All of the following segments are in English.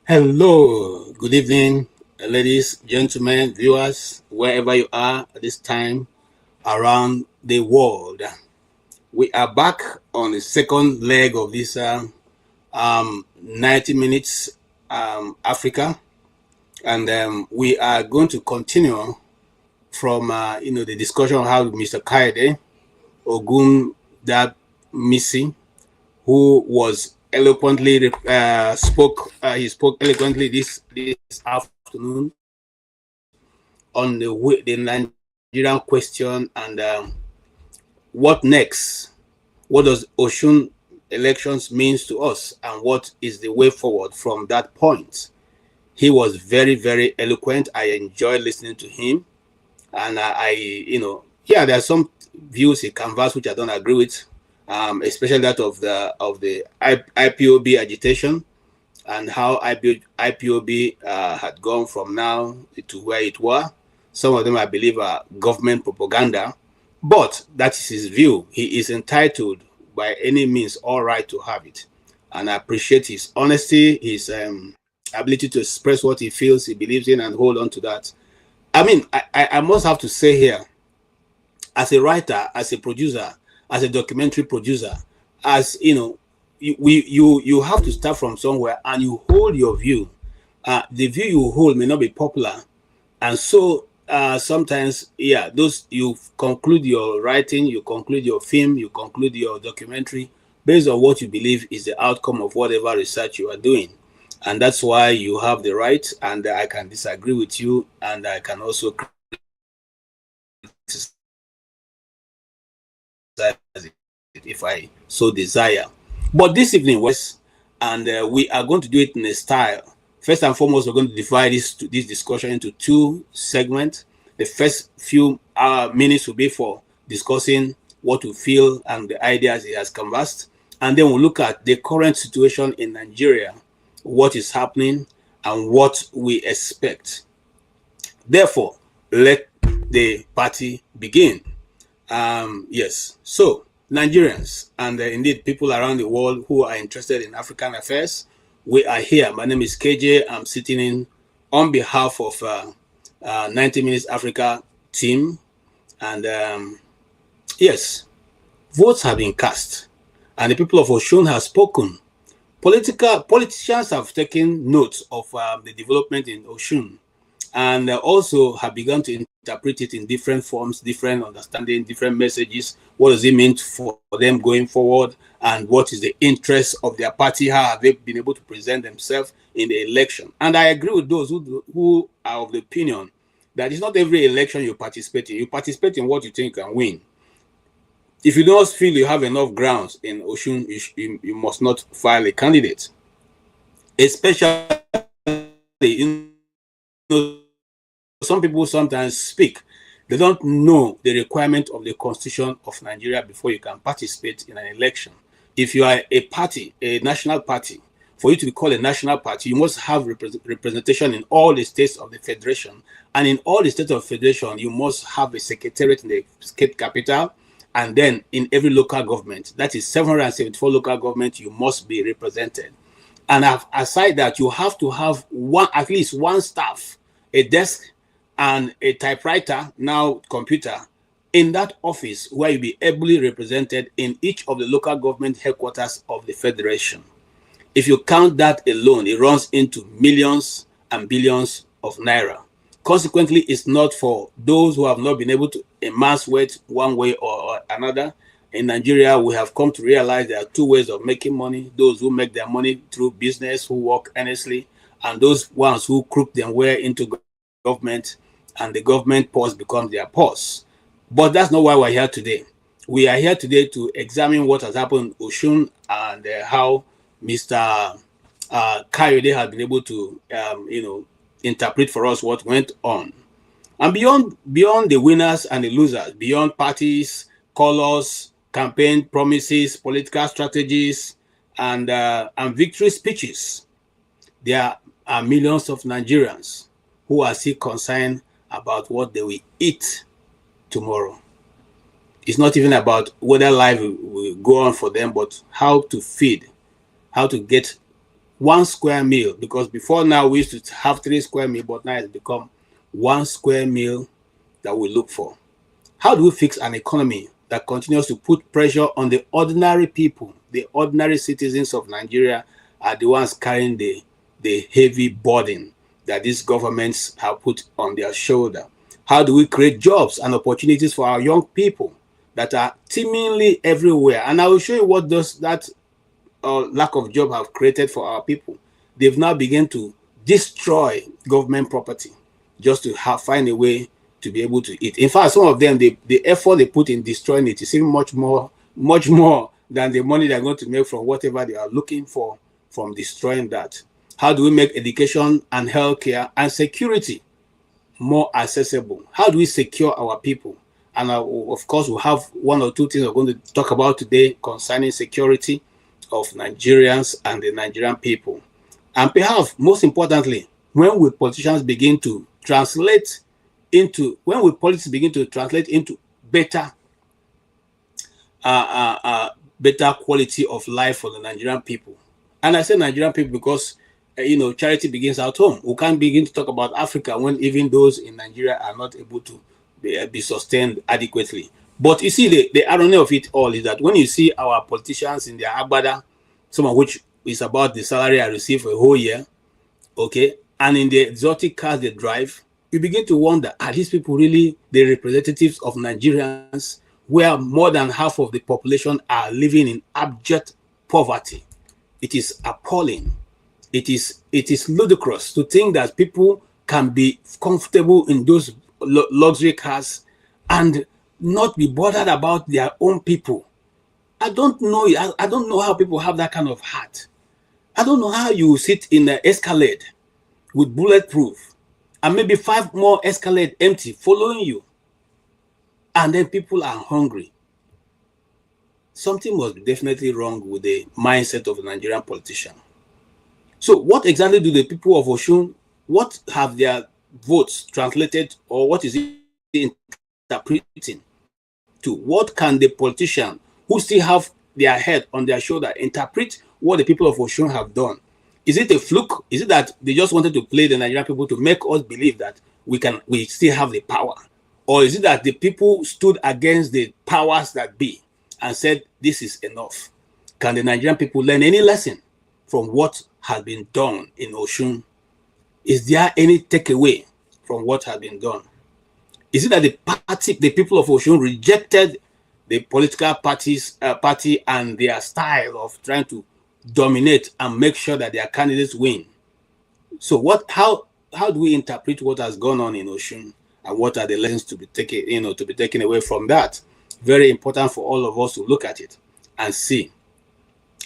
Hello, good evening, ladies, gentlemen, viewers, wherever you are at this time around the world. We are back on the second leg of this 90 minutes Africa, and we are going to continue from the discussion of how Mr. Kayode Ogundamisi, who was eloquently he spoke eloquently this afternoon on the Nigerian question and what next? What does Osun elections means to us, and what is the way forward from that point? He was very, very eloquent. I enjoyed listening to him, and yeah, there are some views he canvassed which I don't agree with, especially that of the IPOB agitation and how IPOB had gone from now to where it were. Some of them, I believe, are government propaganda, but that is his view. He is entitled by any means, all right to have it. And I appreciate his honesty, his ability to express what he feels, he believes in, and hold on to that. I mean, I must have to say here, as a writer, as a producer, as a documentary producer, as you have to start from somewhere and you hold your view. The view you hold may not be popular, and so sometimes, yeah, those you conclude your writing, you conclude your film, you conclude your documentary based on what you believe is the outcome of whatever research you are doing, and that's why you have the right. And I can disagree with you, and I can also criticize it if I so desire. But this evening was, and we are going to do it in a style. First and foremost, we're going to divide this discussion into two segments. The first few minutes will be for discussing what we feel and the ideas he has canvassed. And then we'll look at the current situation in Nigeria, what is happening, and what we expect. Therefore, let the party begin. Yes, so Nigerians and indeed people around the world who are interested in African affairs, we are here. My name is KJ. I'm sitting in on behalf of 90 Minutes Africa team. And yes, votes have been cast and the people of Osun have spoken. Politicians have taken note of the development in Osun and also have begun to interpret it in different forms, different understanding, different messages. What does it mean for them going forward? And what is the interest of their party? How have they been able to present themselves in the election? And I agree with those who are of the opinion that it's not every election you participate in. You participate in what you think you can win. If you don't feel you have enough grounds in Osun, you must not file a candidate. Especially, you know, some people sometimes speak. They don't know the requirement of the Constitution of Nigeria before you can participate in an election. If you are a party, a national party, for you to be called a national party, you must have representation in all the states of the federation. And in all the states of federation, you must have a secretariat in the state capital. And then in every local government, that is 774 local government, you must be represented. And aside that, you have to have at least one staff, a desk and a typewriter, now computer, in that office where you'll be ably represented in each of the local government headquarters of the federation. If you count that alone, it runs into millions and billions of naira. Consequently, it's not for those who have not been able to amass wealth one way or another. In Nigeria, we have come to realize there are two ways of making money: those who make their money through business, who work earnestly, and those ones who crook their way into government, and the government purse becomes their purse. But that's not why we're here today. We are here today to examine what has happened in Osun and how Mr. Kayode has been able to, interpret for us what went on. And beyond the winners and the losers, beyond parties, colors, campaign promises, political strategies, and victory speeches, there are millions of Nigerians who are still concerned about what they will eat tomorrow. It's not even about whether life will go on for them, but how to feed, how to get 1 square meal, because before now we used to have 3 square meal, but now it's become 1 square meal that we look for. How do we fix an economy that continues to put pressure on the ordinary people? The ordinary citizens of Nigeria are the ones carrying the heavy burden that these governments have put on their shoulder. How do we create jobs and opportunities for our young people that are teemingly everywhere? And I will show you what does that lack of job have created for our people. They've now begun to destroy government property just to find a way to be able to eat. In fact, some of them, the effort they put in destroying it is even much more than the money they're going to make from whatever they are looking for from destroying that. How do we make education and healthcare and security more accessible? How do we secure our people? And of course, we'll have 1 or 2 things we're going to talk about today concerning security of Nigerians and the Nigerian people. And perhaps most importantly, when will politicians begin to translate into, better better quality of life for the Nigerian people? And I say Nigerian people because charity begins at home. We can't begin to talk about Africa when even those in Nigeria are not able to be sustained adequately. But you see, the irony of it all is that when you see our politicians in their agbada, some of which is about the salary I receive for a whole year, okay, and in the exotic cars they drive, you begin to wonder, are these people really the representatives of Nigerians, where more than half of the population are living in abject poverty? It is appalling. It is ludicrous to think that people can be comfortable in those luxury cars and not be bothered about their own people. I don't know. I don't know how people have that kind of heart. I don't know how you sit in an Escalade with bulletproof and maybe 5 more Escalade empty following you, and then people are hungry. Something must be definitely wrong with the mindset of a Nigerian politician. So what exactly do the people of Osun, what have their votes translated, or what is it interpreting to? What can the politician who still have their head on their shoulder interpret what the people of Osun have done? Is it a fluke? Is it that they just wanted to play the Nigerian people to make us believe that we still have the power? Or is it that the people stood against the powers that be and said, this is enough? Can the Nigerian people learn any lesson from what has been done in Osun? Is there any takeaway from what has been done? Is it that the people of Osun rejected the political party and their style of trying to dominate and make sure that their candidates win? So how do we interpret what has gone on in Osun, and what are the lessons to be taken away from that? Very important for all of us to look at it and see.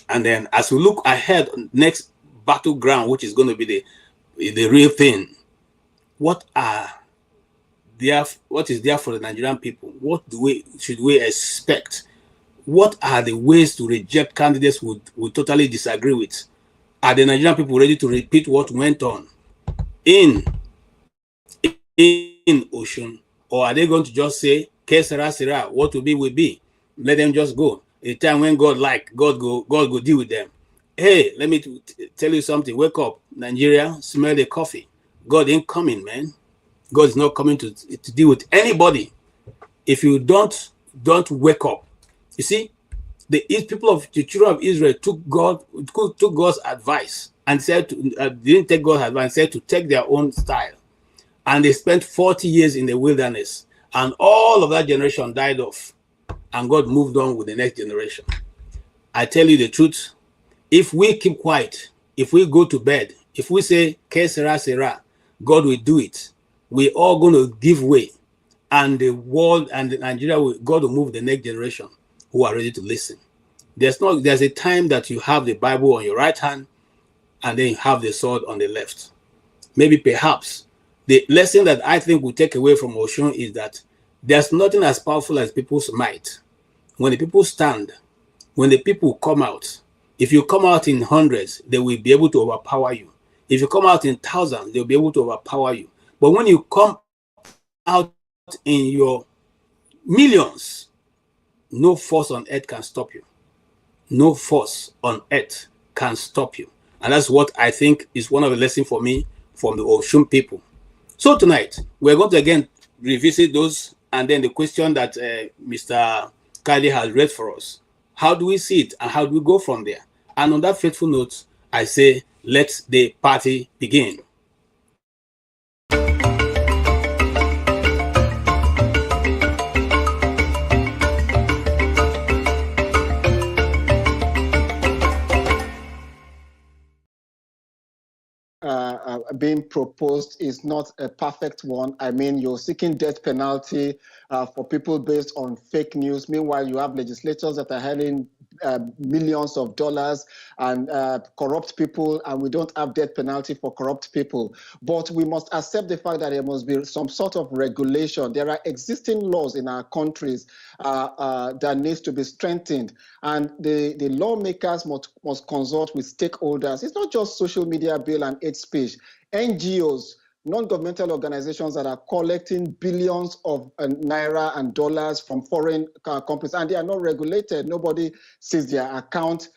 And then as we look ahead, next battleground, which is going to be the real thing, what is there for the Nigerian people? What should we expect? What are the ways to reject candidates we totally disagree with? Are the Nigerian people ready to repeat what went on in Osun? Or are they going to just say, "Ke sera sera, what will be will be"? Let them just go. A time when God go deal with them. Hey, let me tell you something. Wake up, Nigeria, smell the coffee. God ain't coming, man. God is not coming to deal with anybody if you don't wake up. You see, the children of Israel took God's advice and said didn't take God's advice, said to take their own style, and they spent 40 years in the wilderness, and all of that generation died off, and God moved on with the next generation. I tell you the truth, if we keep quiet, if we go to bed, if we say "Ke sera sera," God will do it. We're all going to give way, and the world and Nigeria God will move the next generation who are ready to listen. There's a time that you have the Bible on your right hand, and then you have the sword on the left. Maybe perhaps the lesson that I think we take away from Osun is that there's nothing as powerful as people's might. When the people stand, when the people come out, if you come out in hundreds, they will be able to overpower you. If you come out in thousands, they'll be able to overpower you. But when you come out in your millions, no force on earth can stop you. No force on earth can stop you. And that's what I think is one of the lessons for me from the Osun people. So tonight, we're going to again revisit those, and then the question that Mr. Kayode has read for us. How do we see it, and how do we go from there? And on that faithful note, I say, let the party begin. Being proposed is not a perfect one. I mean, you're seeking death penalty for people based on fake news. Meanwhile, you have legislators that are having millions of dollars and corrupt people, and we don't have death penalty for corrupt people. But we must accept the fact that there must be some sort of regulation. There are existing laws in our countries that needs to be strengthened, and the lawmakers must consult with stakeholders. It's not just social media bill and hate speech. NGOs, non-governmental organizations that are collecting billions of naira and dollars from foreign companies, and they are not regulated. Nobody sees their account.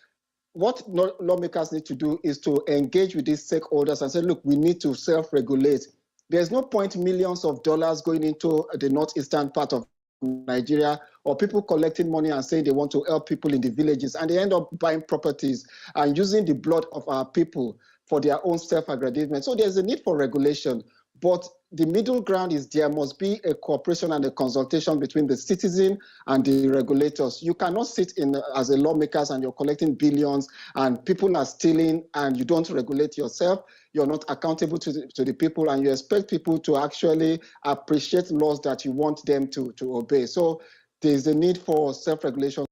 What lawmakers need to do is to engage with these stakeholders and say, look, we need to self-regulate. There's no point millions of dollars going into the northeastern part of Nigeria, or people collecting money and saying they want to help people in the villages, and they end up buying properties and using the blood of our people for their own self-aggrandizement. So there's a need for regulation, but the middle ground is there must be a cooperation and a consultation between the citizen and the regulators. You cannot sit in as a lawmakers and you're collecting billions and people are stealing and you don't regulate yourself. You're not accountable to the people, and you expect people to actually appreciate laws that you want them to obey. So there's a need for self-regulation.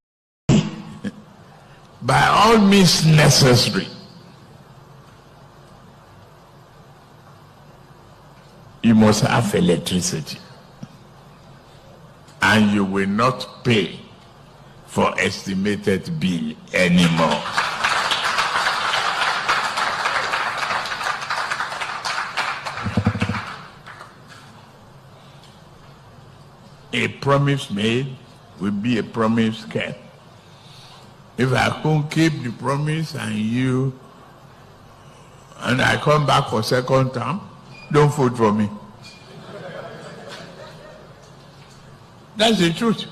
By all means necessary, you must have electricity, and you will not pay for estimated bill anymore. A promise made will be a promise kept. If I can't keep the promise and I come back for second term, don't vote for me. That's the truth.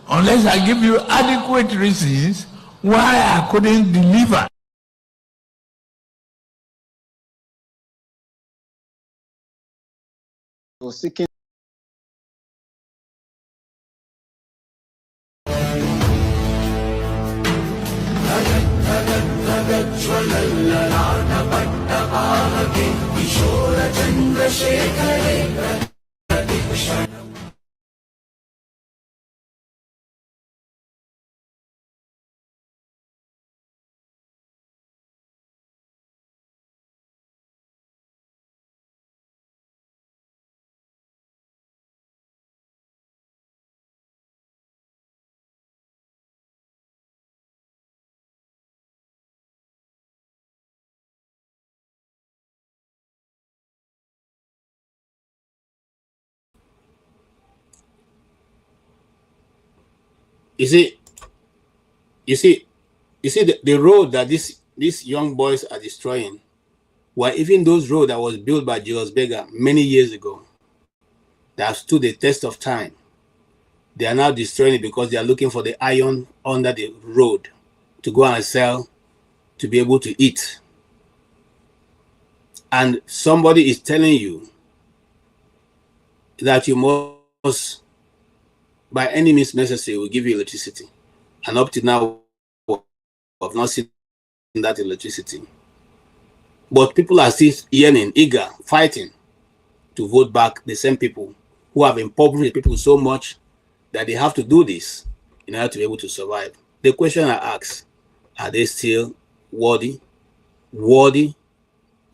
Unless I give you adequate reasons why I couldn't deliver. You're seeking You see the road that these young boys are destroying were even those roads that was built by Julius Berger many years ago that have stood the test of time. They are now destroying it because they are looking for the iron under the road to go and sell, to be able to eat. And somebody is telling you that you must, by any means necessary, will give you electricity. And up to now, I've not seen that electricity. But people are still yearning, eager, fighting to vote back the same people who have impoverished people so much that they have to do this in order to be able to survive. The question I ask, are they still worthy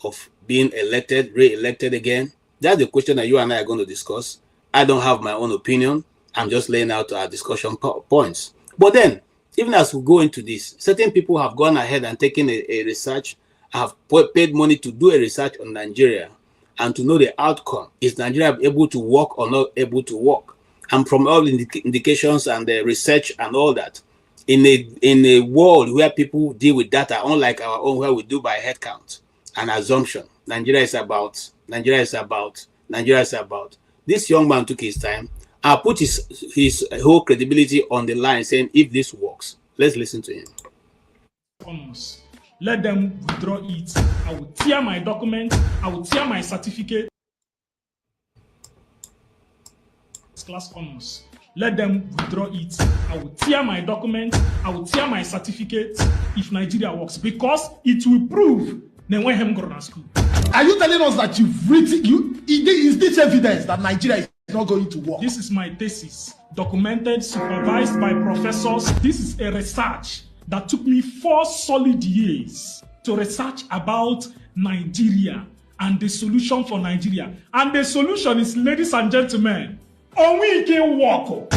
of being elected, re-elected again? That's the question that you and I are going to discuss. I don't have my own opinion. I'm just laying out our discussion points. But then, even as we go into this, certain people have gone ahead and taken a research, have paid money to do a research on Nigeria and to know the outcome. Is Nigeria able to work or not able to work? And from all indications and the research and all that, in a world where people deal with data, unlike our own, where we do by head count and assumption. Nigeria is about. This young man took his time and put his whole credibility on the line, saying, if this works, let's listen to him. Let them withdraw it. I will tear my document. I will tear my certificate. Class honors. Let them withdraw it. I will tear my document. I will tear my certificate if Nigeria works, because it will prove they went him go to school. Are you telling us that you've written? Is this evidence that Nigeria is not going to work? This is my thesis, documented, supervised by professors. This is a research that took me 4 solid years to research about Nigeria and the solution for Nigeria. And the solution is, ladies and gentlemen, we can walk.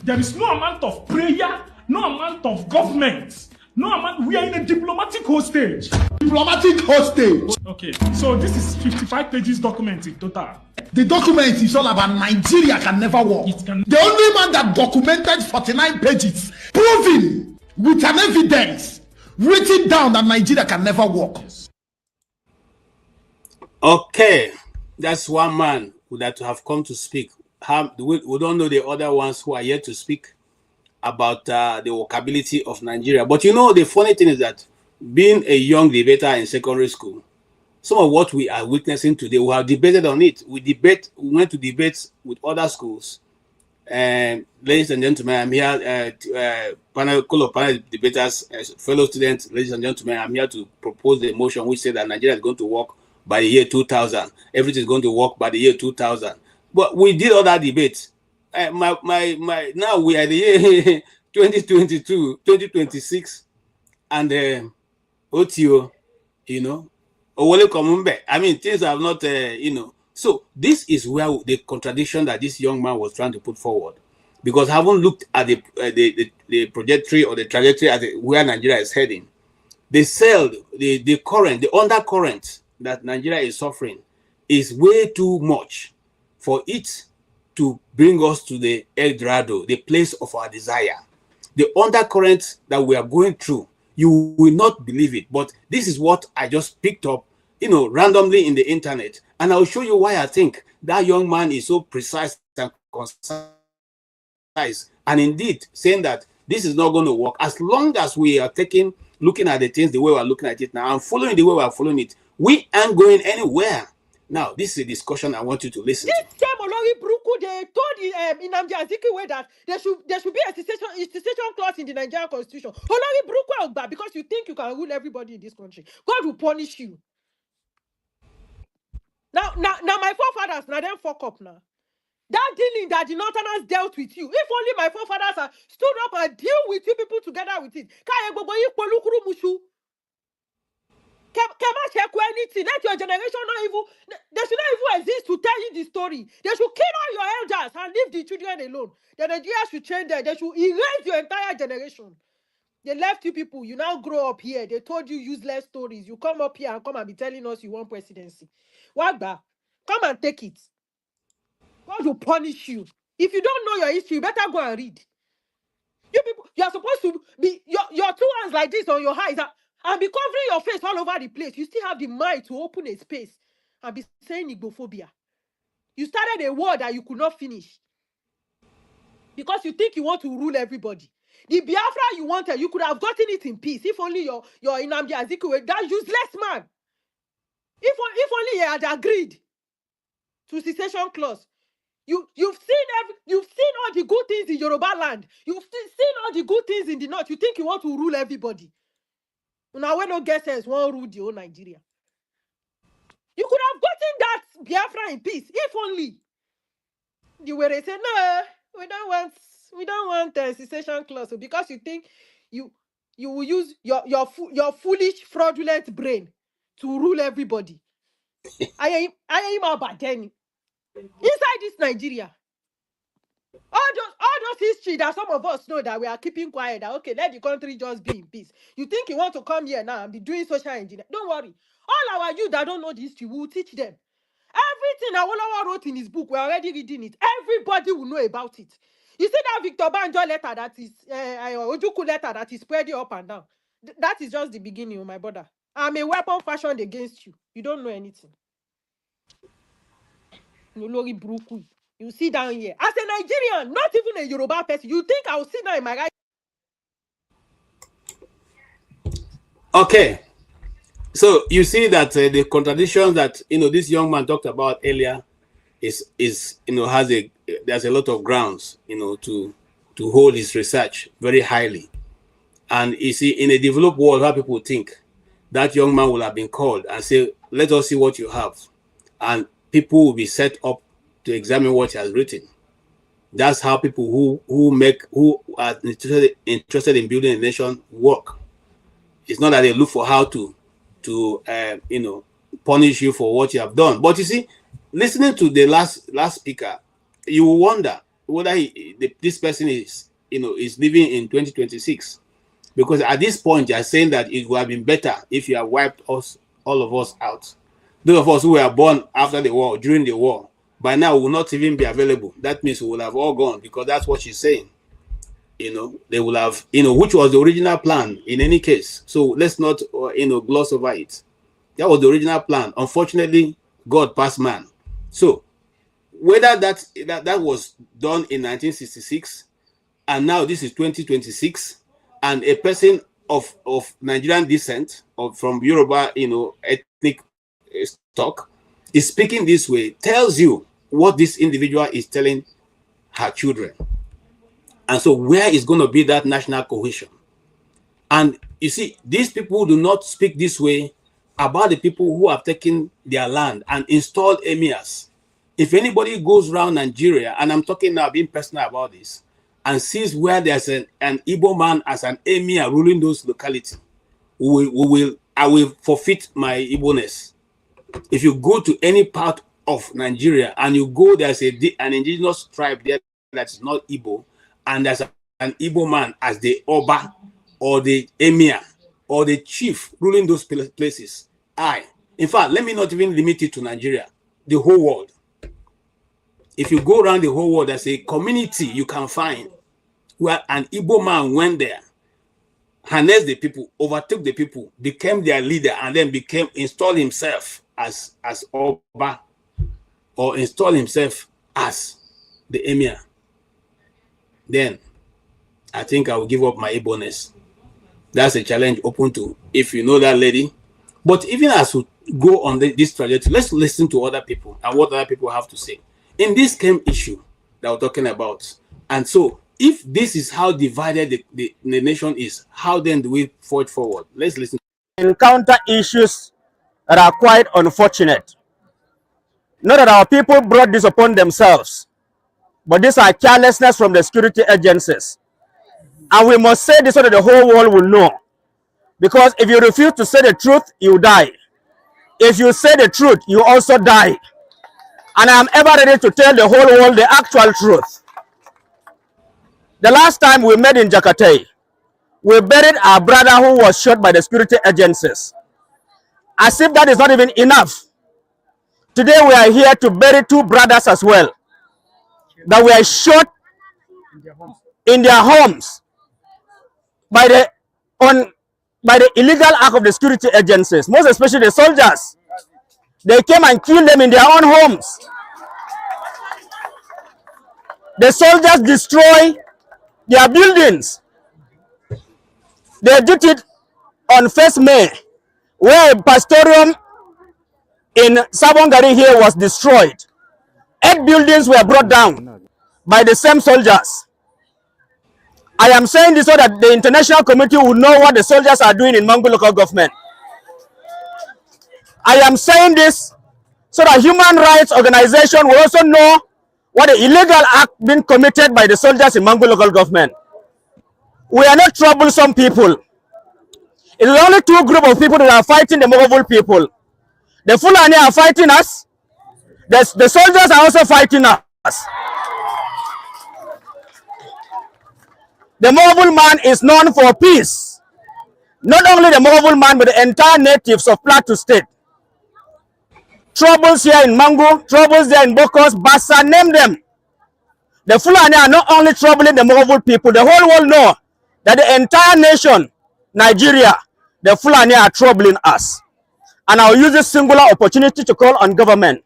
There is no amount of prayer, no amount of government, no amount. We are in a diplomatic hostage. Diplomatic hostage. Okay, so this is 55 pages document in total. The document is all about Nigeria can never work. The only man that documented 49 pages, proving with an evidence written down that Nigeria can never work. Okay, that's one man that have come to speak. We don't know the other ones who are yet to speak about the workability of Nigeria. But you know, the funny thing is that being a young debater in secondary school, some of what we are witnessing today, we have debated on it. We went to debates with other schools. And ladies and gentlemen, I'm here, panel debaters, fellow students, ladies and gentlemen, I'm here to propose the motion which said that Nigeria is going to work by the year 2000. Everything is going to work by the year 2000. But we did other debates. Now we are the year 2022, 2026, and OTO, you know, I mean, things have not, you know. So this is where the contradiction that this young man was trying to put forward, because having looked at the trajectory or the trajectory at where Nigeria is heading, the undercurrent that Nigeria is suffering is way too much for it to bring us to the El Dorado, the place of our desire. The undercurrent that we are going through, you will not believe it, but this is what I just picked up, you know, randomly in the internet, and I'll show you why I think that young man is so precise and concise, and indeed saying that this is not going to work as long as we are looking at the things the way we're looking at it now and following the way we're following it. We aren't going anywhere. Now, this is a discussion I want you to listen to. This time, Olori Bruku, they told Nnamdi Azikiwe that there should be a secession clause in the Nigerian constitution. Olori Bruku, because you think you can rule everybody in this country, God will punish you. Now, my forefathers, now them fuck up now. That dealing that the Northerners dealt with you. If only my forefathers had stood up and deal with you people together with it. Cannot check anything. Let your generation not even. They should not even exist to tell you the story. They should kill all your elders and leave the children alone. The Nigeria should change them. They should erase your entire generation. They left you people. You now grow up here. They told you useless stories. You come up here and come and be telling us you want presidency. Wagba, come and take it. God will punish you. If you don't know your history, you better go and read. You people, you are supposed to be your 2 hands like this on your eyes and be covering your face all over the place. You still have the mind to open a space and be saying Igbophobia. You started a war that you could not finish because you think you want to rule everybody. The Biafra you wanted, you could have gotten it in peace if only your Nnamdi Azikiwe, that useless man, if only he had agreed to cessation clause. You've seen all the good things in Yoruba land. You've seen all the good things in the north. You think you want to rule everybody. Now when no guesses won't rule the whole Nigeria. You could have gotten that Biafra in peace, if only. The way they say, no, we don't want a cessation clause because you think you will use your foolish, fraudulent brain to rule everybody. I am about then. Inside this Nigeria, all those history that some of us know that we are keeping quiet, that okay, let the country just be in peace. You think you want to come here now and be doing social engineering? Don't worry. All our youth that don't know the history, we will teach them. Everything Awolowo wrote in his book, we're already reading it. Everybody will know about it. You see that Victor Banjo letter that is Ojukwu letter that is spreading up and down. That is just the beginning, my brother. I'm a weapon fashioned against you. You don't know anything. You sit down here. As a Nigerian, not even a Yoruba person, you think I'll sit down in my right? Okay. So you see that the contradiction that this young man talked about earlier is there's a lot of grounds to hold his research very highly. And you see, in a developed world, how people think that young man will have been called and say, let us see what you have, and people will be set up to examine what he has written. That's how people who are interested in building a nation work. It's not that they look for how to punish you for what you have done. But you see, listening to the last speaker, you will wonder whether this person is living in 2026, because at this point they are saying that it would have been better if you had wiped all of us out. Those of us who were born after the war, during the war, by now will not even be available. That means we will have all gone, because that's what she's saying. They will have, which was the original plan in any case. So let's not, gloss over it. That was the original plan. Unfortunately, God passed man. So whether that was done in 1966, and now this is 2026, and a person of Nigerian descent, or from Yoruba, ethnic stock, is speaking this way, tells you what this individual is telling her children. And so where is going to be that national cohesion? And you see, these people do not speak this way about the people who have taken their land and installed emirs. If anybody goes around Nigeria, and I'm talking now, being personal about this, and sees where there's an Igbo man as an emir ruling those localities, I will forfeit my Igbo-ness. If you go to any part of Nigeria and you go, there's an indigenous tribe there that is not Igbo, and there's an Igbo man as the Oba or the Emir or the chief ruling those places. In fact, let me not even limit it to Nigeria, the whole world. If you go around the whole world, there's a community you can find where an Igbo man went there, harnessed the people, overtook the people, became their leader, and then installed himself as Oba, or installed himself as the Emir. Then I think I will give up my Igbo-ness. That's a challenge open to, if you know that lady. But even as we go on this trajectory, let's listen to other people and what other people have to say in this same issue that we're talking about. And so, if this is how divided the nation is, how then do we forge forward? Let's listen. Encounter issues that are quite unfortunate. Not that our people brought this upon themselves, but these are carelessness from the security agencies. And we must say this so that the whole world will know. Because if you refuse to say the truth, you die. If you say the truth, you also die. And I am ever ready to tell the whole world the actual truth. The last time we met in Jakarta, we buried our brother who was shot by the security agencies. As if that is not even enough. Today we are here to bury two brothers as well that were shot in their homes by the illegal act of the security agencies, most especially the soldiers. They came and killed them in their own homes. The soldiers destroy their buildings. They did it on 1st May, where a pastorium in Sabongari here was destroyed. 8 buildings were brought down by the same soldiers. I am saying this so that the international community will know what the soldiers are doing in Mangu local government. I am saying this so that human rights organization will also know what the illegal act being committed by the soldiers in Mangu local government. We are not troublesome people. It is only 2 groups of people that are fighting the Mogul people. The Fulani are fighting us. The soldiers are also fighting us. The Mogul man is known for peace. Not only the Mogul man, but the entire natives of Plateau State. Troubles here in Mangu, troubles there in Bokos, Bassa, name them. The Fulani are not only troubling the Mogul people, the whole world know that the entire nation, Nigeria, the Fulani are troubling us. And I'll use this singular opportunity to call on government,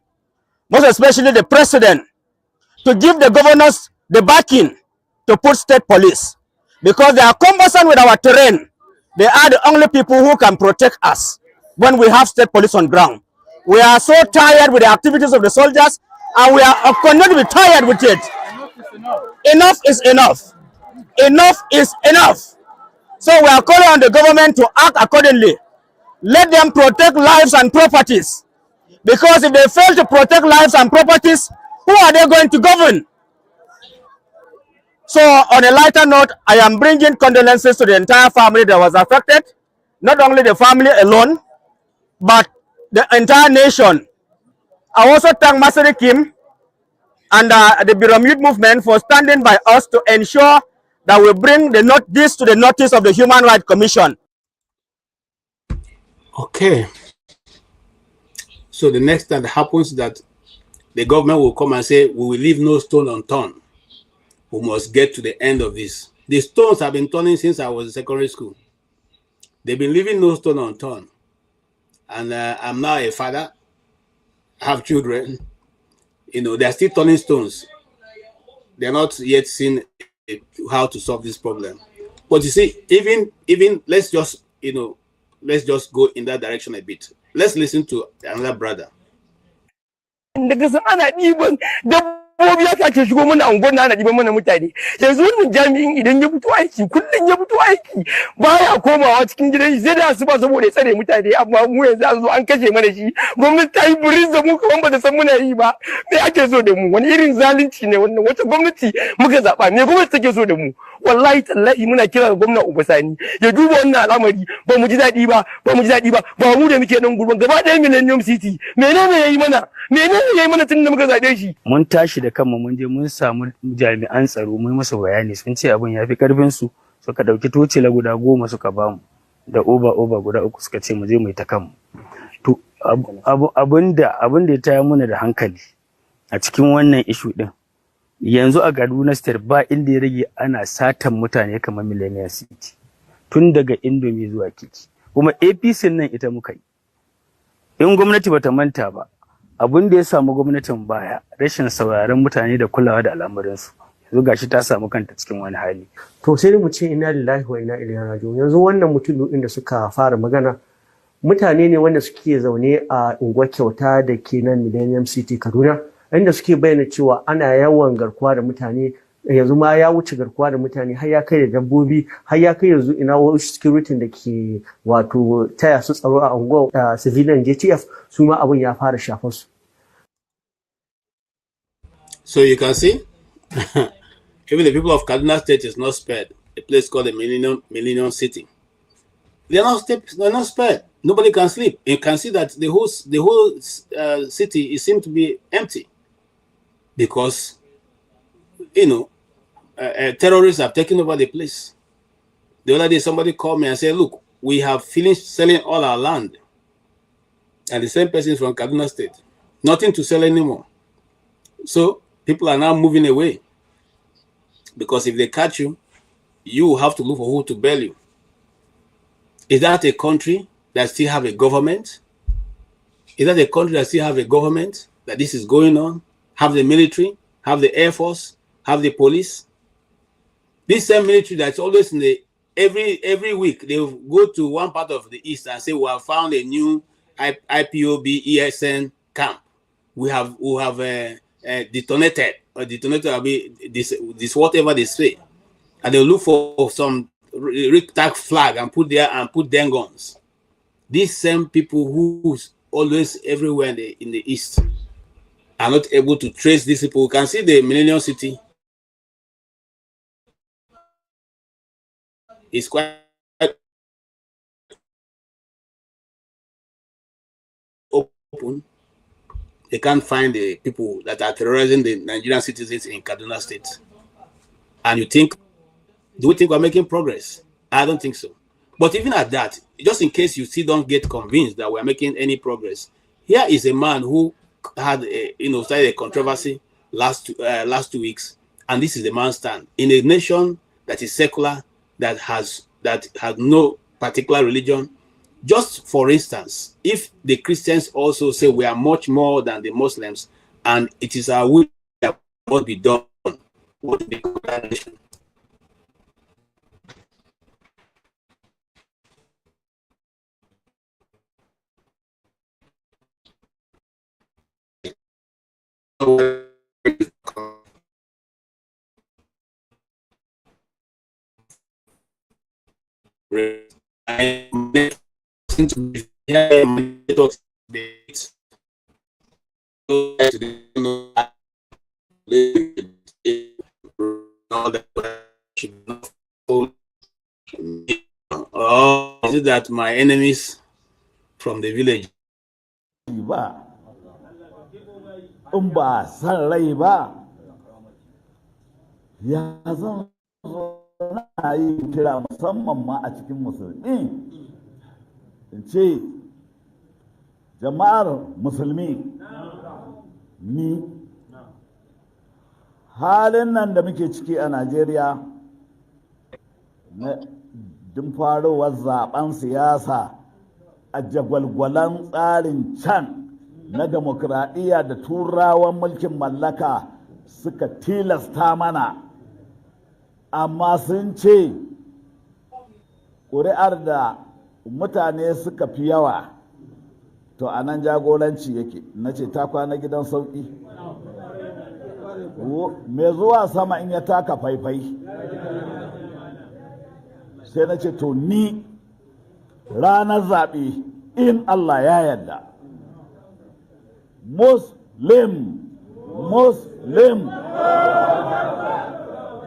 most especially the president, to give the governors the backing to put state police, because they are cumbersome with our terrain. They are the only people who can protect us when we have state police on ground. We are so tired with the activities of the soldiers, and we are going to be tired with it. Enough is enough. Enough is enough. So we are calling on the government to act accordingly. Let them protect lives and properties. Because if they fail to protect lives and properties, who are they going to govern? So on a lighter note, I am bringing condolences to the entire family that was affected. Not only the family alone, but the entire nation. I also thank Masari Kim and the Biramute movement for standing by us to ensure that we bring this to the notice of the Human Rights Commission. Okay. So the next time that happens that the government will come and say, we will leave no stone unturned. We must get to the end of this. The stones have been turning since I was in secondary school. They've been leaving no stone unturned. And I'm now a father, I have children. You know, they're still turning stones. They're not yet seen how to solve this problem. But you see, even let's just, let's just go in that direction a bit. Let's listen to another brother. dabbobi ya ke shigo mana unguwar na ɗiban mana mutane yanzu wannan jami'in idan ya fito aiki kullum ya fito aiki baya komawa cikin gidan shi sai da asuba saboda ya tsare mutane amma mu yanzu an zo an kashe mana shi gwamnati ta yi burin da mu kuma ba ta san muna yi ba me ake so da mu wani irin zalunci ne wannan wata gwamnati muka zaba me gwamnati take so da mu wallahi tallahi muna kira ga gwamnati Ubasani ya duba wannan al'amari ba mu ji daɗi ba ba mu da muke nan gurban gaba ɗaya Millennium City menene yayi mana tun da muka zaɓe shi mun tashi da kanmu mun je mun samu jami'an tsaro mun musu bayani sun ce abin ya fi karfin su suka dauki tocila guda 10 suka bamu da oba guda 3 suka ce mu je mu yi ta kanmu to abinda ya taya mana da hankali a cikin wannan issue din yanzu a Kaduna State ba inda ya rage ana satan mutane kamar Millennium City tun daga Indomie zuwa Kiki kuma APC nan ita muka yi in gwamnati bata manta ba abin da ya samu gwamnatin baya rashin sauraron mutane da kulawa da al'amuransu yanzu gashi ta samu kanta cikin wani hali to sai mu ce inna lillahi wa inna ilaihi raji'un yanzu wannan mutum din da suka fara magana mutane ne wanda suke zaune a unguwar Kyauta da ke nan Millennium City Kaduna inda suke bayyana cewa ana yawan garkuwa da mutane yanzu ma ya wuce garkuwa da mutane har ya kai da dabbobi har ya kai yanzu ina security da ke wato taya su tsaro a unguwar civilian JTF su ma abin ya fara shafar su. So you can see, even the people of Kaduna State is not spared. A place called the Millennium City. They're not spared. Nobody can sleep. You can see that the whole city seems to be empty because, terrorists have taken over the place. The other day, somebody called me and said, "Look, we have finished selling all our land," and the same person is from Kaduna State. Nothing to sell anymore. So people are now moving away because if they catch you, you have to look for who to bail you. Is that a country that still have a government? Is that a country that still have a government that this is going on? Have the military, have the air force, have the police? This same military that's always in the every week they will go to one part of the east and say we have found a new IPOB ESN camp. We have detonated or detonated will be this whatever they say, and they'll look for some tag flag and put their guns. These same people who's always everywhere in the east are not able to trace these people. You can see the Millennium City is quite open. They can't find the people that are terrorizing the Nigerian citizens in Kaduna State. And do we think we're making progress? I don't think so. But even at that, just in case you still don't get convinced that we're making any progress, here is a man who had started a controversy last 2 weeks and this is the man's stand, in a nation that is secular, that has no particular religion. Just for instance, if the Christians also say we are much more than the Muslims, and it is our will that must be done, what would be that nation? Oh, is it that my enemies from the village? In ba san rai ba, ya zan na yi kira musamman ma a cikin musulmi in ce jama'ar musulmi, ni halin nan da muke ciki a Najeriya na din farowar zaben siyasa a jagwalgwalan tsarin can na demokradiyya da turawan mulkin mallaka suka tilasta mana, amma sun ce ƙuri'ar da mutane suka fi yawa to a nan jagoranci yake. Na ce ta kwana gidan sauƙi, mai zuwa sama in ya taka faifai. Sai na ce to ni ranar zaɓe in Allah ya yarda, Muslim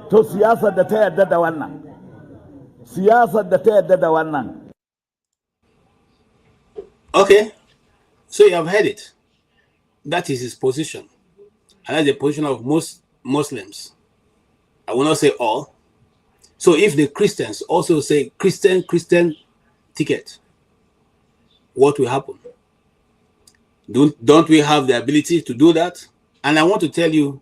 to siyasar da ta yarda da wannan, siyasar da ta yarda da wannan. Okay, so you have heard it. That is his position, and that's the position of most Muslims. I will not say all. So if the Christians also say Christian ticket, what will happen? Don't we have the ability to do that? And I want to tell you,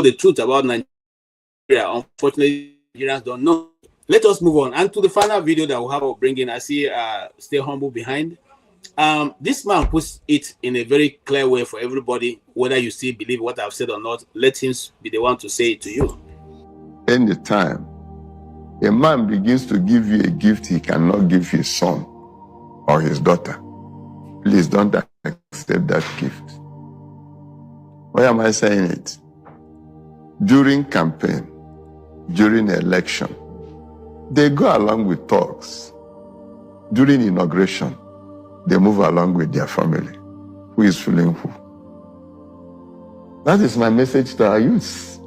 the truth about Nigeria. Unfortunately, Nigerians don't know. Let us move on. And to the final video that we'll have of bringing, I see Stay Humble behind. This man puts it in a very clear way for everybody, whether you still believe what I've said or not. Let him be the one to say it to you. Anytime a man begins to give you a gift he cannot give his son or his daughter, please don't accept that gift. Why am I saying it? During campaign, during election, they go along with talks. During inauguration, they move along with their family. Who is fooling who? That is my message to our youth.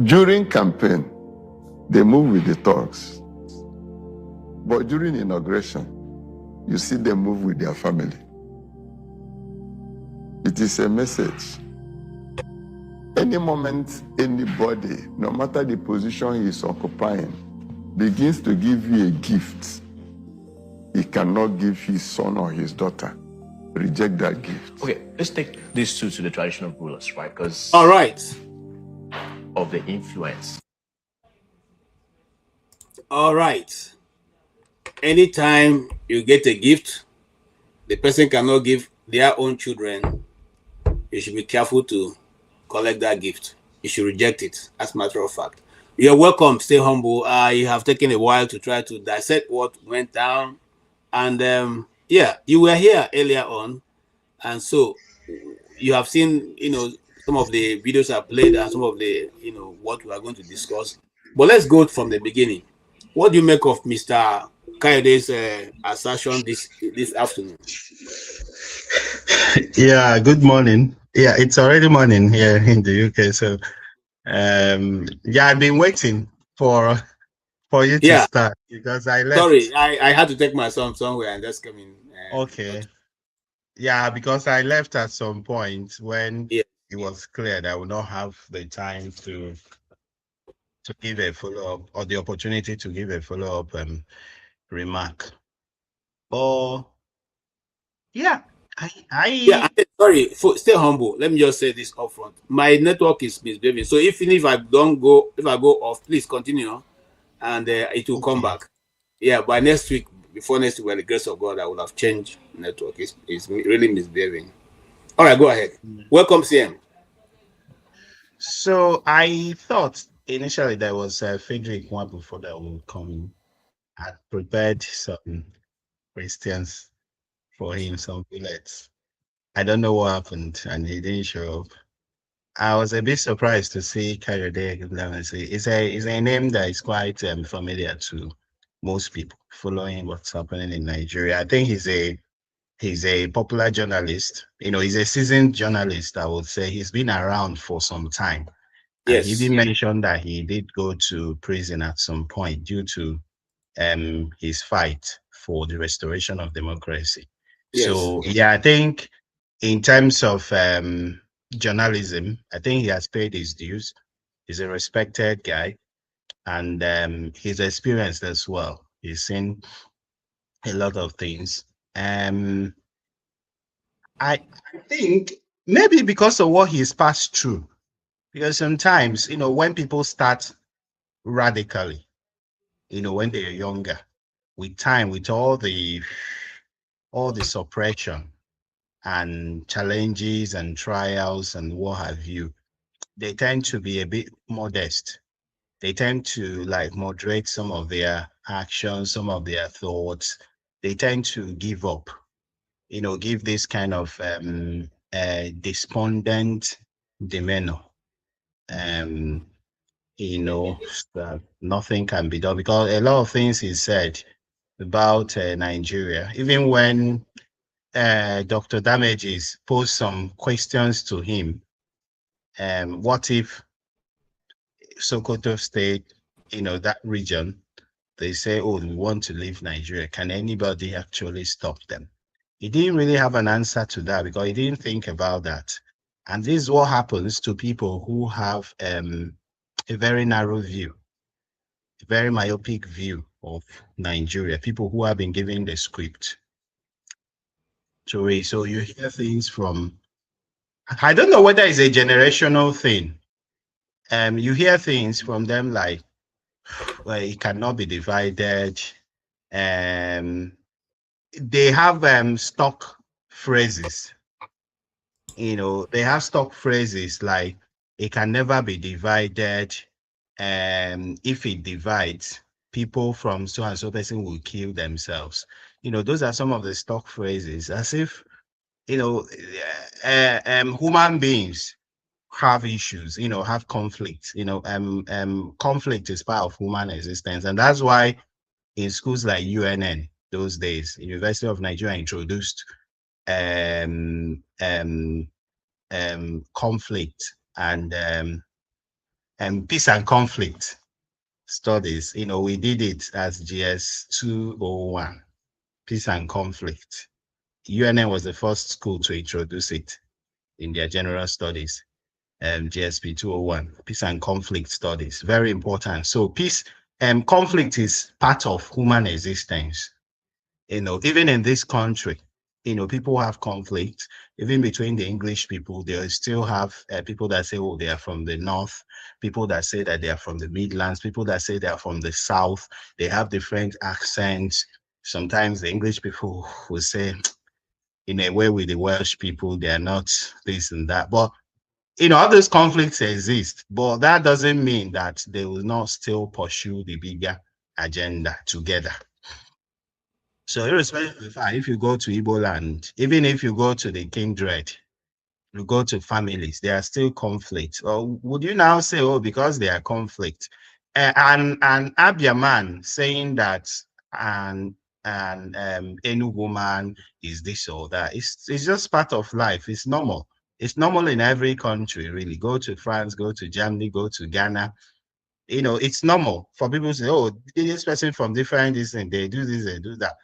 During campaign, they move with the talks. But during inauguration, you see them move with their family. It is a message. Any moment, anybody, no matter the position he is occupying, begins to give you a gift he cannot give his son or his daughter, reject that gift. Okay, let's take these two to the traditional rulers, right? Because all right, of the influence. All right. Anytime you get a gift, the person cannot give their own children, you should be careful to collect that gift. You should reject it, as a matter of fact. You're welcome. Stay humble. You have taken a while to try to dissect what went down. And yeah, you were here earlier on. And so you have seen, some of the videos I played and some of the, what we are going to discuss. But let's go from the beginning. What do you make of Mr. Kayode's assertion this afternoon? Yeah, good morning. Yeah, it's already morning here in the UK. So, yeah, I've been waiting for for you to Yeah, start because I sorry, left. I had to take my son somewhere and just come in. Okay. Yeah, because I left at some point when Yeah. it was clear that I would not have the time to give a follow-up or the opportunity to give a follow-up remark. Oh, yeah, Yeah, I sorry, stay humble. Let me just say this upfront. My network is misbehaving. So even if I don't go, if I go off, please continue and it will come okay. back. Yeah, by next week, before next week, by the grace of God, I will have changed network. It's really misbehaving. All right, go ahead. Welcome, CM. So I thought initially there was Frederick Wabufor that would come in. I prepared some questions for him, some bullets. I don't know what happened, and he didn't show up. I was a bit surprised to see Kayode Ogundamisi. It's a name that is quite familiar to most people following what's happening in Nigeria. I think he's a popular journalist. He's a seasoned journalist, I would say. He's been around for some time. And he Yes. did mention that he did go to prison at some point due to his fight for the restoration of democracy. Yes. So yeah, I think in terms of journalism, I think he has paid his dues. He's a respected guy, and he's experienced as well. He's seen a lot of things. I think maybe because of what he's passed through, because sometimes when people start radically, when they're younger, with time, with all the suppression and challenges and trials and what have you, they tend to be a bit modest. They tend to like moderate some of their actions, some of their thoughts. They tend to give up, give this kind of despondent demeanor. Um, that nothing can be done because a lot of things he said about Nigeria, even when Dr. Damages posed some questions to him. What if Sokoto State, that region, they say, oh, we want to leave Nigeria. Can anybody actually stop them? He didn't really have an answer to that because he didn't think about that. And this is what happens to people who have a very narrow view, a very myopic view of Nigeria, people who have been given the script to read. So you hear things from, I don't know whether it's a generational thing. You hear things from them like, well, it cannot be divided. Um, they have stock phrases. They have stock phrases like it can never be divided. If it divides, people from so and so person will kill themselves. Those are some of the stock phrases, as if human beings have issues, have conflict. Conflict is part of human existence, and that's why in schools like UNN those days, University of Nigeria introduced conflict and peace and conflict studies. We did it as GS 201, peace and conflict. UNN was the first school to introduce it in their general studies. GSP 201, peace and conflict studies, very important. So peace and conflict is part of human existence. Even in this country, people have conflict. Even between the English people, they still have people that say, oh, they are from the north, people that say that they are from the Midlands, people that say they are from the south. They have different accents. Sometimes the English people will say, in a way, with the Welsh people, they are not this and that. But all those conflicts exist, but that doesn't mean that they will not still pursue the bigger agenda together. So irrespective of the fact, if you go to Igbo land, even if you go to the kindred, you go to families, there are still conflicts. Or would you now say, oh, because there are conflicts, and Abia man saying that any woman is this or that, it's just part of life. It's normal. It's normal in every country, really. Go to France, go to Germany, go to Ghana. it's normal for people to say, oh, this person from different this and they do this, they do that.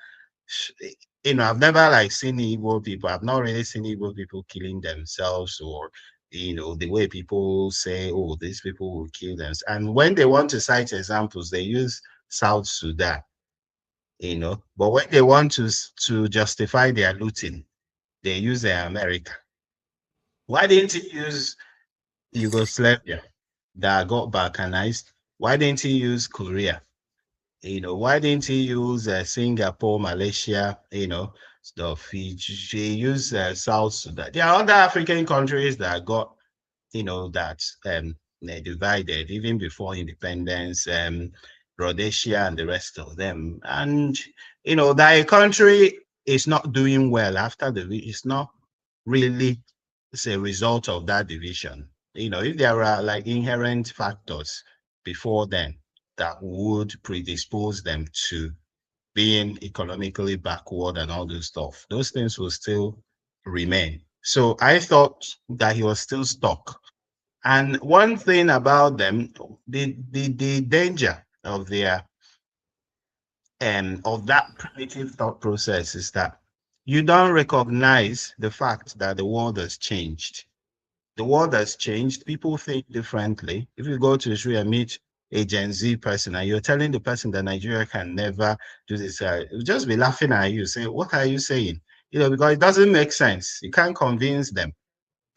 I've never like seen Igbo people. I've not really seen Igbo people killing themselves, or the way people say, oh, these people will kill them. And when they want to cite examples, they use South Sudan, but when they want to justify their looting, they use America. Why didn't he use Yugoslavia that got balkanized? Why didn't he use Korea? Why didn't he use Singapore, Malaysia, stuff? He used South Sudan. There are other African countries that got, that they divided even before independence, Rhodesia and the rest of them. And, that a country is not doing well after it's not really a result of that division. If there are like inherent factors before then that would predispose them to being economically backward and all this stuff, those things will still remain. So I thought that he was still stuck. And one thing about them, the danger of their of that primitive thought process is that you don't recognize the fact that the world has changed. The world has changed. People think differently. If you go to Israel and meet a Gen Z person and you're telling the person that Nigeria can never do this, it'll just be laughing at you, say, what are you saying? Because it doesn't make sense. You can't convince them.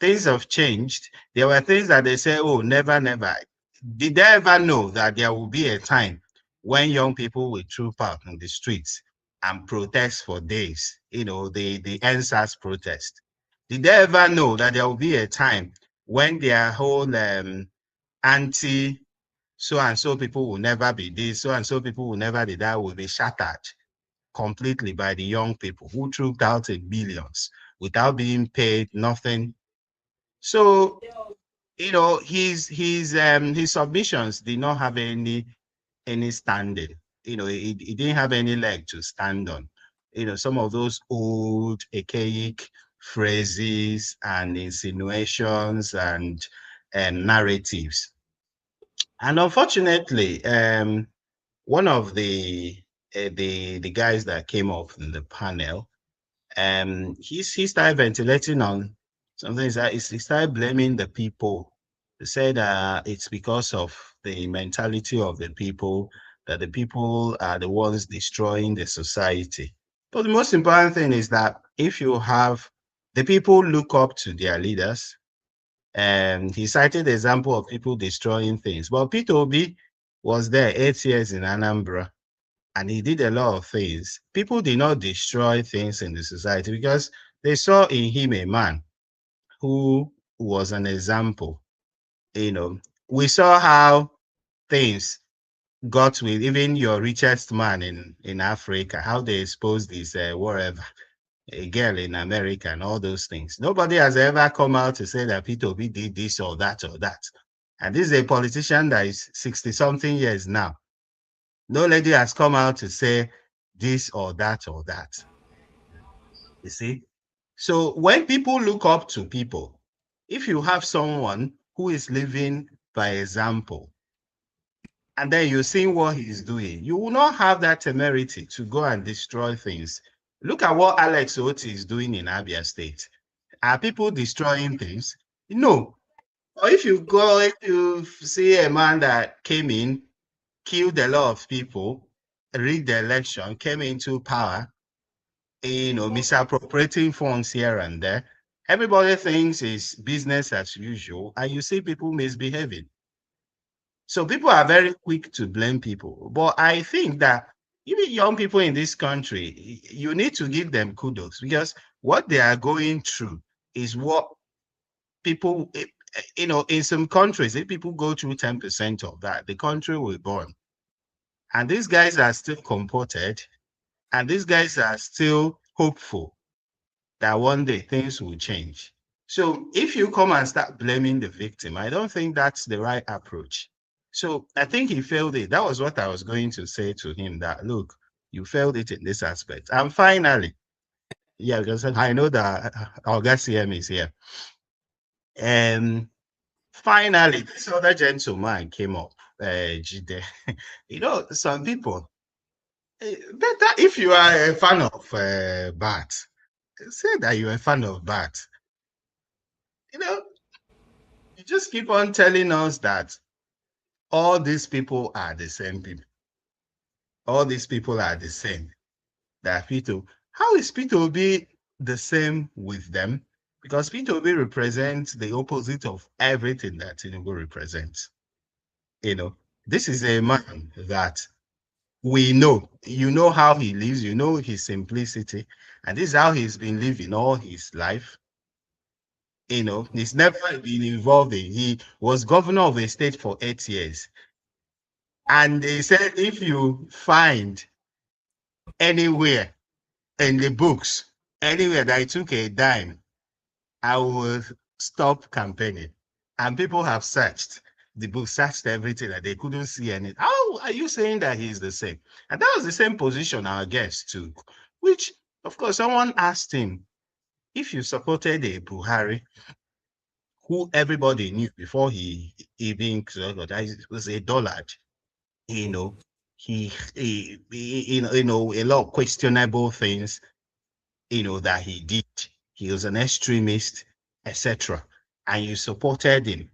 Things have changed. There were things that they say, oh, never, never. Did they ever know that there will be a time when young people will troop out on the streets and protest for days? The NSAS protest. Did they ever know that there will be a time when their whole anti so and so people will never be this, so and so people will never be that, will be shattered completely by the young people who trooped out in billions without being paid nothing? So, his submissions did not have any standing. He didn't have any leg to stand on. Some of those old archaic phrases and insinuations and narratives. And unfortunately, one of the guys that came up in the panel, he started ventilating on something. He started blaming the people. He said it's because of the mentality of the people, that the people are the ones destroying the society. But the most important thing is that if you have the people look up to their leaders, and he cited the example of people destroying things. But Peter Obi was there 8 years in Anambra, and he did a lot of things. People did not destroy things in the society because they saw in him a man who was an example. We saw how things got with even your richest man in Africa, how they exposed this whatever, a girl in America and all those things. Nobody has ever come out to say that Peter Obi did this or that or that. And this is a politician that is 60-something years now. No lady has come out to say this or that or that. You see? So when people look up to people, if you have someone who is living by example, and then you're seeing what he's doing, you will not have that temerity to go and destroy things. Look at what Alex Oti is doing in Abia State. Are people destroying things? No. Or if you see a man that came in, killed a lot of people, rigged the election, came into power, misappropriating funds here and there, everybody thinks it's business as usual, and you see people misbehaving. So people are very quick to blame people. But I think that even young people in this country, you need to give them kudos, because what they are going through is what people, in some countries, if people go through 10% of that, the country will burn. And these guys are still comported, and these guys are still hopeful that one day things will change. So if you come and start blaming the victim, I don't think that's the right approach. So I think he failed it. That was what I was going to say to him, that, look, you failed it in this aspect. And finally, yeah, because I know that August CM is here. And finally, this other gentleman came up Jide. You know, some people, better if you are a fan of Bat, say that you're a fan of Bat. You know, you just keep on telling us that all these people are the same people. All these people are the same. That Peter, how is Peter be the same with them? Because Peter B represents the opposite of everything that Tinubu represents. You know, this is a man that we know. You know how he lives, you know his simplicity, and this is how he's been living all his life. You know, he's never been involved in. He was governor of a state for 8 years. And they said if you find anywhere in the books, anywhere that I took a dime, I will stop campaigning. And people have searched the book, searched everything, and they couldn't see anything. How are you saying that he's the same? And that was the same position our guest took, which, of course, someone asked him, if you supported a Buhari, who everybody knew before he even was a dullard, you know, he you know, a lot of questionable things, you know, that he did. He was an extremist, etc. And you supported him.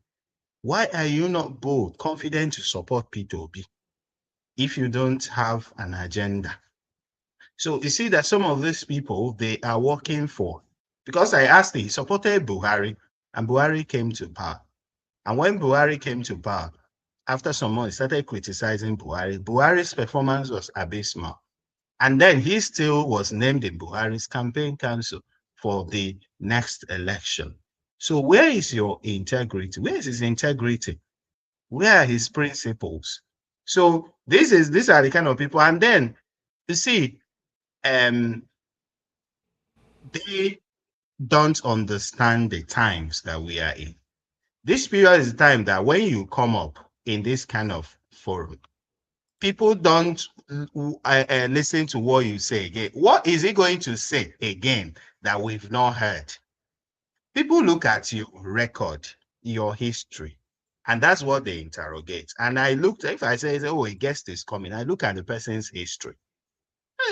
Why are you not bold, confident to support P2B if you don't have an agenda? So you see that some of these people, they are working for, because I asked him, he supported Buhari, and Buhari came to power. And when Buhari came to power, after some months, he started criticizing Buhari. Buhari's performance was abysmal. And then he still was named in Buhari's campaign council for the next election. So where is your integrity? Where is his integrity? Where are his principles? So these are the kind of people. And then you see, they don't understand the times that we are in. This period is the time that when you come up in this kind of forum, people don't listen to what you say again. What is he going to say again that we've not heard? People look at your record, your history, and that's what they interrogate. And I looked, if I say, oh, a guest is coming, I look at the person's history.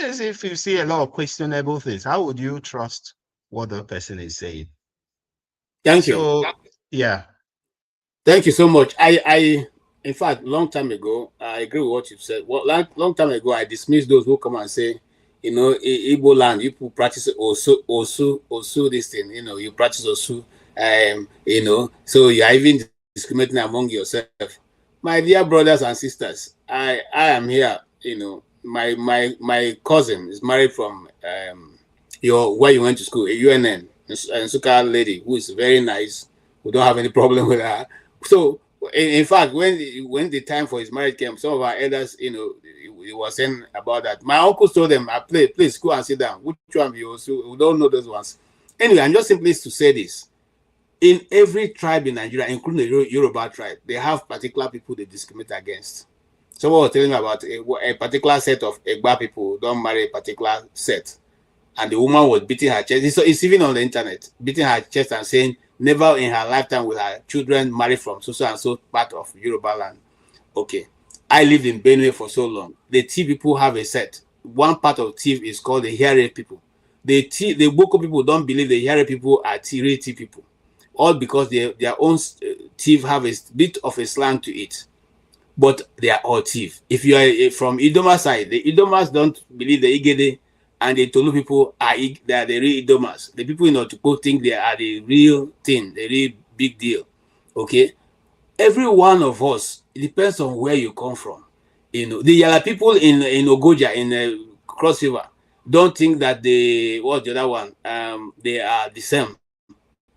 As if you see a lot of questionable things, how would you trust what the person is saying? Thank you. Yeah. Thank you so much. In fact, long time ago, I agree with what you said. Well, long time ago, I dismissed those who come and say, you know, Igbo land, you practice Osu, this thing, you know, you practice Osu, you know, so you're even discriminating among yourself. My dear brothers and sisters, I am here, you know, my cousin is married from where you went to school, a UNN, and Suka lady who is very nice. We don't have any problem with her. So, in fact, when the time for his marriage came, some of our elders, you know, he was saying about that. My uncle told them, please go and sit down. Which one you also? We don't know those ones. Anyway, I'm just simply to say this. In every tribe in Nigeria, including the Yoruba tribe, they have particular people they discriminate against. Someone was telling me about a particular set of Egba people who don't marry a particular set. And the woman was beating her chest. It's even on the internet, beating her chest and saying, never in her lifetime will her children marry from so and so part of Yoruba land. Okay. I lived in Benue for so long. The Tiv people have a set. One part of Tiv is called the Here people. The Boko people don't believe the Here people are real Tiv people. All because their own Tiv have a bit of a slang to it. But they are all Tiv. If you are from Idoma side, the Idomas don't believe the Igede, and the Tolu people they are the real Idomas. The people in Otuko think they are the real thing, the real big deal. Okay? Every one of us, it depends on where you come from. You know, the Yala people in Ogoja, in Cross River, don't think that the other one? They are the same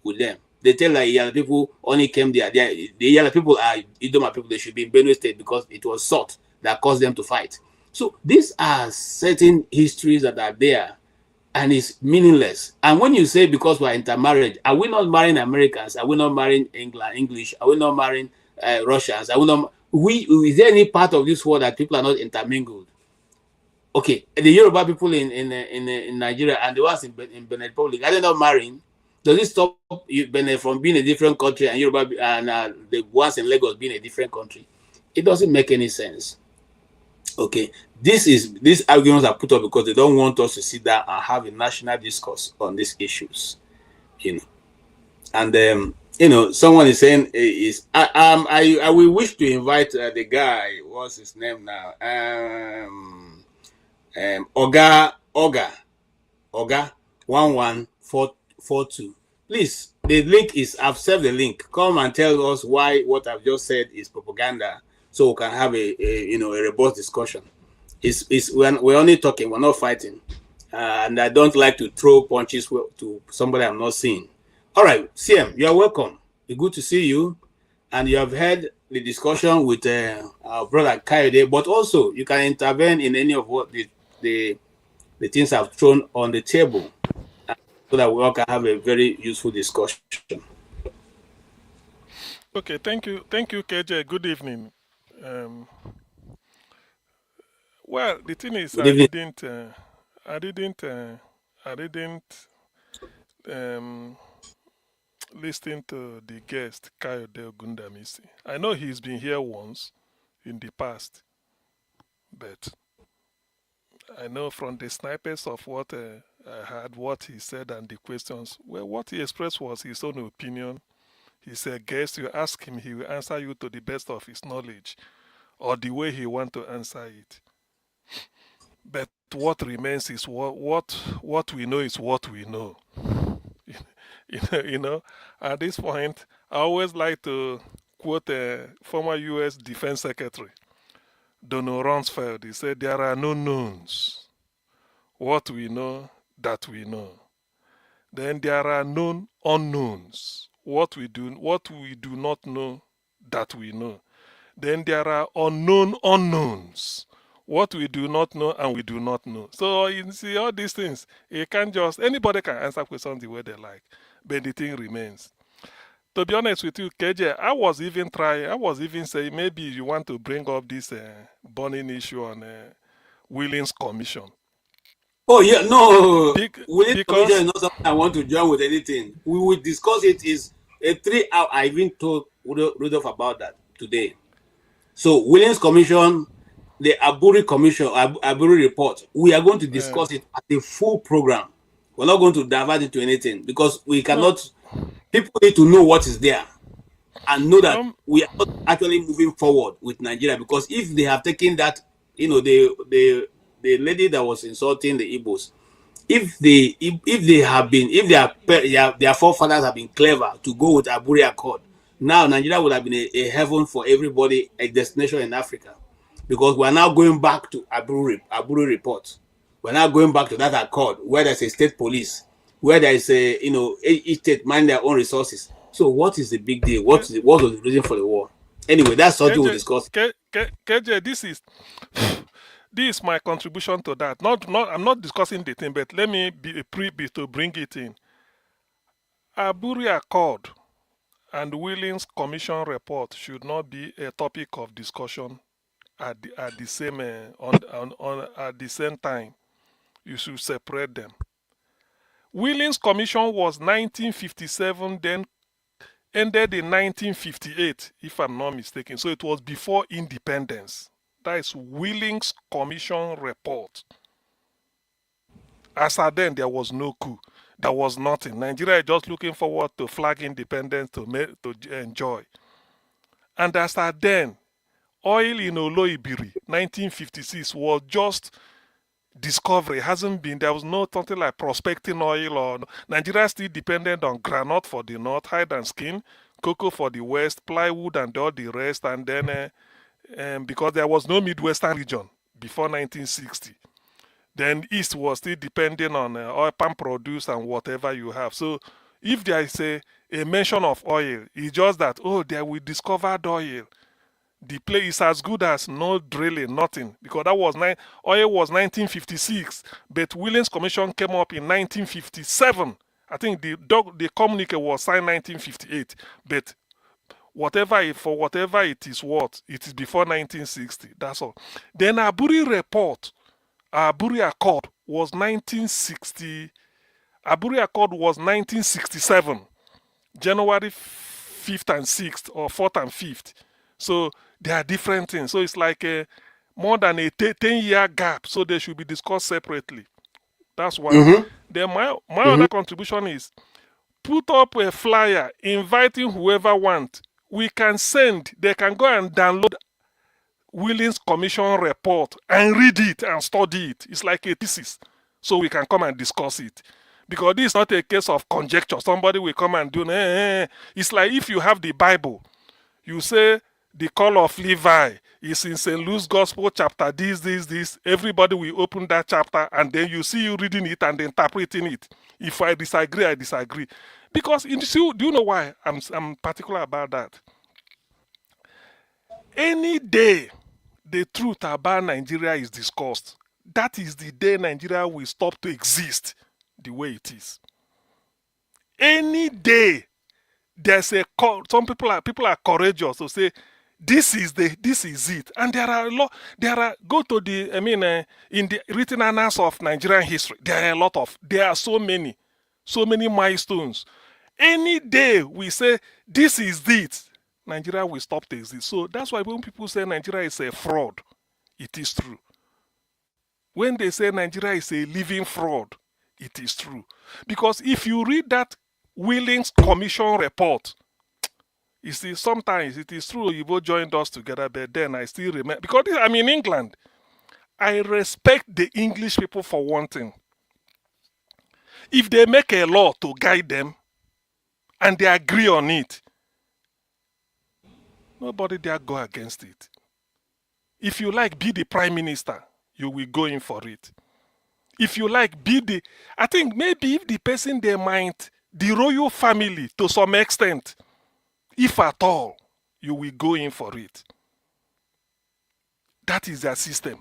with them. They tell like Yala people only came there. The Yala people are Idoma people. They should be in Benue State because it was salt that caused them to fight. So these are certain histories that are there, and it's meaningless. And when you say because we're intermarriage, are we not marrying Americans? Are we not marrying English? Are we not marrying Russians? Are we not? Is there any part of this world that people are not intermingled? Okay, the Yoruba people in Nigeria and the ones in Benin Republic, are they not marrying? Does it stop Benin from being a different country and Yoruba and the ones in Lagos being a different country? It doesn't make any sense. Okay, these arguments are put up because they don't want us to sit down and have a national discourse on these issues, you know. And someone is saying I will wish to invite the guy. What's his name now? Oga 11442. Please, the link is, I've saved the link. Come and tell us why what I've just said is propaganda, so we can have a robust discussion. We're only talking, we're not fighting, and I don't like to throw punches to somebody I'm not seeing. All right, CM, you're welcome. It's good to see you, and you have heard the discussion with our brother Kayode, but also you can intervene in any of what the things I've thrown on the table, so that we all can have a very useful discussion. Okay, thank you, KJ. Good evening. Well, the thing is, I didn't listen to the guest Kayode Ogundamisi. I know he's been here once in the past, but I know from the snipers of what I heard, what he said, and the questions, well, what he expressed was his own opinion. He's a guest. You ask him, he will answer you to the best of his knowledge, or the way he wants to answer it. But what remains is what we know is what we know. At this point, I always like to quote a former U.S. Defense Secretary, Donald Rumsfeld. He said, "There are no knowns. What we know, that we know. Then there are known unknowns. What we do not know, that we know. Then there are unknown unknowns. What we do not know and we do not know." So you see all these things. You can't just, anybody can answer questions the way they like, but the thing remains. To be honest with you, KJ, I was even saying maybe you want to bring up this burning issue on Willings Commission. Oh yeah, no. Willings Commission is not something I want to join with anything. We will discuss it. Is a 3 hour. I even told Rudolph about that today. So Willings Commission, the Aburi Commission, Aburi report, we are going to discuss it as a full program. We're not going to divert into anything because we cannot. People need to know what is there and know that we are not actually moving forward with Nigeria, because if they have taken that, the lady that was insulting the Igbos, if their forefathers have been clever to go with Aburi Accord, now Nigeria would have been a heaven for everybody, a destination in Africa, because we are now going back to Aburi report. We're now going back to that accord where there's a state police, where there is each state mind their own resources. So what is the big deal? What was the reason for the war? Anyway, that's something we'll discuss. KJ, this is my contribution to that. I'm not discussing the thing, but let me be a preview to bring it in. Aburi Accord and Willings Commission report should not be a topic of discussion at the same time. You should separate them. Willings Commission was 1957, then ended in 1958, if I'm not mistaken. So it was before independence. That is Willings Commission report. As at then, there was no coup. There was nothing. Nigeria is just looking forward to flag independence to enjoy. And as at then, oil in Oloibiri, 1956, was just discovery. There was nothing like prospecting oil, or Nigeria still dependent on granite for the north, hide and skin, cocoa for the west, plywood and all the rest, and then because there was no Midwestern region before 1960, then East was still depending on oil palm produce and whatever you have. So if there is a mention of oil, it's just that, there we discovered oil. The place is as good as no drilling, nothing, because that was oil was 1956, but Willings Commission came up in 1957. I think the communique was signed 1958, but whatever it is worth, it is before 1960. That's all. Then Aburi report, Aburi Accord was 1960. Aburi Accord was 1967, January 5th and 6th, or 4th and 5th. So there are different things. So it's like more than a 10-year gap. So they should be discussed separately. That's one. Mm-hmm. Then my Mm-hmm. other contribution is put up a flyer inviting whoever want. We can send. They can go and download Willings Commission report and read it and study it. It's like a thesis. So we can come and discuss it. Because this is not a case of conjecture. Somebody will come and do. It's like if you have the Bible, you say the call of Levi is in St. Luke's Gospel chapter this. Everybody will open that chapter and then you see you reading it and interpreting it. If I disagree, I disagree. Because do you know why I'm particular about that? Any day the truth about Nigeria is discussed, that is the day Nigeria will stop to exist the way it is. Any day there's a call, some people are courageous to say this is it, and there are a lot. Go to the in the written annals of Nigerian history, there are so many milestones. Any day we say this is it, Nigeria will stop to exist. So that's why when people say Nigeria is a fraud, it is true. When they say Nigeria is a living fraud, it is true. Because if you read that Willings Commission report, you see, sometimes it is true you both joined us together, but then I still remember, because I'm in England, I respect the English people for one thing. If they make a law to guide them, and they agree on it, nobody dare go against it. If you like, be the prime minister, you will go in for it. If you like, I think maybe if the person they mind, the royal family to some extent, if at all, you will go in for it. That is their system.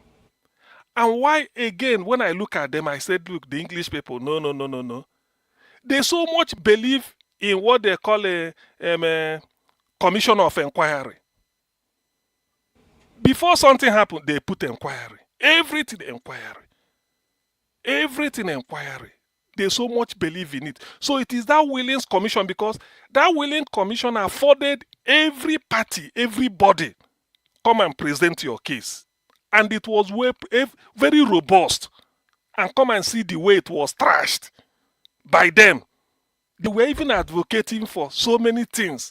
And why, again, when I look at them, I said, look, the English people, no. They so much believe in what they call a commission of inquiry. Before something happened, they put inquiry. Everything inquiry. They so much believe in it. So it is that Willings Commission, because that Willings Commission afforded every party, everybody, come and present your case. And it was very robust. And come and see the way it was trashed by them. They were even advocating for so many things.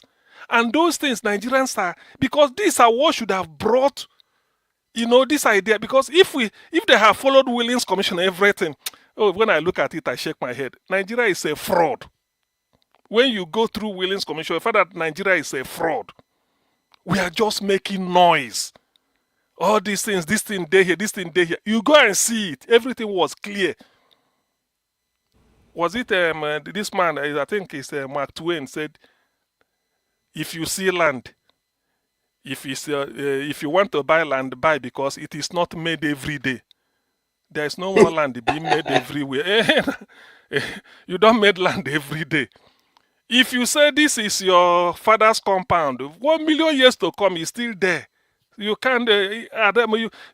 And those things Nigerians are, because these are what should have brought, this idea. Because if they have followed Willings Commission, everything, when I look at it, I shake my head. Nigeria is a fraud. When you go through Willings Commission, you find that Nigeria is a fraud. We are just making noise. All these things, this thing there here, this thing there here. You go and see it. Everything was clear. Was it this man, I think it's Mark Twain, said, if you see land, if you want to buy land, buy, because it is not made every day. There is no more land being made everywhere. You don't make land every day. If you say this is your father's compound, 1 million years to come, is still there. You can't,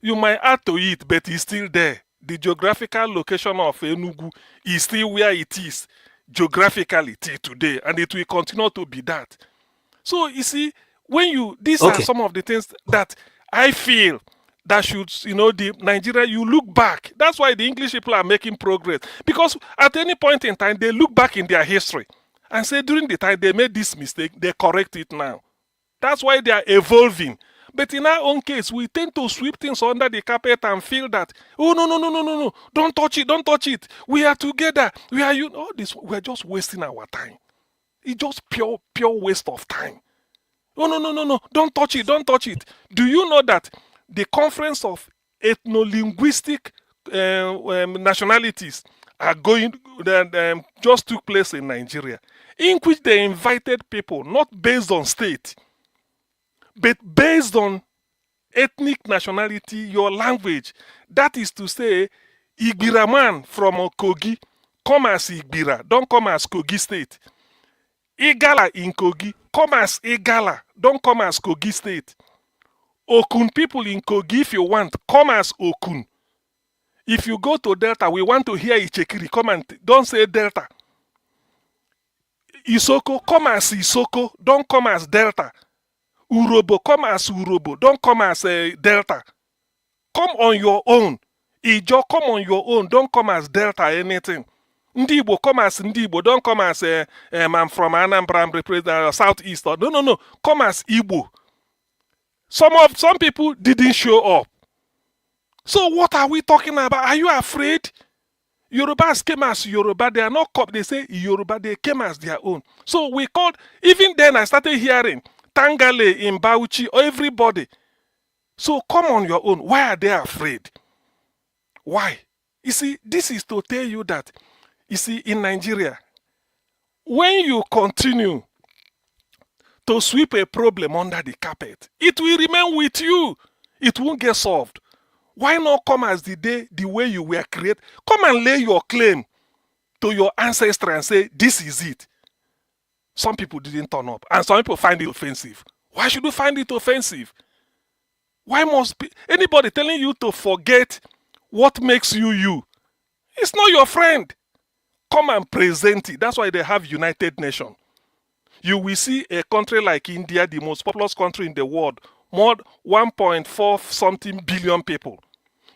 you might add to it, but it's still there. The geographical location of Enugu is still where it is geographically till today, and it will continue to be that. So you see, these are some of the things that I feel that should, the Nigeria, you look back. That's why the English people are making progress, because at any point in time they look back in their history and say during the time they made this mistake, they correct it now. That's why they are evolving. But in our own case, we tend to sweep things under the carpet and feel that, oh, no, don't touch it. We are together. All this, we are just wasting our time. It's just pure waste of time. Oh, no, don't touch it. Do you know that the Conference of Ethno-Linguistic Nationalities just took place in Nigeria, in which they invited people, not based on state, but based on ethnic nationality, your language. That is to say, Igbira man from Kogi, come as Igbira, don't come as Kogi State. Igala in Kogi, come as Igala, don't come as Kogi State. Okun people in Kogi, if you want, come as Okun. If you go to Delta, we want to hear Ichekiri, come and don't say Delta. Isoko, come as Isoko, don't come as Delta. Urobo, come as Urobo. Don't come as a Delta. Come on your own. Ijo, come on your own. Don't come as Delta anything. Ndi Igbo, come as Ndi Igbo. Don't come as I'm from Anambra, I'm representing Southeast. No. Come as Igbo. Some people didn't show up. So what are we talking about? Are you afraid? Yorubas came as Yoruba. They are not cop. They say Yoruba. They came as their own. So we called. Even then, I started hearing Tangale in Bauchi. Everybody. So come on your own. Why are they afraid? Why? You see, this is to tell you that, you see, in Nigeria, when you continue to sweep a problem under the carpet, it will remain with you. It won't get solved. Why not come as the way you were created? Come and lay your claim to your ancestry and say, this is it. Some people didn't turn up, and some people find it offensive. Why should you find it offensive? Why must anybody telling you to forget what makes you you? It's not your friend. Come and present it. That's why they have United Nations. You will see a country like India, the most populous country in the world, more 1.4 something billion people.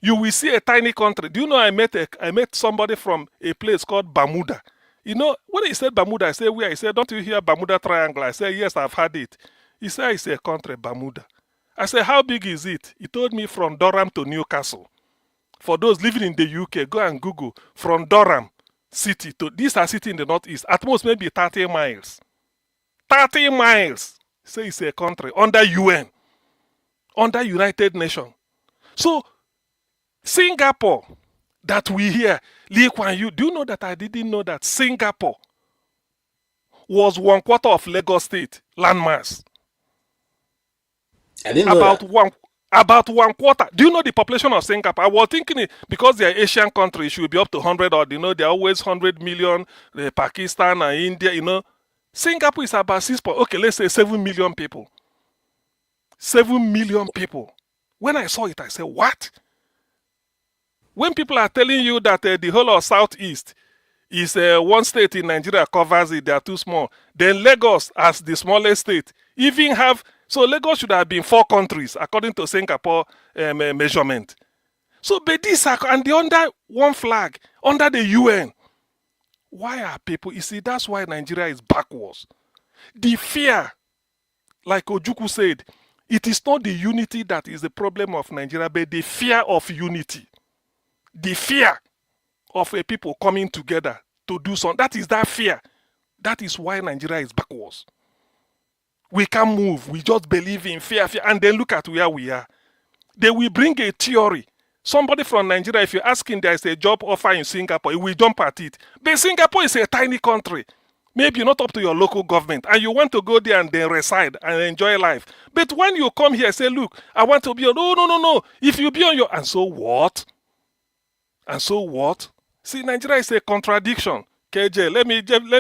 You will see a tiny country. Do you know I met somebody from a place called Bermuda. You know, when he said Bermuda, I said, where? He said, don't you hear Bermuda Triangle? I said, yes, I've heard it. He said, it's a country, Bermuda. I said, how big is it? He told me from Durham to Newcastle. For those living in the UK, go and Google. From Durham city to, these are cities in the northeast, at most maybe 30 miles. 30 miles. Say it's a country under UN, under United Nations. So, Singapore, that we hear, Lee Kuan Yew, do you know that I didn't know that Singapore was 1/4 of Lagos State landmass? I didn't know about that. About 1/4. Do you know the population of Singapore? I was thinking it, because they are Asian countries, should be up to 100, or you know, they're always 100 million, Pakistan and India, you know. Singapore is about 6, okay, let's say 7 million people. 7 million people. When I saw it, I said, what? When people are telling you that the whole of Southeast is one state in Nigeria covers it, they are too small. Then Lagos, as the smallest state, even have, so Lagos should have been 4 countries according to Singapore measurement. So, but these are, and they're under one flag, under the UN. Why are people, you see, that's why Nigeria is backwards. The fear, like Ojukwu said, it is not the unity that is the problem of Nigeria, but the fear of unity. The fear of a people coming together to do something. That is that fear. That is why Nigeria is backwards. We can't move. We just believe in fear. And then look at where we are. They will bring a theory. Somebody from Nigeria, if you ask him there is a job offer in Singapore, he will jump at it. But Singapore is a tiny country. Maybe not up to your local government. And you want to go there and then reside and enjoy life. But when you come here, say, look, I want to be on, no. If you be on your, and so what? And so what? See, Nigeria is a contradiction. KJ, let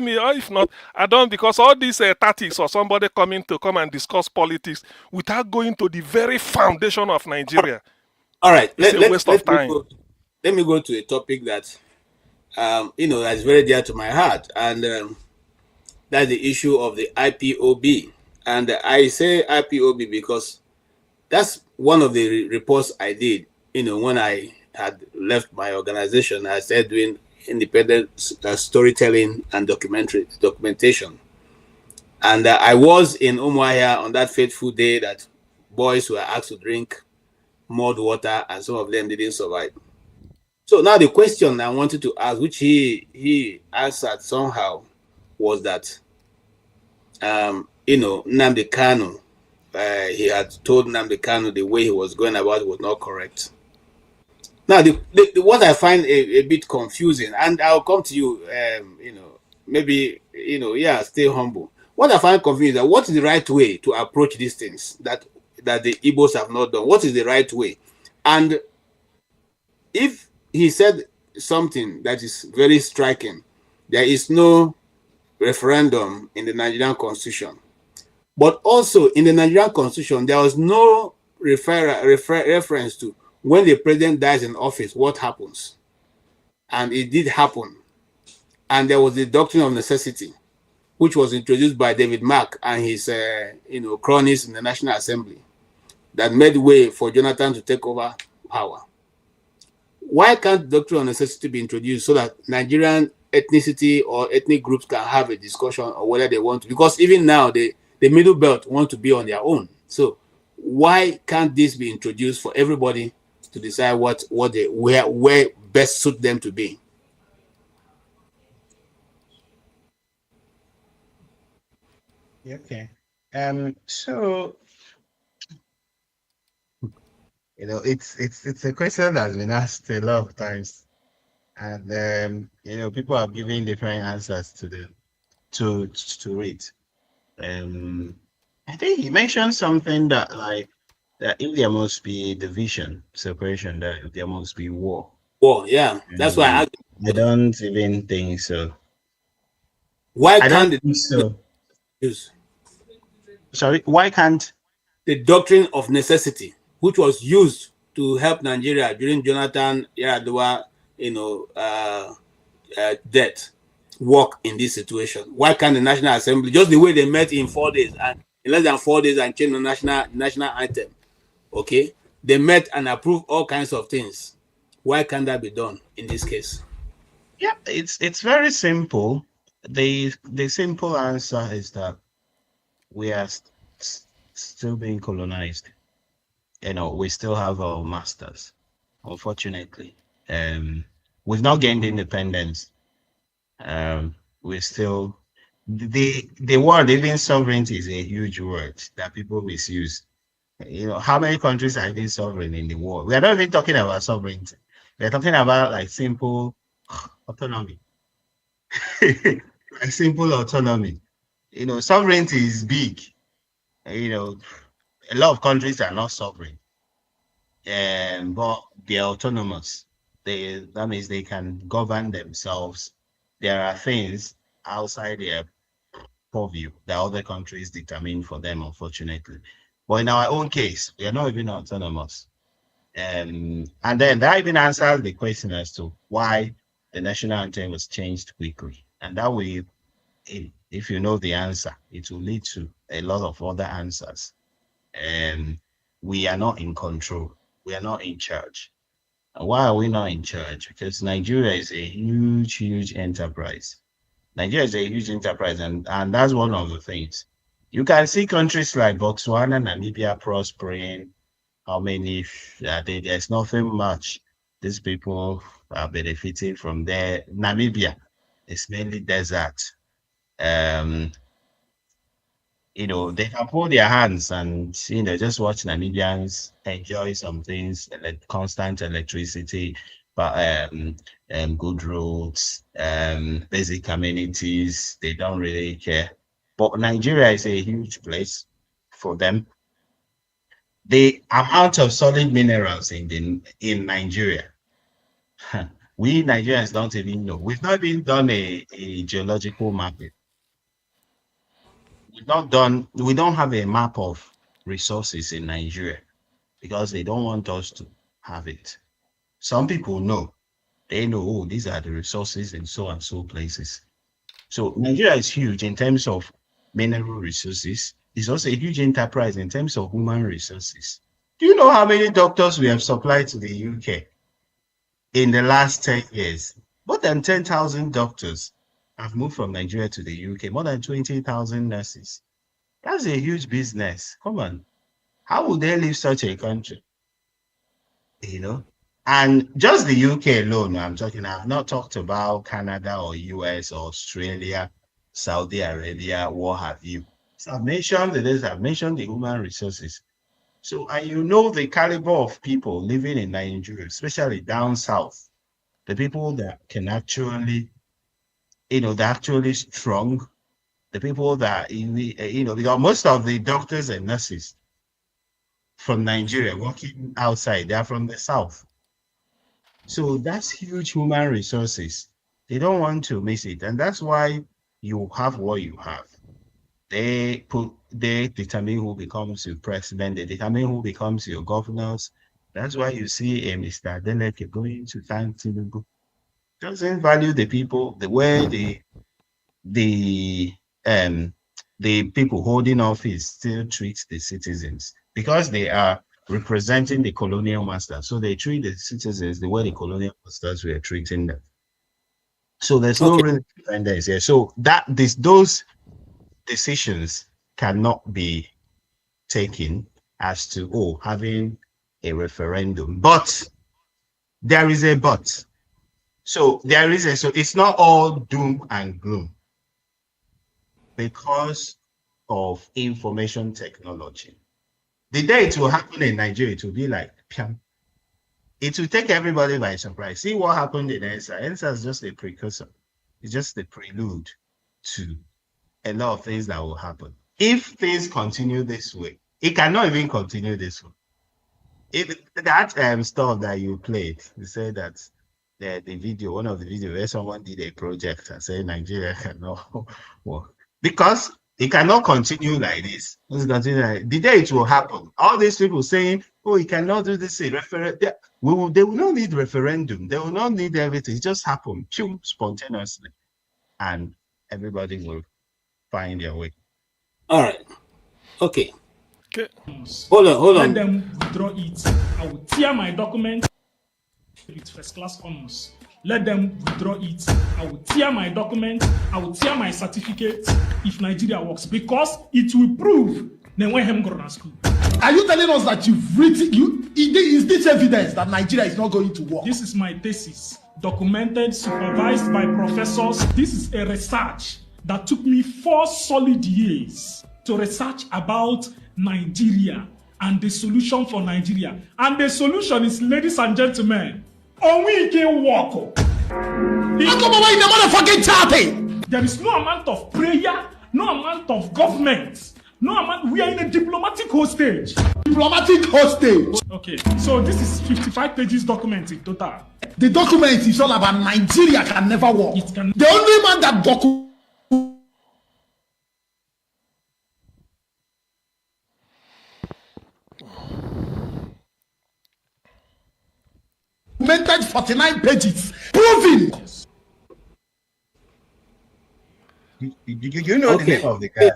me, or if not, I don't, because all these tactics or somebody coming to come and discuss politics without going to the very foundation of Nigeria. All right, it's a waste of time. Let me go to a topic that, you know, that's very dear to my heart, and that's the issue of the IPOB. And I say IPOB because that's one of the reports I did, you know, when I had left my organization. I started doing independent storytelling and documentation. And I was in Umuahia on that fateful day that boys were asked to drink mud water, and some of them didn't survive. So now the question I wanted to ask, which he answered somehow, was that, you know, Nnamdi Kanu, he had told Nnamdi Kanu the way he was going about it was not correct. Now, what I find a bit confusing, and I'll come to you, you know, maybe, you know, yeah, stay humble. What I find confusing is that what is the right way to approach these things that the Igbos have not done? What is the right way? And if he said something that is very striking, there is no referendum in the Nigerian Constitution. But also in the Nigerian Constitution, there was no reference to when the president dies in office, what happens? And it did happen. And there was the doctrine of necessity, which was introduced by David Mark and his, cronies in the National Assembly, that made way for Jonathan to take over power. Why can't doctrine of necessity be introduced so that Nigerian ethnicity or ethnic groups can have a discussion on whether they want to? Because even now, the middle belt want to be on their own. So why can't this be introduced for everybody to decide where best suit them to be? Okay. So it's a question that's been asked a lot of times, and people are giving different answers to it. I think he mentioned something that that if there must be division, separation, that there must be war. War, yeah. That's why I don't even think so. Why I can't don't think so. use? Sorry, why can't the doctrine of necessity, which was used to help Nigeria during Jonathan Yar'Adua, death, work in this situation? Why can't the National Assembly, just the way they met in 4 days and in less than 4 days and changed the national anthem, okay? They met and approved all kinds of things. Why can't that be done in this case? Yeah, it's very simple. The simple answer is that we are still being colonized. We still have our masters, unfortunately. We've not gained independence. We're still the word, even sovereignty, is a huge word that people misuse. How many countries are even sovereign in the world? We are not even talking about sovereignty. We're talking about like simple autonomy. Like simple autonomy. Sovereignty is big. A lot of countries are not sovereign, but they're autonomous. That means they can govern themselves. There are things outside their purview that other countries determine for them, unfortunately. But in our own case, we are not even autonomous. And then that even answers the question as to why the national anthem was changed quickly. And that way, if you know the answer, it will lead to a lot of other answers. And we are not in control. We are not in charge. And why are we not in charge? Because Nigeria is a huge, huge enterprise. Nigeria is a huge enterprise, and that's one of the things. You can see countries like Botswana, Namibia prospering. How many? There's nothing much. These people are benefiting from there. Namibia is mainly desert. They can pull their hands and just watch Namibians enjoy some things, like constant electricity, but good roads, basic amenities. They don't really care. But Nigeria is a huge place for them. The amount of solid minerals in Nigeria, we Nigerians don't even know. We've not even done a geological mapping. We don't have a map of resources in Nigeria because they don't want us to have it. Some people know. They know, oh, these are the resources in so and so places. So Nigeria is huge in terms of mineral resources. It's also a huge enterprise in terms of human resources. Do you know how many doctors we have supplied to the UK in the last 10 years? More than 10,000 doctors have moved from Nigeria to the UK, more than 20,000 nurses. That's a huge business. Come on. How would they leave such a country? And just the UK alone, I've not talked about Canada or US or Australia, Saudi Arabia, what have you. So I've mentioned I've mentioned the human resources. So, and the caliber of people living in Nigeria, especially down south, the people that can actually, they're actually strong, the people that, because most of the doctors and nurses from Nigeria working outside, they're from the south. So that's huge human resources. They don't want to miss it. And that's why you have what you have. They determine who becomes your president. They determine who becomes your governors. That's why you see Mr. Adeleke going to thank Tinubu. Doesn't value the people the way the the people holding office still treat the citizens because they are representing the colonial masters. So they treat the citizens the way the colonial masters were treating them. So there's no real independence here. So those decisions cannot be taken as to having a referendum. But there is a but. So it's not all doom and gloom because of information technology. The day it will happen in Nigeria, it will be like piam. It will take everybody by surprise. See what happened in ENSA. ENSA is just a precursor. It's just the prelude to a lot of things that will happen. If things continue this way, it cannot even continue this way. That stuff that you played, you said that the video, one of the videos where someone did a project and said Nigeria cannot work because it cannot continue like this. The day it will happen, all these people saying, "Oh, you cannot do this." They will not need referendum. They will not need everything. It just happen, spontaneously, and everybody will find their way. All right. Okay. Hold on. Let them withdraw it. I will tear my document with first class honors. Let them withdraw it. I will tear my document. I will tear my certificate if Nigeria works because it will prove they went home to school. Are you telling us that you've written? Is this evidence that Nigeria is not going to work? This is my thesis, documented, supervised by professors. This is a research that took me 4 solid years to research about Nigeria and the solution for Nigeria. And the solution is, ladies and gentlemen, we can walk. There is no amount of prayer, no amount of government, no amount. We are in a diplomatic hostage. Diplomatic hostage. Okay, so this is 55 pages document in total. The document is all about Nigeria can never work. It can. The only man that documented 49 pages, proving. You know the name of the guy.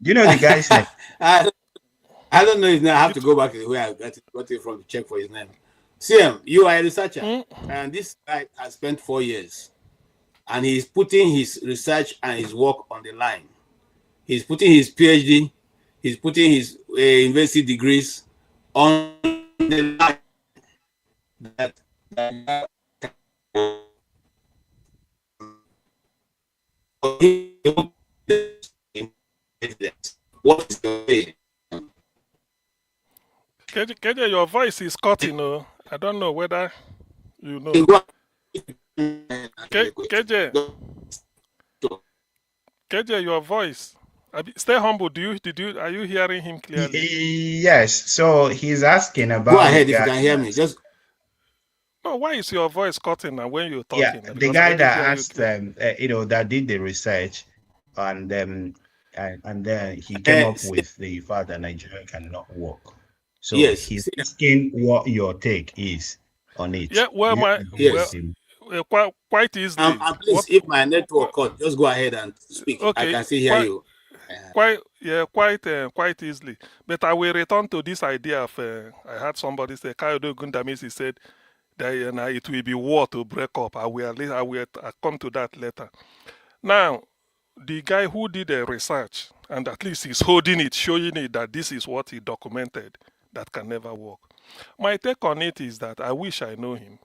You know the guy's name. I don't know his name. I have to go back to where I got it from to check for his name. CM, you are a researcher, and this guy has spent 4 years, and he's putting his research and his work on the line. He's putting his PhD, he's putting his university degrees on the line. What is the way? KJ, your voice is cutting. I don't know whether you know. KJ, your voice. Stay humble. Are you hearing him clearly? Yes. So he's asking about. Go ahead if you can hear me. Just. No, why is your voice cutting and when you're talking? Yeah, the guy that asked that did the research, and then he came up with the fact that Nigeria cannot work. So yes, he's asking what your take is on it. Yeah, well, quite easily. Please, if my network cut, just go ahead and speak. Okay, I can still hear you. Quite easily. But I will return to this idea of I had somebody say, Kayode Ogundamisi said that it will be war to break up. I will come to that later. Now, the guy who did the research, and at least he's holding it, showing it that this is what he documented, that can never work. My take on it is that I wish I know him.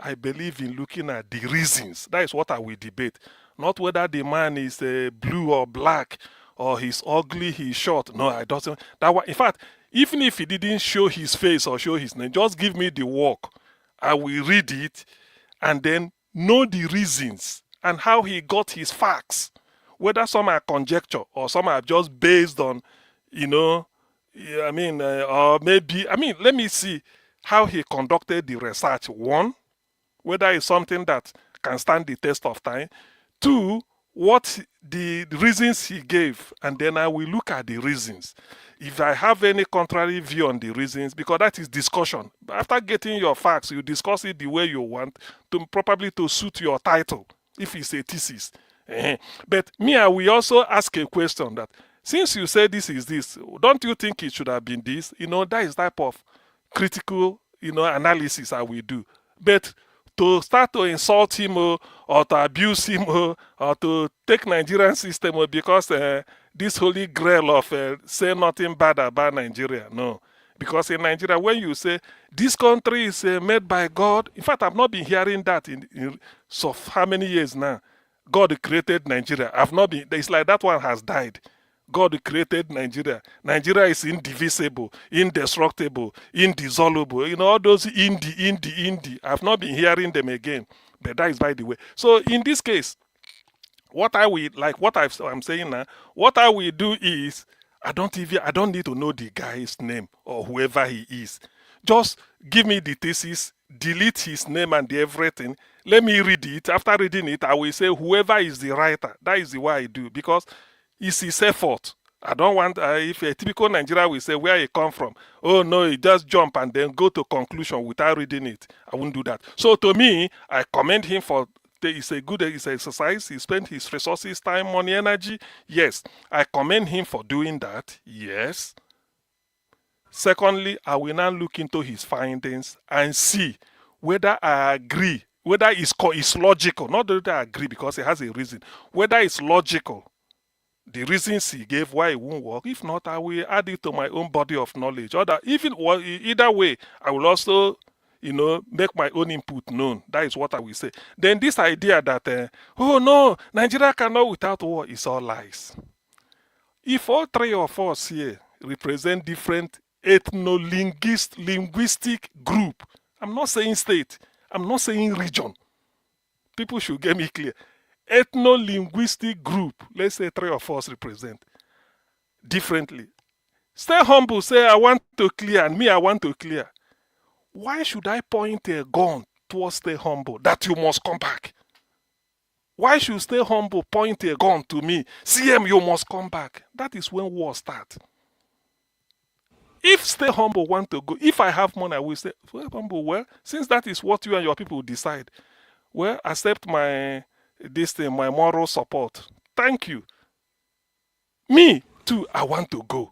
I believe in looking at the reasons. That is what I will debate. Not whether the man is blue or black, or he's ugly, he's short. No, I don't. In fact, even if he didn't show his face or show his name, just give me the work. I will read it and then know the reasons and how he got his facts. Whether some are conjecture or some are just based on, or maybe, let me see how he conducted the research. 1, whether it's something that can stand the test of time. 2, what the reasons he gave, and then I will look at the reasons. If I have any contrary view on the reasons, because that is discussion. After getting your facts, you discuss it the way you want, probably to suit your title, if it's a thesis. But me, I will also ask a question that since you say this is this, don't you think it should have been this? That is type of critical, analysis I will do. But to start to insult him or to abuse him or to take Nigerian system because this holy grail of say nothing bad about Nigeria, no. Because in Nigeria, when you say this country is made by God, in fact, I've not been hearing that in so how many years now? God created Nigeria. I've not been, it's like that one has died. God created Nigeria. Nigeria is indivisible, indestructible, indissoluble. All those indie. I've not been hearing them again. But that is by the way. So in this case, what I will, like what I'm saying now, what I will do is, I don't need to know the guy's name or whoever he is. Just give me the thesis, delete his name and everything. Let me read it. After reading it, I will say whoever is the writer. That is the way I do, because it's his effort. I don't want, if a typical Nigerian will say where he come from, oh no, he just jump and then go to conclusion without reading it. I won't do that. So to me, I commend him for, it's a good exercise. He spent his resources, time, money, energy. Yes, I commend him for doing that. Yes. Secondly, I will now look into his findings and see whether I agree, whether it's logical. Not that I agree because it has a reason. Whether it's logical, the reasons he gave why it won't work. If not, I will add it to my own body of knowledge. Or that if it was either way, I will also, make my own input known. That is what I will say. Then this idea that, oh no, Nigeria cannot without war is all lies. If all three of us here represent different ethno-linguistic group, I'm not saying state, I'm not saying region. People should get me clear. Ethno-linguistic group, let's say three of us represent differently. Stay humble, say I want to clear, and me I want to clear. Why should I point a gun towards Stay Humble that you must come back? Why should Stay Humble point a gun to me? CM, you must come back. That is when war starts. If Stay Humble want to go, if I have money, I will say, Stay Humble, well, since that is what you and your people decide, well, accept my moral support. Thank you. Me, too, I want to go.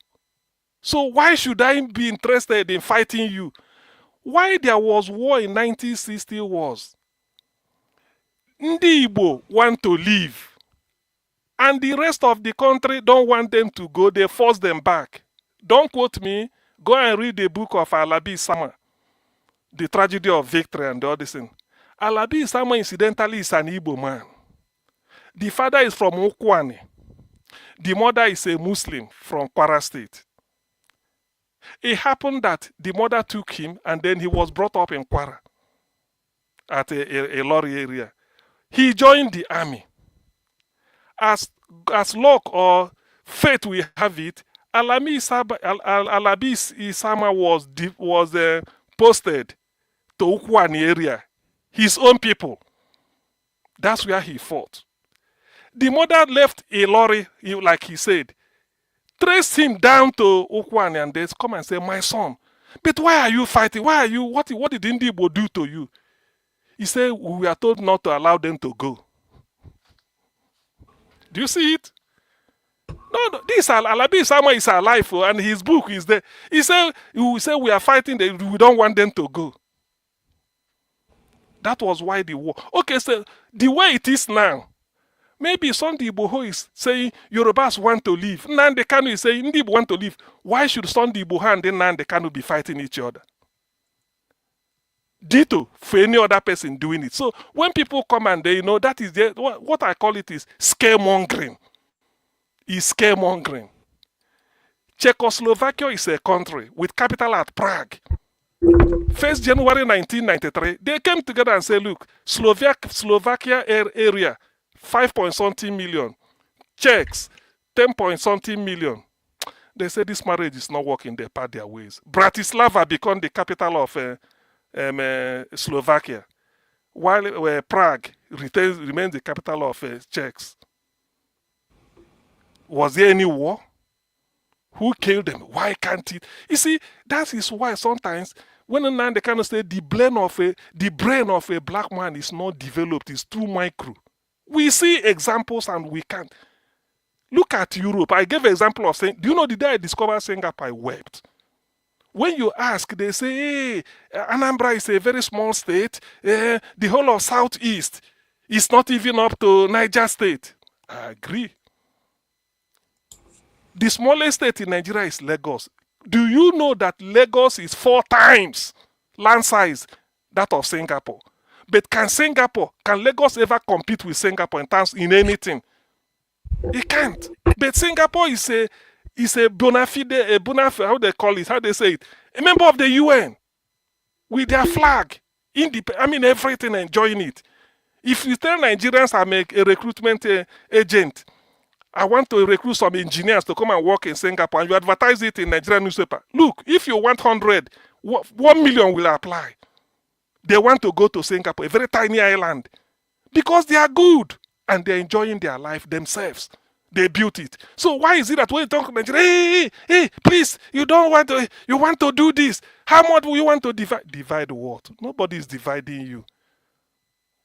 So why should I be interested in fighting you? Why there was war in 1960 was Ndi Igbo want to leave, and the rest of the country don't want them to go. They force them back. Don't quote me. Go and read the book of Alabi Sama, The Tragedy of Victory and all this thing. Alabi Sama incidentally is an Igbo man. The father is from Okwane. The mother is a Muslim from Kwara State. It happened that the mother took him and then he was brought up in Kwara at a lorry area. He joined the army. As luck or fate will have it, Alabi Isama was posted to Ukwani area, his own people. That's where he fought. The mother left a lorry, like he said, traced him down to Ukwani, and they come and say, my son, but why are you fighting? Why are you, what did Indibo do to you? He said, we were told not to allow them to go. Do you see it? No, this Alabi Sama is alive, and his book is there. He said, we are fighting, we don't want them to go. That was why the war. Okay, so the way it is now, maybe Sunday Igboho is saying Yorubas want to leave. Nnamdi Kanu is saying Ndi Igbo want to leave. Why should Sunday Igboho and then Nnamdi Kanu be fighting each other? Ditto for any other person doing it. So when people come and they that is what I call it is scaremongering. Is scaremongering. Czechoslovakia is a country with capital at Prague. 1st January 1993, they came together and said, look, Slovakia area, 5-point-something million. Czechs, 10-point-something million. They said this marriage is not working. They part their ways. Bratislava became the capital of Slovakia, while Prague remains the capital of Czechs. Was there any war? Who killed them? Why can't it? You see, that is why sometimes when they kind of say the brain of a black man is not developed, it's too micro. We see examples and we can't. Look at Europe. I gave an example of saying, do you know the day I discovered Singapore, I wept. When you ask, they say, hey, Anambra is a very small state. The whole of Southeast is not even up to Niger State. I agree. The smallest state in Nigeria is Lagos. Do you know that Lagos is 4 times land size that of Singapore? But can Lagos ever compete with Singapore in anything? It can't. But Singapore is a bona fide, how they call it, how they say it, a member of the UN with their flag, everything, enjoying it. If you tell Nigerians I'm a recruitment agent, I want to recruit some engineers to come and work in Singapore, and you advertise it in Nigerian newspaper. Look, if you want 100, 1 million will apply. They want to go to Singapore, a very tiny island, because they are good and they're enjoying their life themselves. They built it. So why is it that when you talk to Nigeria, hey, please, you want to do this? How much do you want to divide? Divide what? Nobody is dividing you.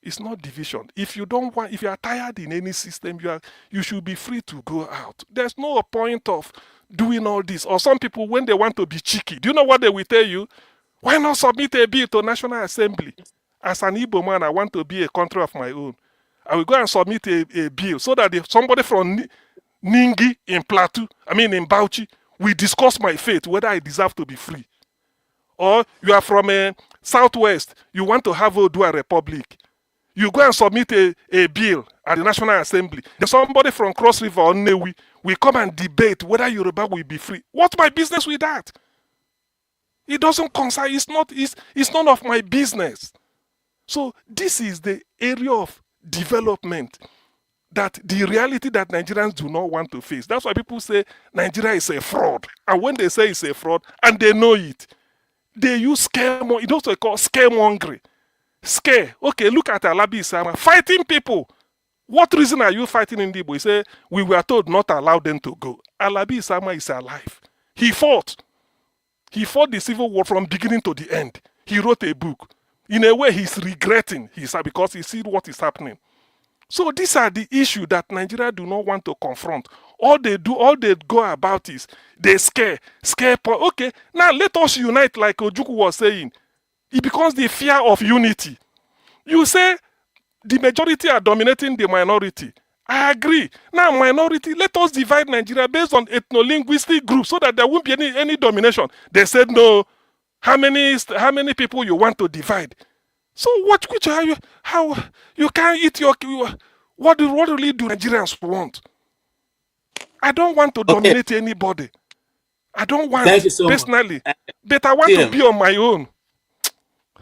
It's not division. If you are tired in any system, you should be free to go out. There's no point of doing all this. Or some people, when they want to be cheeky, do you know what they will tell you? Why not submit a bill to National Assembly? As an Igbo man, I want to be a country of my own. I will go and submit a bill so that if somebody from Ningi in Bauchi, will discuss my fate, whether I deserve to be free. Or you are from Southwest, you want to have Odua Republic. You go and submit a bill at the National Assembly. Then somebody from Cross River or Newi will come and debate whether Yoruba will be free. What's my business with that? It doesn't concern, it's none of my business. So this is the area of development, that the reality that Nigerians do not want to face. That's why people say Nigeria is a fraud. And when they say it's a fraud, and they know it, they use scaremongering. It's also called scaremongering. Scare. Okay, look at Alabi Isama fighting people. What reason are you fighting in Igbo? He said, we were told not to allow them to go. Alabi Isama is alive. He fought. He fought the civil war from beginning to the end. He wrote a book. In a way, he's regretting because he sees what is happening. So these are the issues that Nigeria do not want to confront. All they go about is they scare. Okay, now let us unite, like Ojukwu was saying. It becomes the fear of unity. You say the majority are dominating the minority. I agree. Now, minority, let us divide Nigeria based on ethno-linguistic groups so that there won't be any domination. They said no. How many people you want to divide? So how you can't eat what really do Nigerians want? I don't want to dominate anybody. I don't want personally. But I want to be on my own.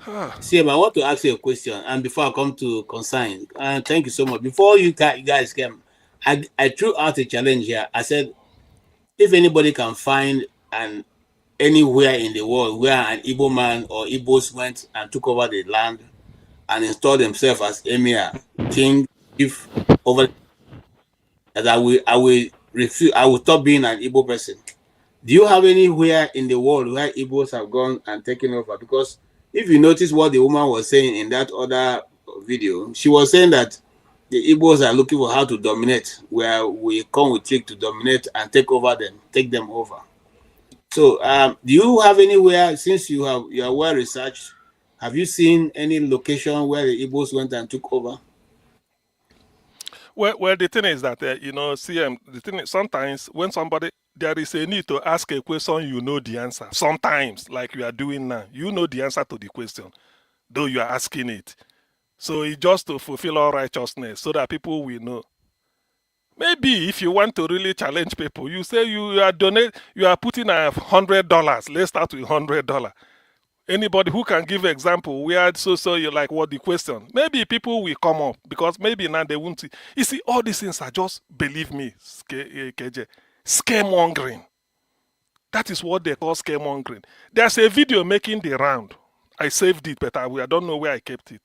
CM, I want to ask you a question, and before I come to consign, and thank you so much. Before you guys came, I threw out a challenge here. I said, if anybody can find anywhere in the world where an Igbo man or Igbos went and took over the land and installed themselves as emir, king, chief, over, that I will refuse. I will stop being an Igbo person. Do you have anywhere in the world where Igbos have gone and taken over? Because if you notice what the woman was saying in that other video, she was saying that the Igbos are looking for how to dominate, where we come with trick to dominate and take them over. So, do you have anywhere, since you are well researched, have you seen any location where the Igbos went and took over? Well, the thing is that CM. The thing is, sometimes when there is a need to ask a question, you know the answer. Sometimes, like you are doing now, you know the answer to the question, though you are asking it. So it's just to fulfill all righteousness, so that people will know. Maybe if you want to really challenge people, you say you are putting $100. Let's start with $100. Anybody who can give example where so you like what the question? Maybe people will come up because maybe now they won't see. You see, all these things are just, believe me, scaremongering. That is what they call scaremongering. There's a video making the round. I saved it, but I don't know where I kept it.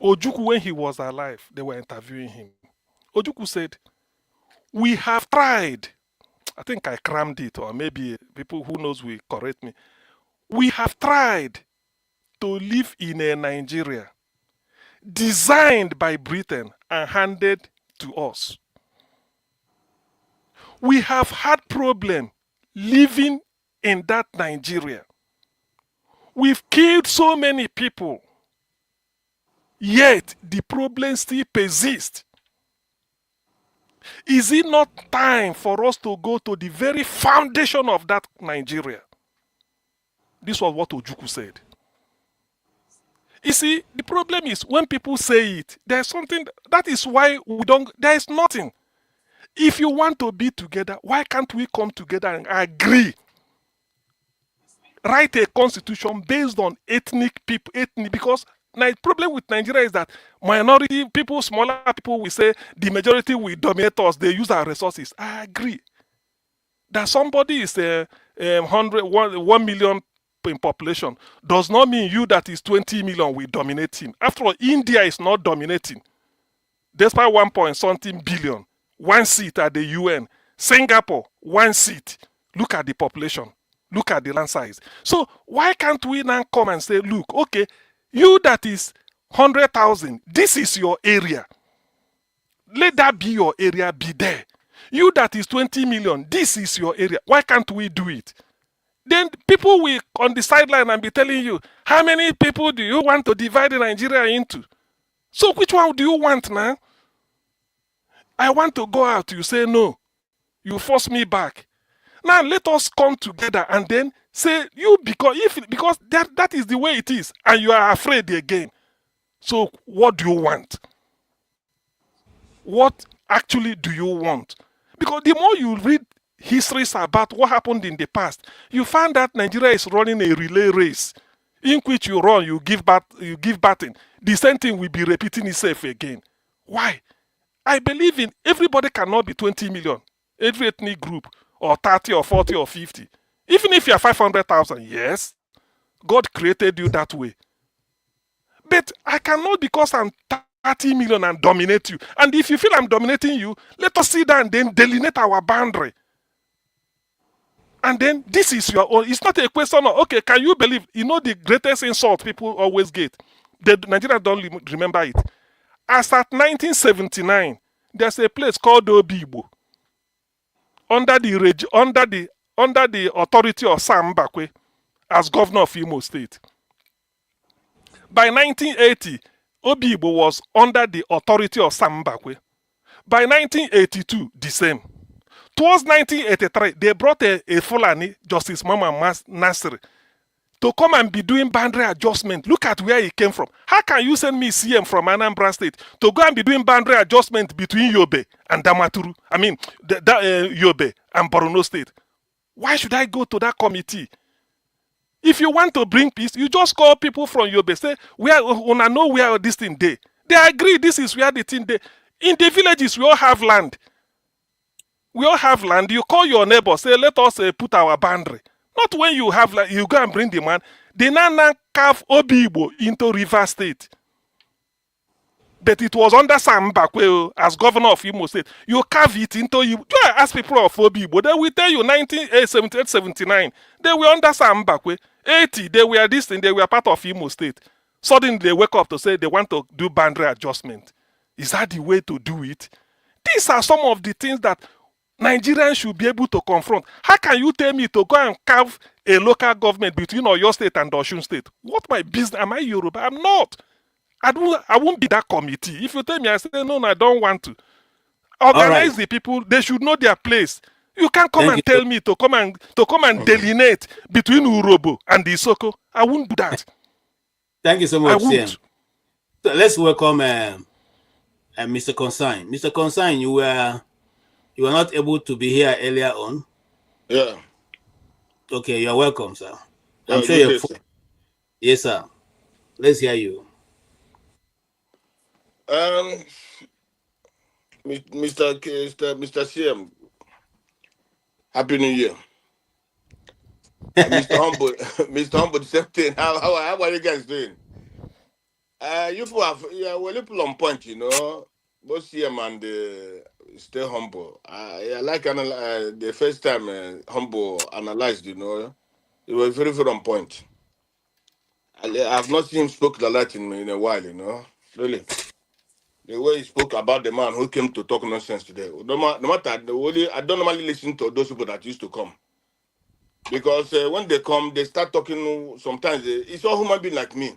Ojukwu, when he was alive, they were interviewing him. Ojukwu said, we have tried. I think I crammed it, or maybe people who knows will correct me. We have tried to live in a Nigeria designed by Britain and handed to us. We have had problem living in that Nigeria. We've killed so many people, yet the problem still persists. Is it not time for us to go to the very foundation of that Nigeria? This was what Ojukwu said. You see, the problem is when people say it, there's something, that is why we don't, there is nothing. If you want to be together, why can't we come together and agree? Write a constitution based on ethnic people, because the problem with Nigeria is that minority people, smaller people will say the majority will dominate us, they use our resources. I agree. That somebody is 1 million in population does not mean you that is 20 million will dominate him. After all, India is not dominating. Despite 1.something billion, 1 seat at the UN. Singapore, 1 seat. Look at the population. Look at the land size. So why can't we now come and say, look, okay, you that is 100,000, this is your area. Let that be your area, be there. You that is 20 million, this is your area. Why can't we do it? Then people will on the sideline and be telling you, how many people do you want to divide Nigeria into? So which one do you want now? I want to go out. You say no. You force me back. Now let us come together and then say you because that is the way it is, and you are afraid again. So what do you want? What actually do you want? Because the more you read histories about what happened in the past, you find that Nigeria is running a relay race in which you run, you give batting. The same thing will be repeating itself again. Why? I believe in everybody cannot be 20 million, every ethnic group, or 30 or 40 or 50. Even if you are 500,000, yes, God created you that way. But I cannot, because I'm 30 million, and dominate you. And if you feel I'm dominating you, let us sit down and then delineate our boundary. And then this is your own. It's not a question of, okay, can you believe, you know the greatest insult people always get? The Nigerians don't remember it. As at 1979, there's a place called Obibo under the authority of Sam Mbakwe as governor of Imo State. By 1980, Obibo was under the authority of Sam Mbakwe. By 1982, the same. Towards 1983, they brought a Fulani, Justice Mama Nasri, to come and be doing boundary adjustment. Look at where he came from. How can you send me CM from Anambra State to go and be doing boundary adjustment between Yobe and Damaturu? I mean, Yobe and Borno State. Why should I go to that committee? If you want to bring peace, you just call people from Yobe, say, I know where this thing dey. They agree this is where the thing dey. In the villages, we all have land. We all have land. You call your neighbor, say, let us put our boundary. Not when you have, like, you go and bring the man. They now carve Obibo into River State. But it was under Sam Mbakwe as governor of Imo State. You carve it into you. Ask people of Obibo. They will tell you 1978, 79. They were under Sam Mbakwe. 80, they were this thing. They were part of Imo State. Suddenly they wake up to say they want to do boundary adjustment. Is that the way to do it? These are some of the things that Nigerians should be able to confront. How can you tell me to go and carve a local government between Oyo State and Osun State? What my business? Am I Yoruba? I'm not. I won't be that committee. If you tell me, I say, no, I don't want to. Organize the people. They should know their place. You can't come and tell me to come and delineate between Urobo and the Isoko. I won't do that. Thank you so much, Sam. So let's welcome Mr. Consign. Mr. Consign, you were not able to be here earlier on. Yeah. Okay, you're welcome, sir. I'm sure you're full. Yes, sir. Let's hear you. Mr. CM, Happy New Year. Mr. Humble, Mr. Humble, the same thing. How are you guys doing? You have we're a little on point, you know. Both CM and stay humble. I like the first time Humble analyzed, you know. It was very, very on point. I've not seen him spoke like that in a while, you know. Really. The way he spoke about the man who came to talk nonsense today. No matter, I don't normally listen to those people that used to come. Because when they come, they start talking, sometimes it's all human being like me.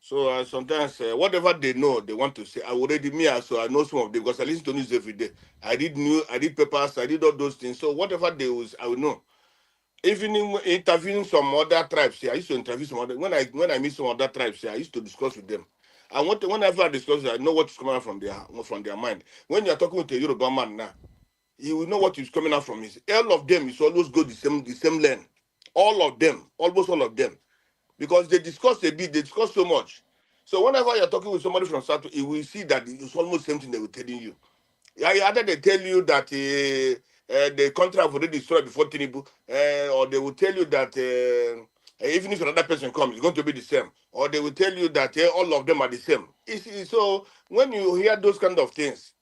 So sometimes whatever they know, they want to say. I already so I know some of them because I listen to news every day. I read papers, I read all those things. So whatever they was, I will know. Even in interviewing some other tribes here, I used to interview some other. When I meet some other tribes here, I used to discuss with them. And whenever I discuss, I know what is coming out from their mind. When you are talking with a Yoruba man now, you will know what is coming out from his. All of them is always go the same lane. All of them, almost all of them, because they discuss a bit, they discuss so much. So whenever you're talking with somebody from South, you will see that it's almost the same thing they were telling you. Either they tell you that the country have already destroyed before Tinubu, or they will tell you that even if another person comes, it's going to be the same. Or they will tell you that all of them are the same. So when you hear those kind of things,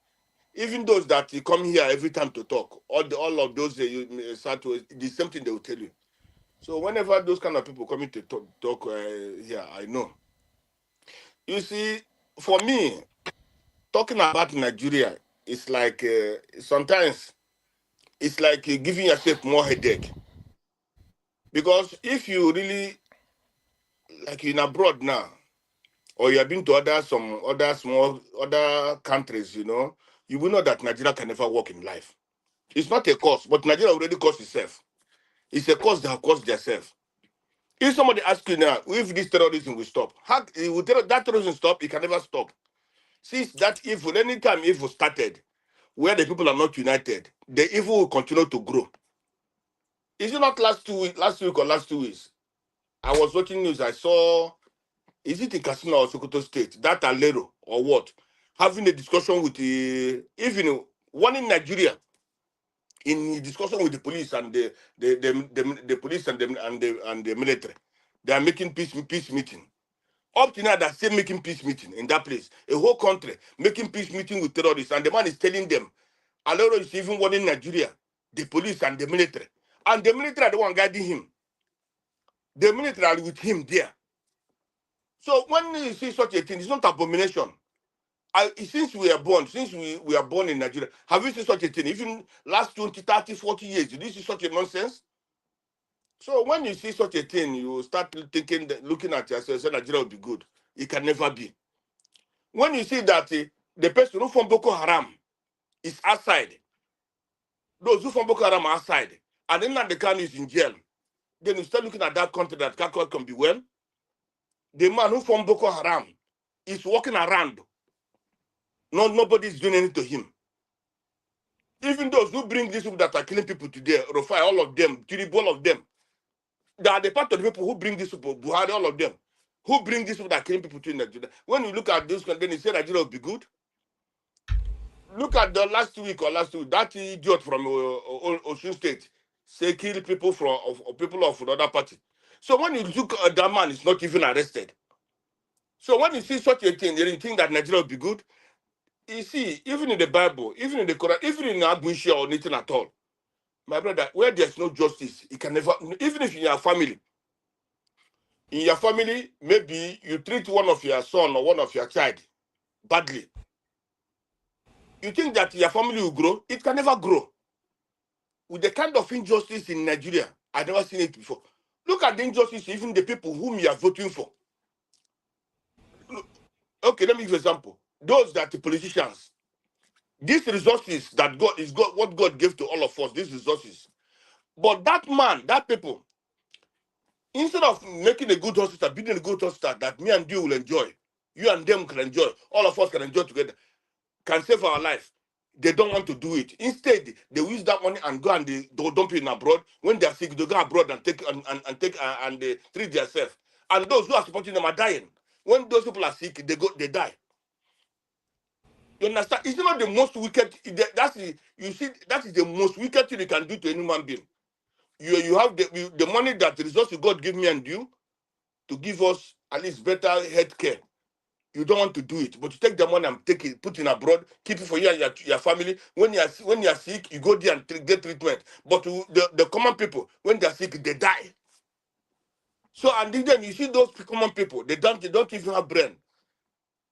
even those that come here every time to talk, all of those you start to the same thing they will tell you. So whenever those kind of people come in to talk here, I know. You see, for me, talking about Nigeria is like sometimes it's like giving yourself more headache. Because if you really like in abroad now, or you have been to other countries, you will know that Nigeria can never work in life. It's not a cause, but Nigeria already caused itself. It's a cause they have caused themselves. If somebody asks you now if this terrorism will stop, how will that terrorism stop? It can never stop. Since that evil, anytime evil started, where the people are not united, the evil will continue to grow. Is it not last week or last 2 weeks? I was watching news. I saw, is it in Katsina or Sokoto State, that Alero or what, having a discussion with even one in Nigeria, in discussion with the police and the police and the military. They are making peace meeting. Up to now, they're still making peace meeting in that place. A whole country making peace meeting with terrorists, and the man is telling them, Alero is even warning Nigeria, the police and the military. And the military are the one guiding him. The military are with him there. So when you see such a thing, it's not abomination. Since we are born in Nigeria, have you seen such a thing? Even last 20, 30, 40 years, did you see such a nonsense? So when you see such a thing, you start thinking, looking at yourself, say Nigeria will be good. It can never be. When you see that the person who from Boko Haram is outside, those who from Boko Haram are outside, and then the Khan is in jail, then you start looking at that country that can be well. The man who from Boko Haram is walking around. Nobody is doing anything to him. Even those who bring these people that are killing people today, Rufai, all of them, Tiribu, all of them, they are the part of the people who bring these people, Buhari, all of them, who bring these people that are killing people to Nigeria. When you look at those, then you say Nigeria will be good. Look at the last week, that idiot from Osun State say kill people people of another party. So when you look at that man, is not even arrested. So when you see such a thing, you think that Nigeria will be good. You see, even in the Bible, even in the Quran, even in Abushia or anything at all, my brother, where there's no justice, it can never, even if in your family, maybe you treat one of your son or one of your child badly. You think that your family will grow? It can never grow. With the kind of injustice in Nigeria, I've never seen it before. Look at the injustice, even the people whom you are voting for. Look, okay, let me give you an example. Those that the politicians, these resources that what God gave to all of us, these resources. But that man, that people, instead of making a good hospital, building a good hospital that me and you will enjoy, you and them can enjoy, all of us can enjoy together, can save our life. They don't want to do it. Instead, they use that money and go and they dump it in abroad. When they are sick, they go abroad and take and they treat themselves. And those who are supporting them are dying. When those people are sick, they die. You understand? It's not the most wicked. That is the most wicked thing you can do to any human being. You have the money that the resources God give me and you to give us at least better health care. You don't want to do it, but you take the money and put it abroad, keep it for you and your family. When you are sick, you go there and get treatment. But the common people, when they are sick, they die. So and then you see those common people, they don't even have brain.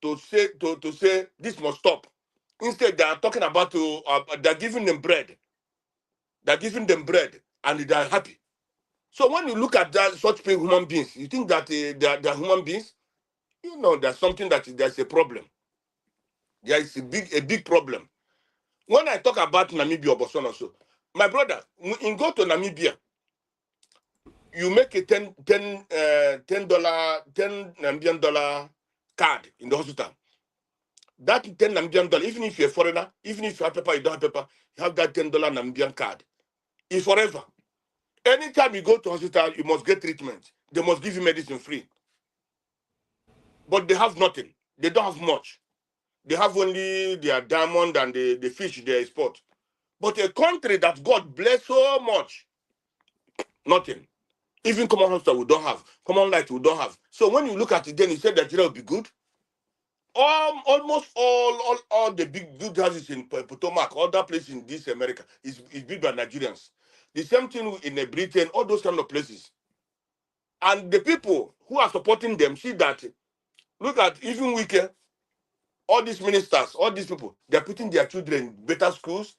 to say this must stop. Instead, they are talking about they're giving them bread. They're giving them bread, and they are happy. So when you look at that, such human beings, you think that they're human beings? You know, there's something there's a problem. There is a big problem. When I talk about Namibia or Botswana also, my brother, in go to Namibia, you make a $10 Namibian dollar card in the hospital. That $10 Namibian dollar, even if you're a foreigner, even if you have paper, you don't have paper, you have that $10 Namibian card. It's forever. Anytime you go to hospital, you must get treatment. They must give you medicine free. But they have nothing. They don't have much. They have only their diamond and the fish they export. But a country that God bless so much, nothing. Even common hospital we don't have. Common light we don't have. So when you look at it, then you say that Nigeria will be good. Almost all the big good houses in Potomac, other places in this America is built by Nigerians. The same thing in Britain, all those kind of places. And the people who are supporting them see that, look at even weaker, all these ministers, all these people, they're putting their children in better schools,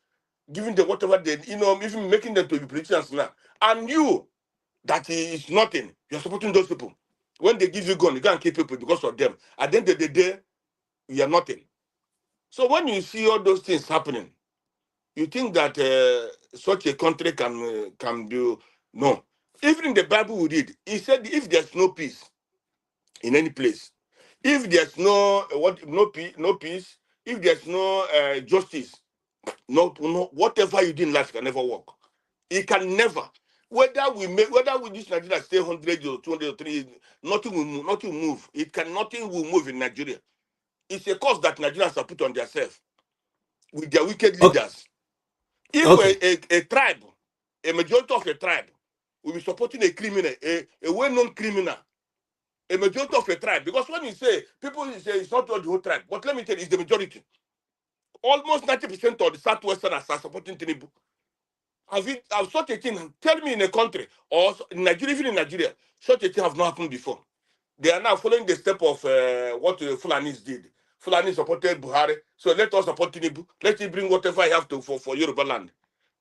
giving them whatever they, even making them to be politicians now. And you, that is nothing, you're supporting those people. When they give you gun, you can't kill people because of them. At the end of the day, you are nothing. So when you see all those things happening, you think that such a country can do, no. Even in the Bible we read, he said if there's no peace in any place, if there's no peace, if there's no justice, no whatever you do in life can never work. It can never. Whether we this Nigeria stay 100 or 200 or 300, nothing will move. Nothing will move in Nigeria. It's a cause that Nigerians have put on themselves with their wicked leaders. If a tribe, a majority of a tribe, will be supporting a criminal, a well-known criminal, a majority of a tribe, because when you say, people say it's not all the whole tribe, but let me tell you, it's the majority. Almost 90% of the Southwesterners are supporting Tinubu. Have such a thing, tell me in a country, or in Nigeria, even in Nigeria, such a thing have not happened before. They are now following the step of what the Fulanis did. Fulani supported Buhari, so let us support Tinubu. Let him bring whatever he have to for Yoruba land.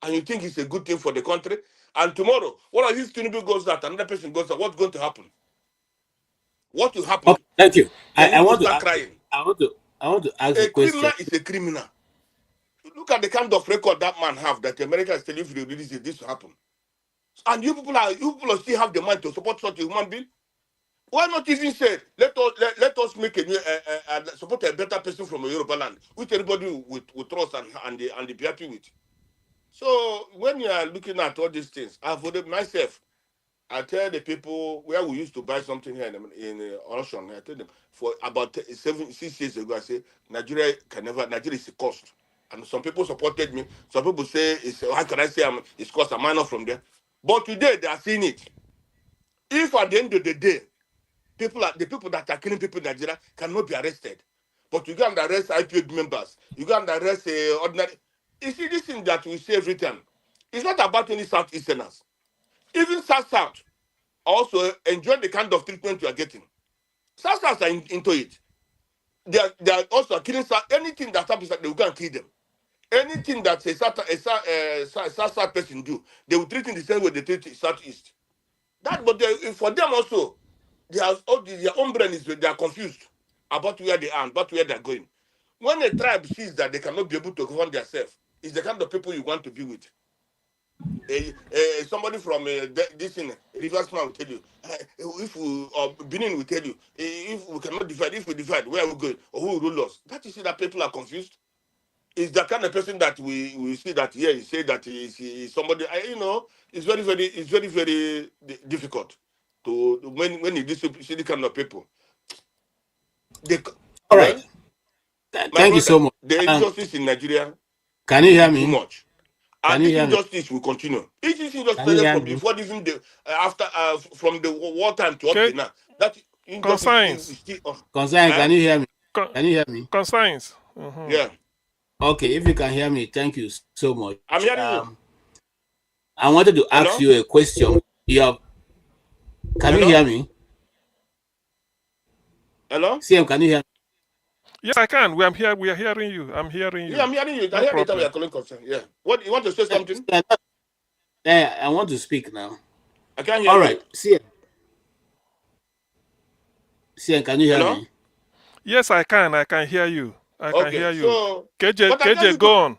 And you think it's a good thing for the country? And tomorrow, what if Tinubu goes out, another person goes out, what's going to happen? What will happen? Okay, thank you. I want to start crying. I want to ask a a question. criminal is a criminal. Look at the kind of record that man have, that America is telling you if you release it, this will happen. And you people still have the mind to support such a human being? Why not even say, let us make a new, support a better person from a Yoruba land, which everybody will trust and be happy with. So when you are looking at all these things, I've voted myself. I tell the people where we used to buy something here in Osun, I tell them for about 6 years ago, I say Nigeria is a cost. And some people supported me. Some people say how can I say it's cost? Am I not from there? But today they are seeing it. If at the end of the day, the people that are killing people in Nigeria cannot be arrested, but you go and arrest IPOB members, you go and arrest ordinary. You see, this thing that we say every time, it's not about any Southeasterners. Even South also enjoy the kind of treatment you are getting. South are into it. They are also killing anything that happens, they will go and kill them. Anything that a South person do, they will treat it the same way they treat Southeast. But for them also, their own brain they are confused about where they are, about where they are going. When a tribe sees that they cannot be able to govern themselves, it's the kind of people you want to be with. Somebody from this in Rivers will tell you, if we or Benin will tell you, if we cannot divide, if we divide, where are we going, or who will rule us? That you see that people are confused. Is the kind of person that we see that here. He say that he's somebody. It's very difficult to when you see the kind of people. All right. Thank you so much. The injustice in Nigeria. Can you hear me? Too much. And this injustice will continue. This injustice from before even after from the wartime to up to now. That injustice is still. Conscience, can you hear me? Can you hear me? Conscience. Yeah. Okay, if you can hear me, thank you so much. I'm hearing you. I wanted to ask you a question. Can you hear me? Hello? CM, can you hear me? Yes, I can. We are hearing you. I'm hearing you. Yeah, I'm hearing you. No I hear the time problem. we are calling concern. Yeah. What you want to say something? I want to speak now. I can't hear All you. right. See, can you hear Hello? me? Yes, I can. I can hear you. I can Okay. hear you. So, but I tell KJ, you, go on.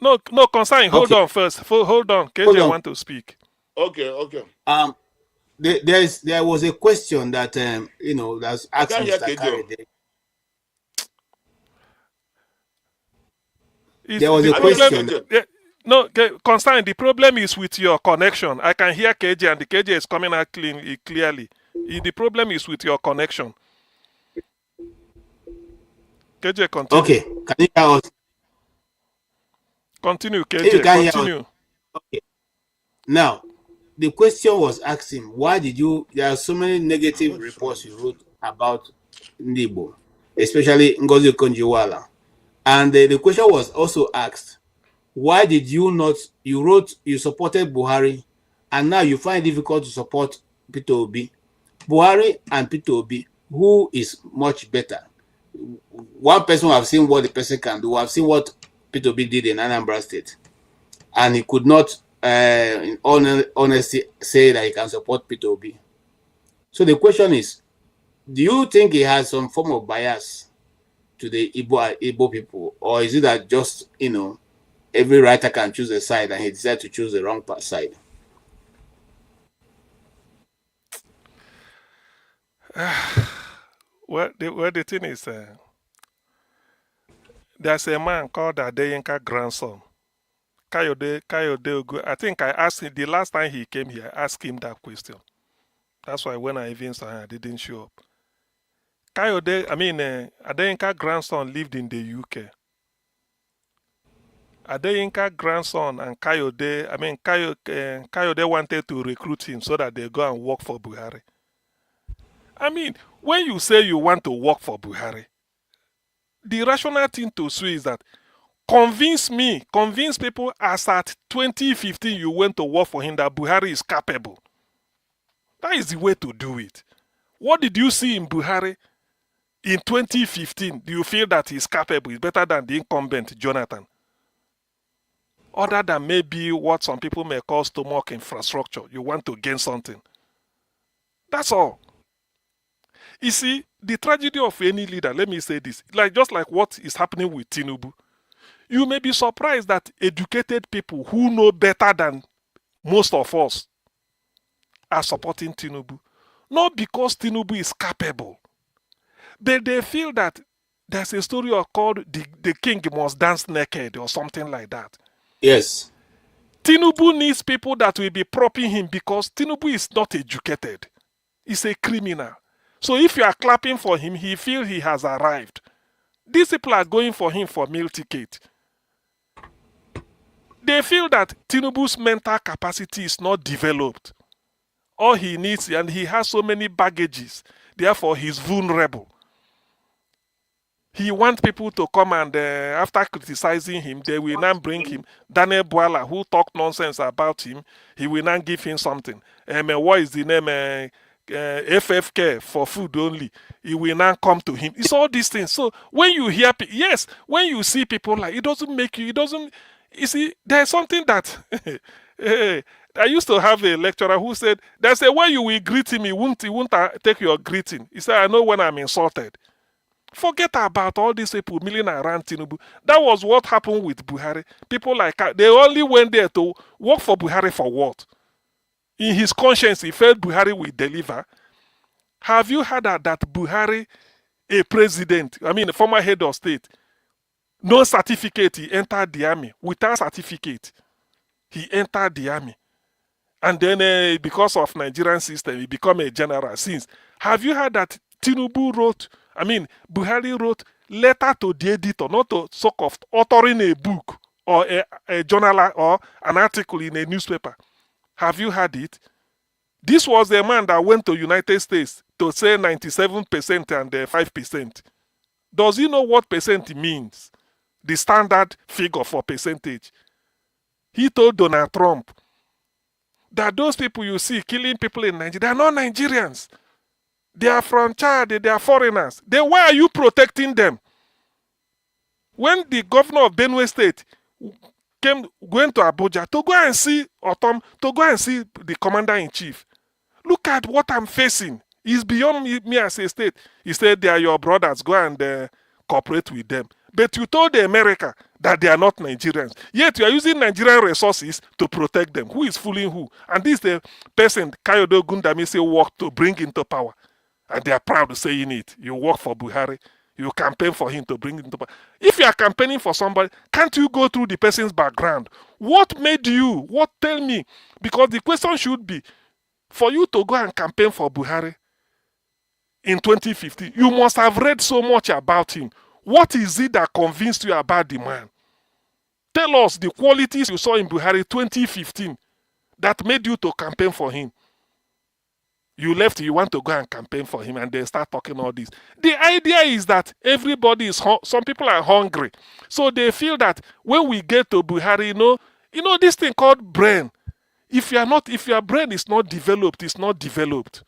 No, concern. Hold Okay. on first. Hold on. Hold KJ on. want to speak. okay. There was a question that that's I asked can't hear Mr. KJ. Kayode. If There was the a problem, question. no, concern. The problem is with your connection. I can hear KJ, and the KJ is coming out clearly. The problem is with your connection. KJ, continue. Okay, can you hear us? Continue, If you KJ. can hear us, Continue. okay. Now, the question was asked him, why did you? There are so many negative reports you wrote about Ndibo, especially Ngozi Okonjo-Iweala, and the question was also asked, why did you not? You supported Buhari, and now you find it difficult to support Peter Obi. Buhari and Peter Obi, who is much better? One person, have seen what the person can do. I've seen what Peter Obi did in Anambra State, and he could not, in honesty, say that he can support Peter Obi. So the question is, do you think he has some form of bias to the Igbo people, or is it that just every writer can choose a side and he decided to choose the wrong side? Well, the thing is, there's a man called Adeyinka grandson, Kayode Ogundamisi. I think I asked him the last time he came here. I asked him that question. That's why when I even saw him, I didn't show up. Adeyinka grandson lived in the UK. Adeyinka grandson and Kayode wanted to recruit him so that they go and work for Buhari. I mean, when you say you want to work for Buhari, the rational thing to say is that convince people as at 2015 you went to work for him that Buhari is capable. That is the way to do it. What did you see in Buhari in 2015? Do you feel that he's capable? He's better than the incumbent Jonathan? Other than maybe what some people may call stomach infrastructure. You want to gain something. That's all. You see, the tragedy of any leader, let me say this, just like what is happening with Tinubu, you may be surprised that educated people who know better than most of us are supporting Tinubu. Not because Tinubu is capable, but they feel that there's a story called the king must dance naked or something like that. Yes. Tinubu needs people that will be propping him because Tinubu is not educated. He's a criminal. So if you are clapping for him, he feels he has arrived. These people are going for him for meal ticket. They feel that Tinubu's mental capacity is not developed. All he needs, and he has so many baggages, therefore he's vulnerable. He wants people to come and after criticizing him, they will now bring him Daniel Bwala, who talked nonsense about him. He will now give him something. What is the name? FFK for food only. He will now come to him. It's all these things. So when you hear, when you see people like, it doesn't make you. It doesn't. You see, there's something that I used to have a lecturer who said, "There's a way you will greet him. He won't take your greeting." He said, "I know when I'm insulted." Forget about all these people milling around Tinubu. That was what happened with Buhari. People like they only went there to work for Buhari for what? In his conscience, he felt Buhari will deliver. Have you heard that Buhari, a president, a former head of state, no certificate, he entered the army. Without certificate, he entered the army. And then because of Nigerian system, he became a general since. Have you heard that Buhari wrote letter to the editor, not to so-called authoring a book or a journal or an article in a newspaper? Have you heard it? This was the man that went to United States to say 97% and 5%. Does he know what percent means? The standard figure for percentage. He told Donald Trump that those people you see killing people in Nigeria, they are not Nigerians. They are from Chad, they are foreigners. Then why are you protecting them? When the governor of Benue State went to Abuja to go and see Otom, to go and see the commander-in-chief, look at what I'm facing. It's beyond me as a state. He said, they are your brothers. Go and cooperate with them. But you told the America that they are not Nigerians. Yet you are using Nigerian resources to protect them. Who is fooling who? And this is the person Kayode Ogundamisi worked to bring into power. And they are proud of saying it. You work for Buhari. You campaign for him to bring it into power. If you are campaigning for somebody, can't you go through the person's background? What made you? What tell me? Because the question should be, for you to go and campaign for Buhari in 2015, you must have read so much about him. What is it that convinced you about the man? Tell us the qualities you saw in Buhari 2015 that made you to campaign for him. You left, you want to go and campaign for him, and they start talking all this. The idea is that everybody is, some people are hungry. So they feel that when we get to Buhari, you know this thing called brain. If your brain is not developed, it's not developed.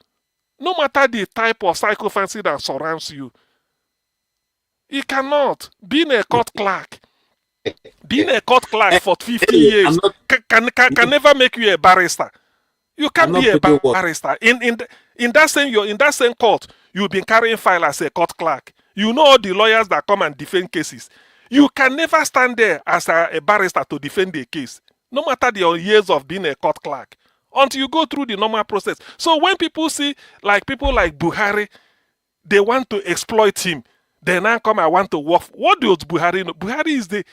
No matter the type of psychophancy that surrounds you, you cannot. Being a court clerk for 50 years can never make you a barrister. You can't be a barrister. In that same court, you've been carrying file as a court clerk. You know all the lawyers that come and defend cases. You can never stand there as a barrister to defend a case, no matter the years of being a court clerk, until you go through the normal process. So when people see people like Buhari, they want to exploit him. They now come and want to work. What does Buhari know? Buhari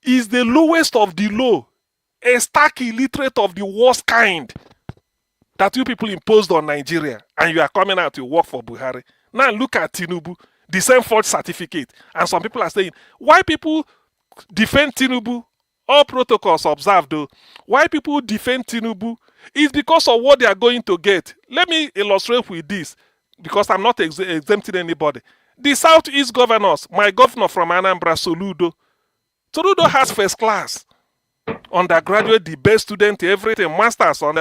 is the lowest of the low, a stark illiterate of the worst kind that you people imposed on Nigeria, and you are coming out to work for Buhari. Now look at Tinubu, the same forged certificate, and some people are saying, why people defend Tinubu? All protocols observed though. Why people defend Tinubu is because of what they are going to get. Let me illustrate with this, because I'm not exempting anybody. The Southeast governors, my governor from Anambra, Soludo has first class. Undergraduate, the best student, everything, masters on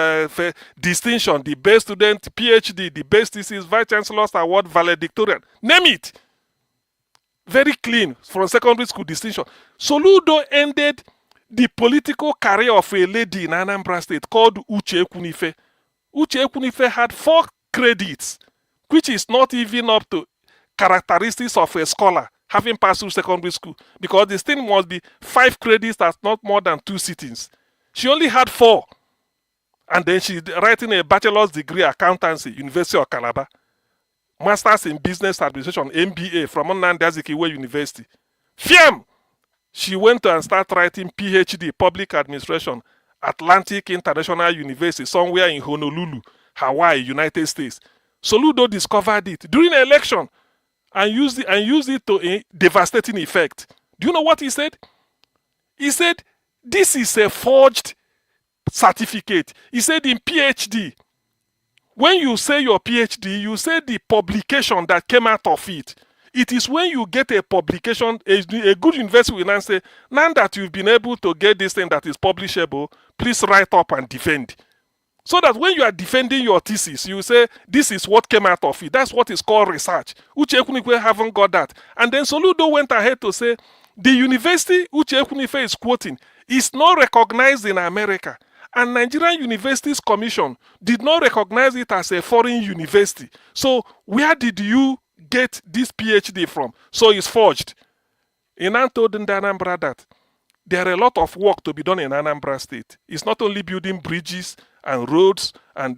distinction, the best student, PhD, the best thesis, vice chancellor's award, valedictorian, name it. Very clean from secondary school distinction. Soludo ended the political career of a lady in Anambra State called Uche Ekwunife. Uche Ekwunife had 4 credits, which is not even up to characteristics of a scholar having passed through secondary school, because this thing must be 5 credits, that's not more than 2 sittings. She only had 4. And then she's writing a bachelor's degree accountancy, University of Calabar, master's in business administration, MBA from Nnamdi Azikiwe University. Fiam! She went to and started writing PhD, public administration, Atlantic International University, somewhere in Honolulu, Hawaii, United States. Soludo discovered it during an election and used it to a devastating effect. Do you know what he said? He said, this is a forged certificate. He said in PhD, when you say your PhD, you say the publication that came out of it. It is when you get a publication, a good university will now say, now that you've been able to get this thing that is publishable, please write up and defend. So that when you are defending your thesis, you say, this is what came out of it. That's what is called research. Uche Ekwunife haven't got that. And then Soludo went ahead to say, the university Uche Ekwunife is quoting is not recognized in America. And Nigerian Universities Commission did not recognize it as a foreign university. So where did you get this PhD from? So it's forged. Inan told Anambra that there are a lot of work to be done in Anambra State. It's not only building bridges and roads and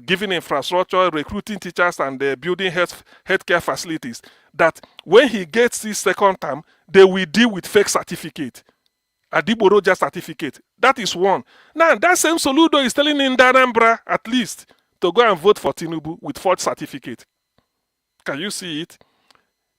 giving infrastructure, recruiting teachers, and building healthcare facilities. That when he gets his second term, they will deal with fake certificate. Adiboroja certificate. That is one. Now, that same Soludo is telling Anambra, at least, to go and vote for Tinubu with forged certificate. Can you see it?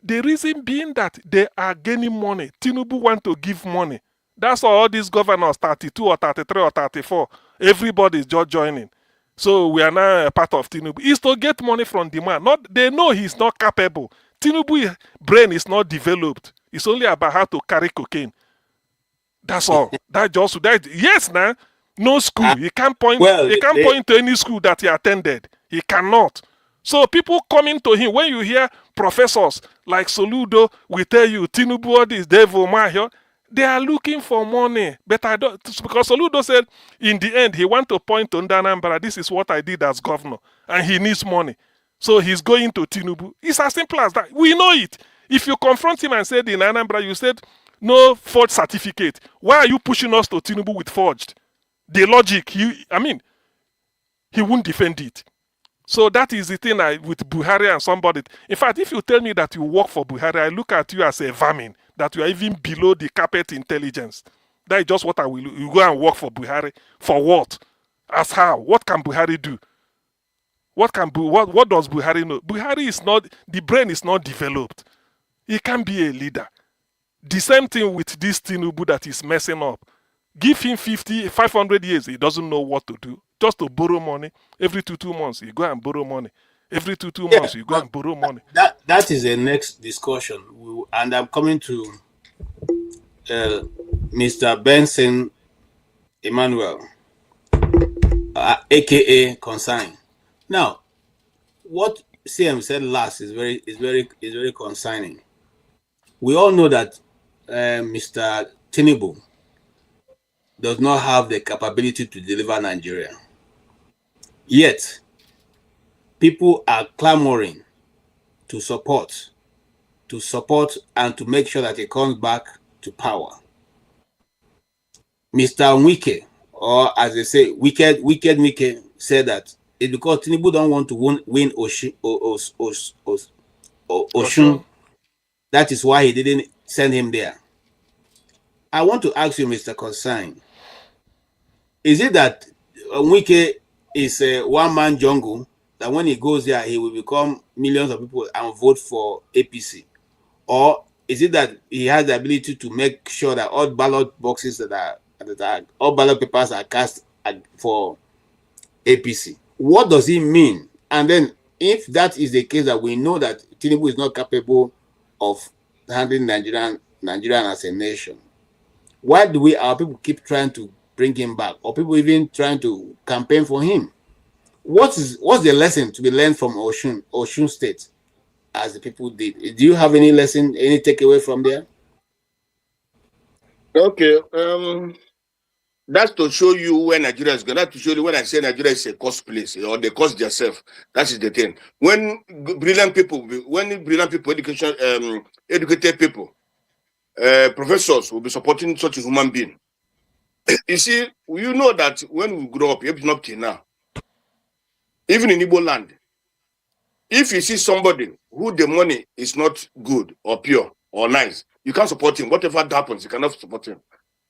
The reason being that they are gaining money. Tinubu want to give money. That's why all these governors, 32 or 33 or 34, everybody is just joining. So we are now a part of Tinubu. It's to get money from the man. They know he's not capable. Tinubu's brain is not developed. It's only about how to carry cocaine. That's all. Yes, now, no school. He can't point. He can't point to any school that he attended. He cannot. So people coming to him, when you hear professors like Soludo will tell you Tinubu this devil Mahio, they are looking for money. But I don't, because Soludo said in the end he want to point to Ndanambra, this is what I did as governor, and he needs money. So he's going to Tinubu. It's as simple as that. We know it. If you confront him and said in Anambra, you said no forged certificate. Why are you pushing us to Tinubu with forged? The logic, he won't defend it. So that is the thing with Buhari and somebody. In fact, if you tell me that you work for Buhari, I look at you as a vermin, that you are even below the carpet intelligence. That is just what I will. You go and work for Buhari. For what? As how? What can Buhari do? What does Buhari know? Buhari is not, the brain is not developed. He can't be a leader. The same thing with this Tinubu that is messing up. Give him 500 years, he doesn't know what to do. Just to borrow money. Every two months, you go and borrow money. Every two months, you go and borrow money. That is the next discussion. And I'm coming to Mr. Benson Emmanuel, aka Consign. Now, what CM said last is very concerning. We all know that Mr. Tinubu does not have the capability to deliver Nigeria. Yet, people are clamoring to support and to make sure that he comes back to power. Mr. Wike, or as they say, wicked Wike, said that it's because Tinubu don't want to win Osun. That is why he didn't send him there. I want to ask you, Mr. Consign, is it that Wike is a one-man jungle, that when he goes there, he will become millions of people and vote for APC? Or is it that he has the ability to make sure that all ballot boxes all ballot papers are cast for APC? What does it mean? And then, if that is the case, that we know that Tinubu is not capable of handling Nigerian as a nation, why do our people keep trying to bring him back, or people even trying to campaign for him? What's the lesson to be learned from Osun State, as the people did? Do you have any lesson, any takeaway from there? Okay. That's to show you where Nigeria is going. That's to show you when I say Nigeria is a cost place, or they cost themselves. That is the thing. When brilliant people, educated people, professors will be supporting such a human being. You see, you know that when we grow up, even up till now, even in Igbo land, if you see somebody who the money is not good or pure or nice, you can't support him. Whatever happens, you cannot support him.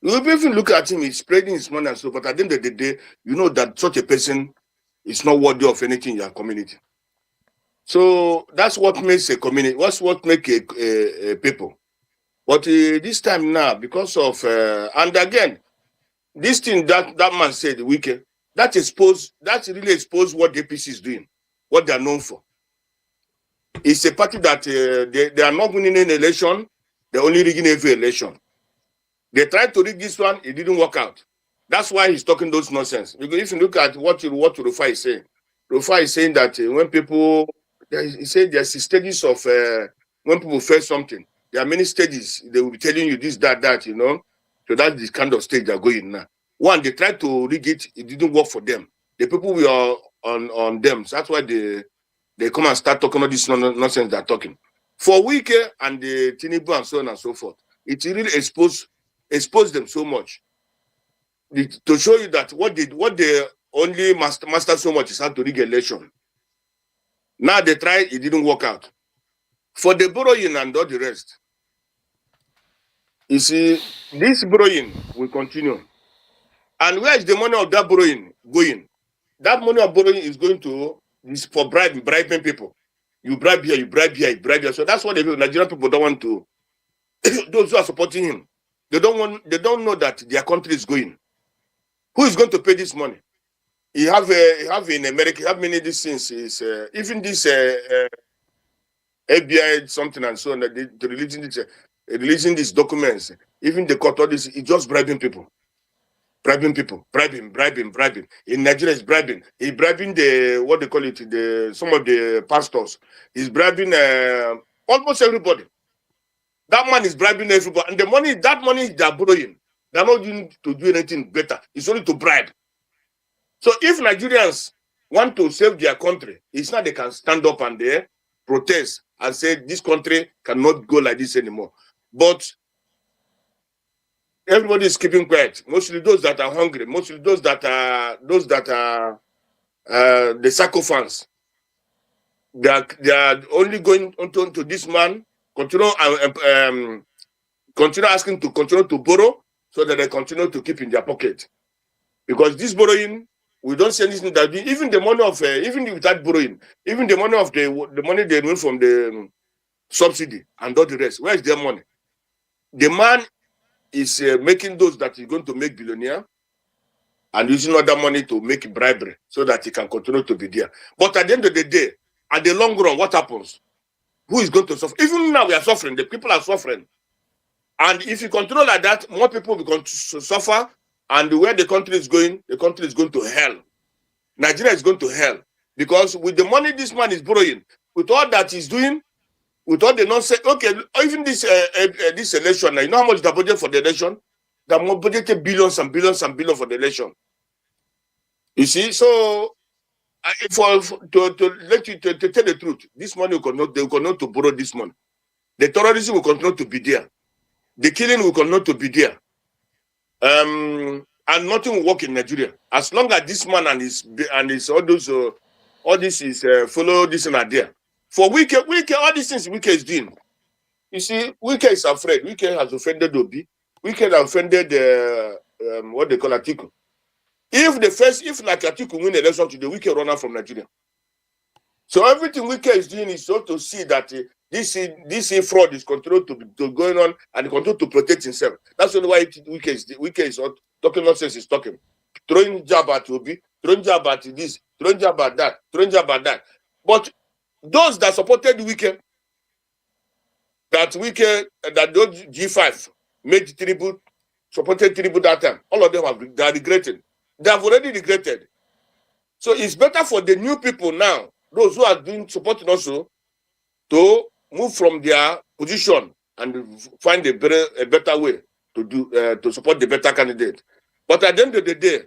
You even look at him, he's spreading his money and so, but at the end of the day, you know that such a person is not worthy of anything in your community. So that's what makes a community, what makes a people. But this time now, because of, and again, this thing that man said, wicked, that really exposed what the APC is doing, what they are known for. It's a party that they are not winning any election, they're only rigging every election. They tried to rig this one, it didn't work out. That's why he's talking those nonsense. Because if you look at what Rufai is saying, Rufai is saying that when people, he said there's stages of when people face something, there are many stages. They will be telling you this, that, you know. So that's the kind of stage they're going now. One, they tried to rig it, it didn't work for them. The people were on them. So that's why they come and start talking all this nonsense they're talking. For Wike and the Tinubu and so on and so forth, it really exposed them so much to show you that what they only master so much is how to rig election. Now they tried, it didn't work out. For the borrowing and all the rest, you see, this borrowing will continue. And where is the money of that borrowing going? That money of borrowing is going to is for bribing people. You bribe here, you bribe here, you bribe here. So that's what the Nigerian people don't want to. Those who are supporting him, they don't know that their country is going. Who is going to pay this money? You have in America, you have many of these things. Even this FBI something and so on. They're releasing these documents. Even the court, all this is just bribing people. bribing people, bribing. In Nigeria, it's bribing. He's bribing the, what they call it, some of the pastors. He's bribing almost everybody. That man is bribing everybody. And that money they are borrowing. They're not using to do anything better. It's only to bribe. So if Nigerians want to save their country, it's not they can stand up and protest and say this country cannot go like this anymore. But everybody is keeping quiet. Mostly those that are hungry. Mostly those that are the sycophants. They are only going onto this man. Continue asking to continue to borrow so that they continue to keep in their pocket. Because this borrowing, we don't see anything that even the money of even without borrowing, even the money of the money they win from the subsidy and all the rest. Where is their money? The man is making those that he's going to make billionaire and using other money to make bribery so that he can continue to be there. But at the end of the day, at the long run, what happens? Who is going to suffer? Even now we are suffering. The people are suffering. And if you control like that, more people will going to suffer. And where the country is going to hell. Nigeria is going to hell. Because with the money this man is borrowing, with all that he's doing, with all the nonsense, okay, even this election, you know how much the budget for the election? They have budgeted billions and billions and billions for the election. You see, so to let you to tell the truth, this money they will continue to borrow this money. The terrorism will continue to be there. The killing will continue to be there. And nothing will work in Nigeria as long as this man and his all this is follow this and that there. For Wike, all these things Wike is doing. You see, Wike is afraid. Wike has offended Obi. Wike has offended what they call Atiku. If like Atiku win the election today, Wike run out from Nigeria. So everything Wike is doing is so to see that this fraud is continuing to going on and continue to protect himself. That's the only why Wike is not talking nonsense. He's talking, throwing jab at Obi, throwing jab at this, throwing jab at that, throwing jab at that. But those that supported Wike, that those G5 made tribute, supported tribute that time, all of them they are regretting. They have already regretted. So it's better for the new people now, those who are doing supporting also, to move from their position and find a better way to do to support the better candidate. But at the end of the day,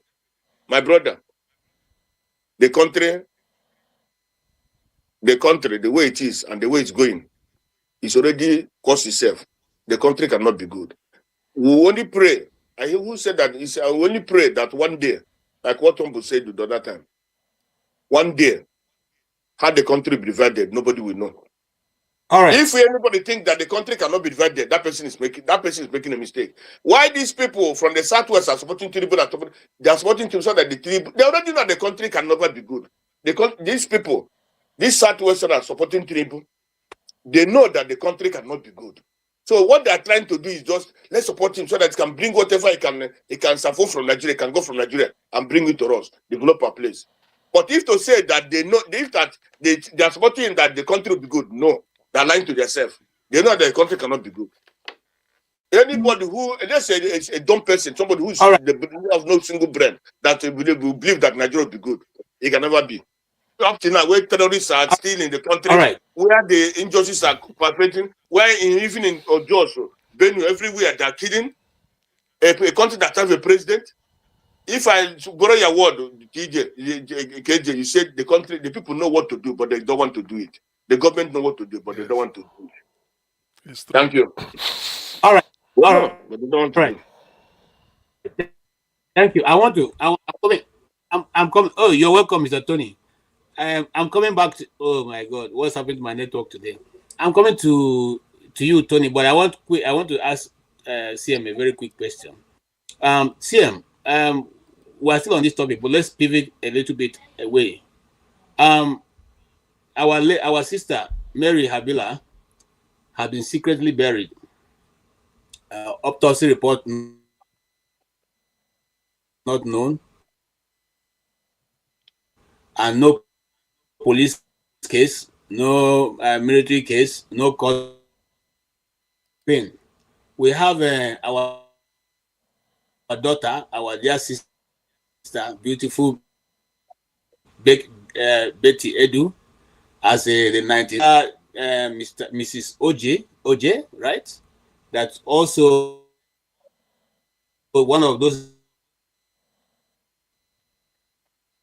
my brother, the country, the way it is and the way it's going, it's already cost itself. The country cannot be good. We only pray. I hear who said that. I will only pray that one day, like what Trump said the other time, one day, had the country be divided, nobody will know. All right. If anybody think that the country cannot be divided, that person is making a mistake. Why these people from the southwest are supporting Tinubu? They are supporting Tinubu so that they already know the country can never be good. These people, these southwestern are supporting Tinubu. They know that the country cannot be good. So what they are trying to do is just let's support him so that he can bring whatever he can suffer from Nigeria, can go from Nigeria and bring it to us, develop our place. But if to say that they know, if that they are supporting that the country will be good, no. They're lying to themselves. They know that the country cannot be good. Anybody who, let's say a dumb person, somebody who has no single brain, that will believe that Nigeria will be good, it can never be. Up to now, where terrorists are still in the country, where the injustices are perpetrating, where even in Ojo, Benue, everywhere they are killing, a country that has a president. If I borrow your word, KJ, you said the people know what to do, but they don't want to do it. The government know what to do, but they don't want to do it. Thank you. All right. But they don't want to do. Thank you. I'm coming. I'm coming. Oh, you're welcome, Mr. Tony. I'm coming back to. Oh my God, what's happened to my network today? I'm coming to you, Tony. But I want to ask CM a very quick question. CM, we're still on this topic, but let's pivot a little bit away. Our sister Mary Habila had been secretly buried. Autopsy report not known, and no police case, no military case, no court thing. We have our daughter, our dear sister, beautiful Betty Edu, as the 90s, Mrs. OJ, right? That's also one of those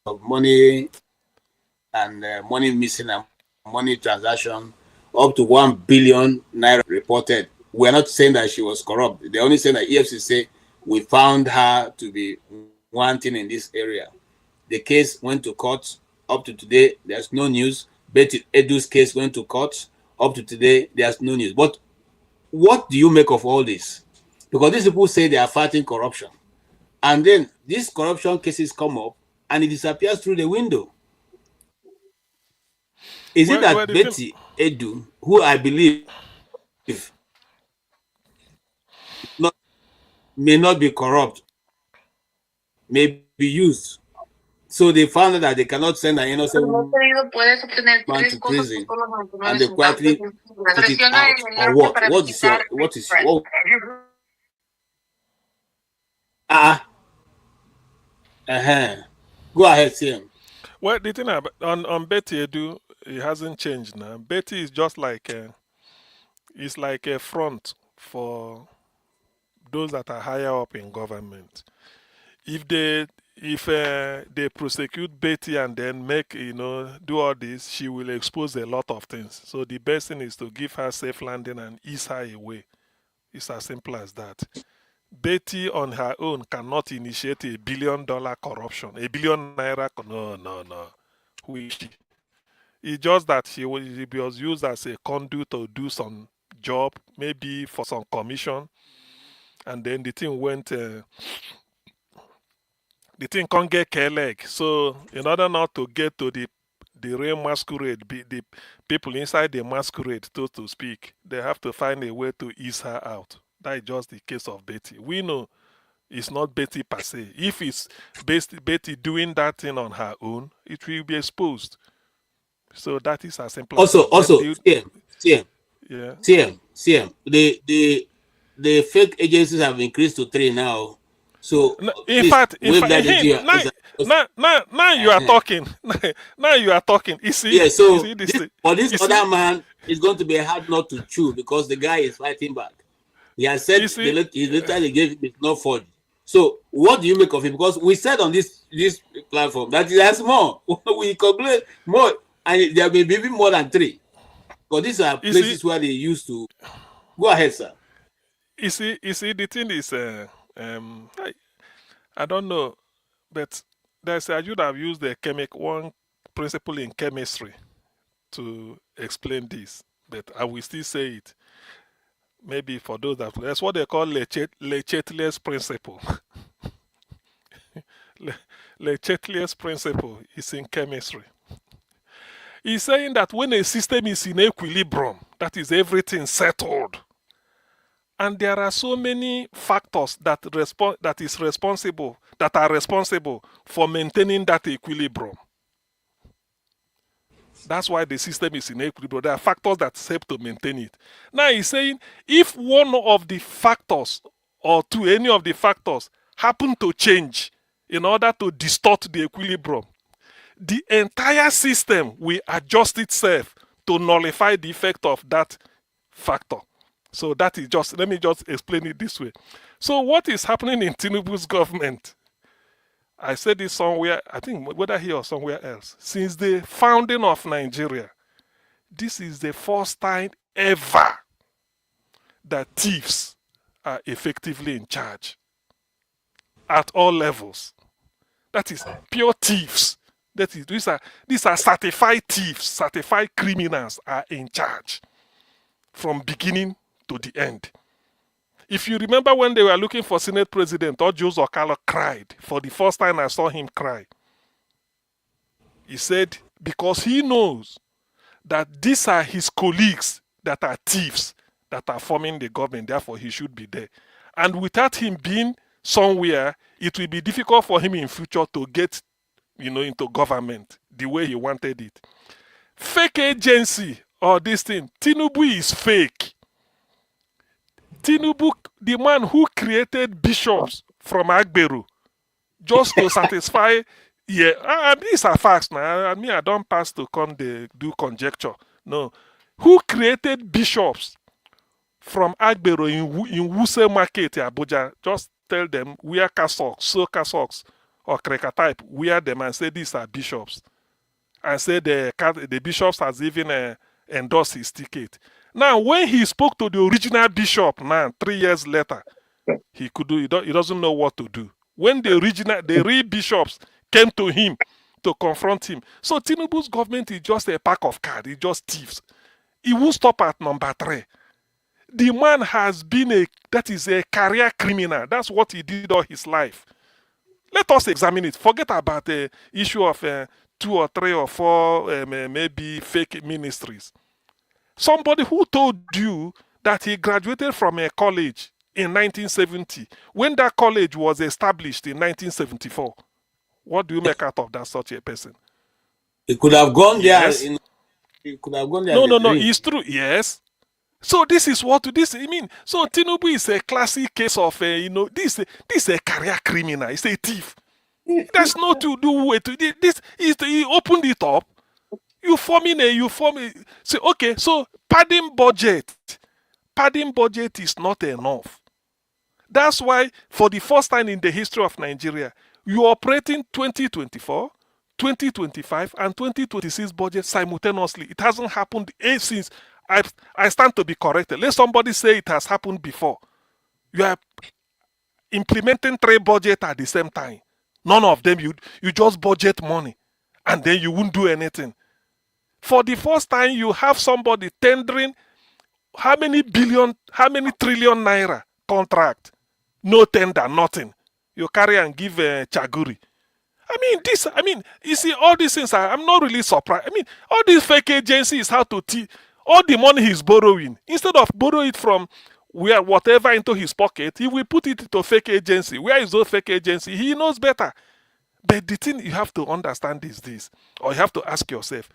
of money and money missing and money transaction up to 1 billion naira reported. We're not saying that she was corrupt. They're only saying that EFCC say we found her to be wanting in this area. The case went to court. Up to today, there's no news. Betty Edu's case went to court. Up to today, there's no news. But what do you make of all this? Because these people say they are fighting corruption. And then these corruption cases come up and it disappears through the window. Is it that Betty Edu, who I believe may not be corrupt, may be used? So they found out that they cannot send an innocent woman to prison and they quietly put it out. Or what? What is your Go ahead, Sam. Well, the thing on Betty Edu, it hasn't changed now. Betty is just like it's like a front for those that are higher up in government. If they prosecute Betty and then do all this, she will expose a lot of things. So the best thing is to give her safe landing and ease her away. It's as simple as that. Betty on her own cannot initiate $1 billion corruption. $1 billion naira. No. Who is she? It's just that she was used as a conduit to do some job, maybe for some commission, and then the thing went. The thing can't get leg. So in order not to get to the real masquerade, the people inside the masquerade, so to speak, they have to find a way to ease her out. That is just the case of Betty. We know it's not Betty per se. If it's Betty doing that thing on her own, it will be exposed. So that is as simple. Also, CM. Yeah. CM. The fake agencies have increased to 3 now. So now you are talking. Now you are talking. You see? Yeah. So you see this other man is going to be hard not to chew because the guy is fighting back. He has said he literally gave him no forge. So what do you make of it? Because we said on this platform that there's more. We complain more, and there may be even more than 3. Because these are places where they used to. Go ahead, sir. You see, the thing is, I don't know, but I should have used one principle in chemistry to explain this, but I will still say it. Maybe for those that's what they call Le Chatelier's principle. Le Chatelier's principle is in chemistry. He's saying that when a system is in equilibrium, that is everything settled, and there are so many factors that are responsible for maintaining that equilibrium. That's why the system is in equilibrium. There are factors that help to maintain it. Now he's saying if one of the factors or any of the factors happen to change in order to distort the equilibrium, the entire system will adjust itself to nullify the effect of that factor. So that is let me just explain it this way. So what is happening in Tinubu's government? I said this somewhere, I think whether here or somewhere else. Since the founding of Nigeria, this is the first time ever that thieves are effectively in charge at all levels. That is pure thieves. That is, these are certified thieves, certified criminals are in charge from beginning to the end. If you remember when they were looking for Senate President, Ojo Okalo cried. For the first time I saw him cry. He said, because he knows that these are his colleagues that are thieves, that are forming the government, therefore he should be there. And without him being somewhere, it will be difficult for him in future to get into government the way he wanted it. Fake agency or this thing, Tinubu is fake. Tinubu, the man who created bishops from Agberu just to satisfy. Yeah, these are facts now. I mean, I don't pass to come they do conjecture. No, who created bishops from Agberu in Wuse Market, Abuja? Just tell them wear cassocks, sew cassocks, or cracker type. Wear them and say these are bishops. And say the bishops has even endorsed his ticket. Now, when he spoke to the original bishop, now 3 years later, he doesn't know what to do. When the real bishops came to him to confront him. So Tinubu's government is just a pack of cards. It's just thieves. He won't stop at number 3. The man has been a career criminal. That's what he did all his life. Let us examine it. Forget about the issue of 2 or 3 or 4 maybe fake ministries. Somebody who told you that he graduated from a college in 1970 when that college was established in 1974. What do you make out of that such a person? He could have gone Yes. there. He could have gone there. No. It's true. Yes. So this is what this I mean. So Tinubu is a classic case of this is a career criminal. He's a thief. There's no to do with this. He opened it up. You form it. Say okay. So padding budget is not enough. That's why for the first time in the history of Nigeria, you are operating 2024, 2025, and 2026 budget simultaneously. It hasn't happened since. I stand to be corrected. Let somebody say it has happened before. You are implementing 3 budgets at the same time. None of them, you just budget money and then you won't do anything. For the first time, you have somebody tendering how many trillion naira contract. No tender, nothing. You carry and give Chaguri. You see, all these things, I'm not really surprised. All these fake agencies, how to all the money he's borrowing, instead of borrow it from whatever into his pocket, he will put it to fake agency. Where is those fake agency? He knows better. But the thing you have to understand is this, or you have to ask yourself,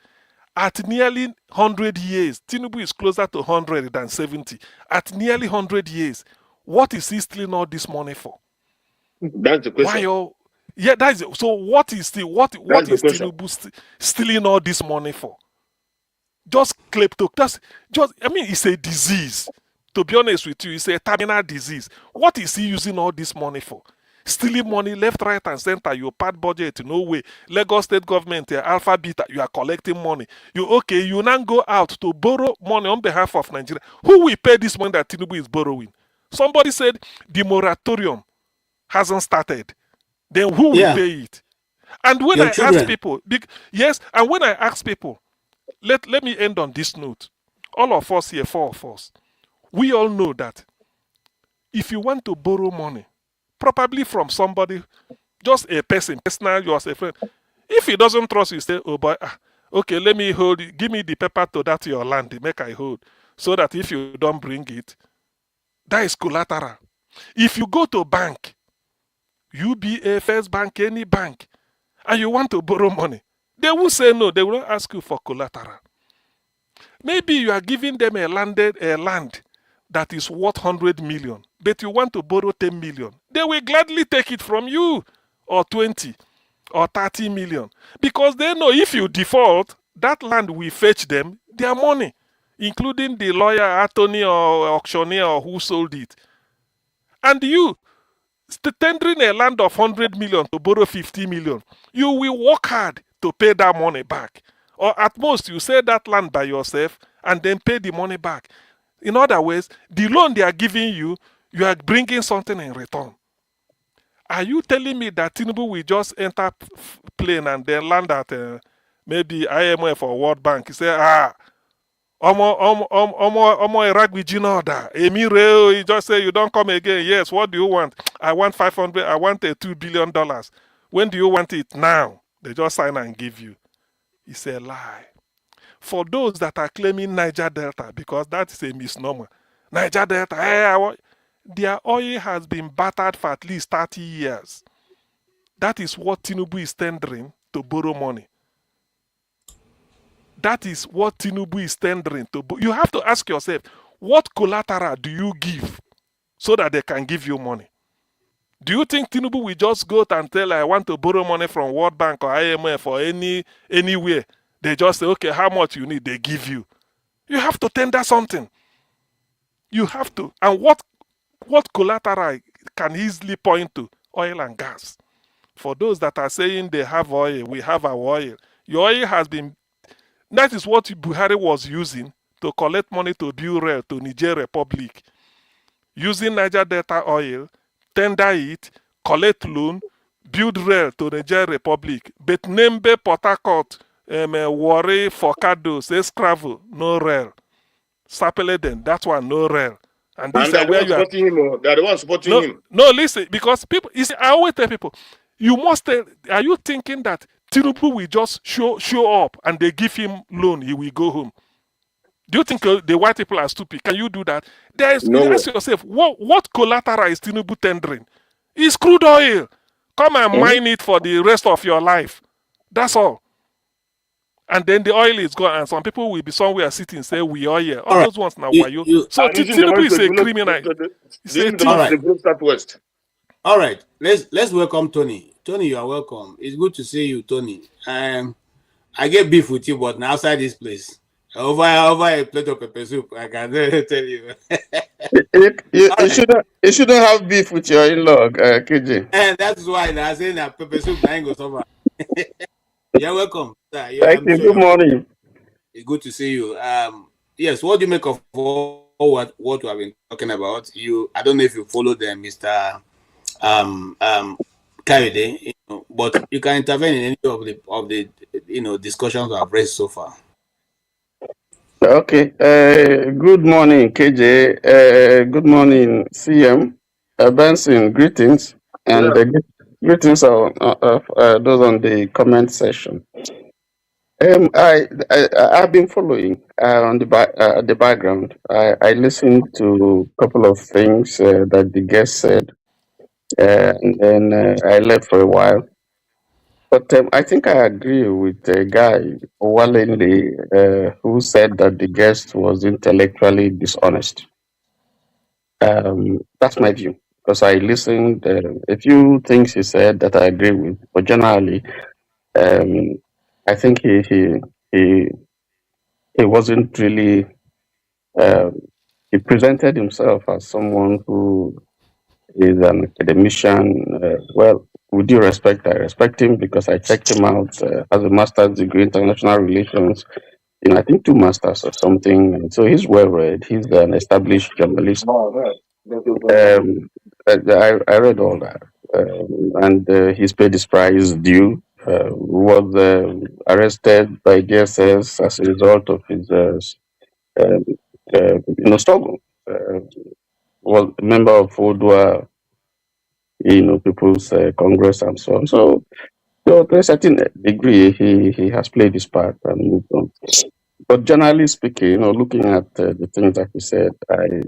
at nearly 100 years, Tinubu is closer to 100 than 70. At nearly 100 years, what is he stealing all this money for? That's the question. So what is Tinubu stealing all this money for? Just klepto. It's a disease. To be honest with you, it's a terminal disease. What is he using all this money for? Stealing money left, right, and center. You part budget, no way. Lagos state government, Alpha Beta, you are collecting money. You now go out to borrow money on behalf of Nigeria. Who will pay this money that Tinubu is borrowing? Somebody said the moratorium hasn't started. Then who will pay it? And when I ask people, let me end on this note. All of us here, 4 of us, we all know that if you want to borrow money, probably from somebody, just a person, personal, you as a friend, if he doesn't trust you, say, oh boy, okay, let me hold it. Give me the paper to that your land, make I hold. So that if you don't bring it, that is collateral. If you go to bank, UBA, First Bank, any bank, and you want to borrow money, they will say no. They will not ask you for collateral. Maybe you are giving them a land that is worth 100 million, but you want to borrow 10 million. They will gladly take it from you, or 20, or 30 million, because they know if you default, that land will fetch them their money, including the lawyer, attorney, or auctioneer, or who sold it. And you, tendering a land of 100 million to borrow 50 million, you will work hard to pay that money back. Or at most, you sell that land by yourself and then pay the money back. In other words, the loan they are giving you, you are bringing something in return. Are you telling me that Tinubu will just enter plane and then land at maybe IMF or World Bank? He say, he just say, you don't come again. Yes, what do you want? I want 500, I want $2 billion. When do you want it? Now. They just sign and give you. It's a lie. For those that are claiming Niger Delta, because that is a misnomer. Niger Delta, their oil has been battered for at least 30 years. That is what Tinubu is tendering to borrow money. That is what Tinubu is tendering to borrow. You have to ask yourself, what collateral do you give so that they can give you money? Do you think Tinubu will just go and tell, I want to borrow money from World Bank or IMF or anywhere? They just say, okay, how much you need? They give you. You have to tender something. You have to. And what collateral can easily point to? Oil and gas. For those that are saying they have oil, we have our oil. Your oil has been, that is what Buhari was using to collect money to build rail to Niger Republic. Using Niger Delta oil, tender it, collect loan, build rail to Niger Republic. But Nembe, Port Harcourt, Warri, Forcados, Escravo, no rail. Sapeleden, that one, no rail. And this And is they're the where ones you are. supporting him. Oh. They're the ones supporting No, him. no, listen, because people, you see, I always tell people, you must tell, are you thinking that Tinubu will just show up and they give him loan, he will go home? Do you think the white people are stupid? Can you do that? No way. Ask yourself, what collateral is Tinubu tendering? It's crude oil. Come and mine it for the rest of your life. That's all. And then the oil is gone, and some people will be somewhere sitting and say, we oil. All those ones now, why you? So Tinubu is a criminal. He's a thief. All right. Southwest. All right. Let's welcome Tony. Tony, you are welcome. It's good to see you, Tony. I get beef with you, but now outside this place. Over a plate of pepper soup, I can tell you. You shouldn't have beef with your in-law, KJ. And that's why I say that pepper soup ain't go over. You're welcome. Thank you. Good morning. It's good to see you. Yes, what do you make of all what we have been talking about? I don't know if you follow them, Mr. Kayode, but you can intervene in any of the discussions I've raised so far. Okay. Good morning, KJ. Good morning, CM. Benson, greetings. And greetings are those on the comment section. I've been following on the background. I listened to a couple of things that the guest said, and then I left for a while. But I think I agree with the guy, Walenli, who said that the guest was intellectually dishonest. That's my view, because I listened a few things he said that I agree with, but generally, I think he wasn't really. He presented himself as someone who is an academician. Well, with due respect, I respect him because I checked him out. Has a master's degree in international relations. I think 2 masters or something. And so he's well read. He's an established journalist. I read all that, and he's paid his price due. Was arrested by DSS as a result of his struggle. Was a member of Odua, People's Congress and so on. So to a certain degree, he has played his part and moved on. But generally speaking, looking at the things that he said, I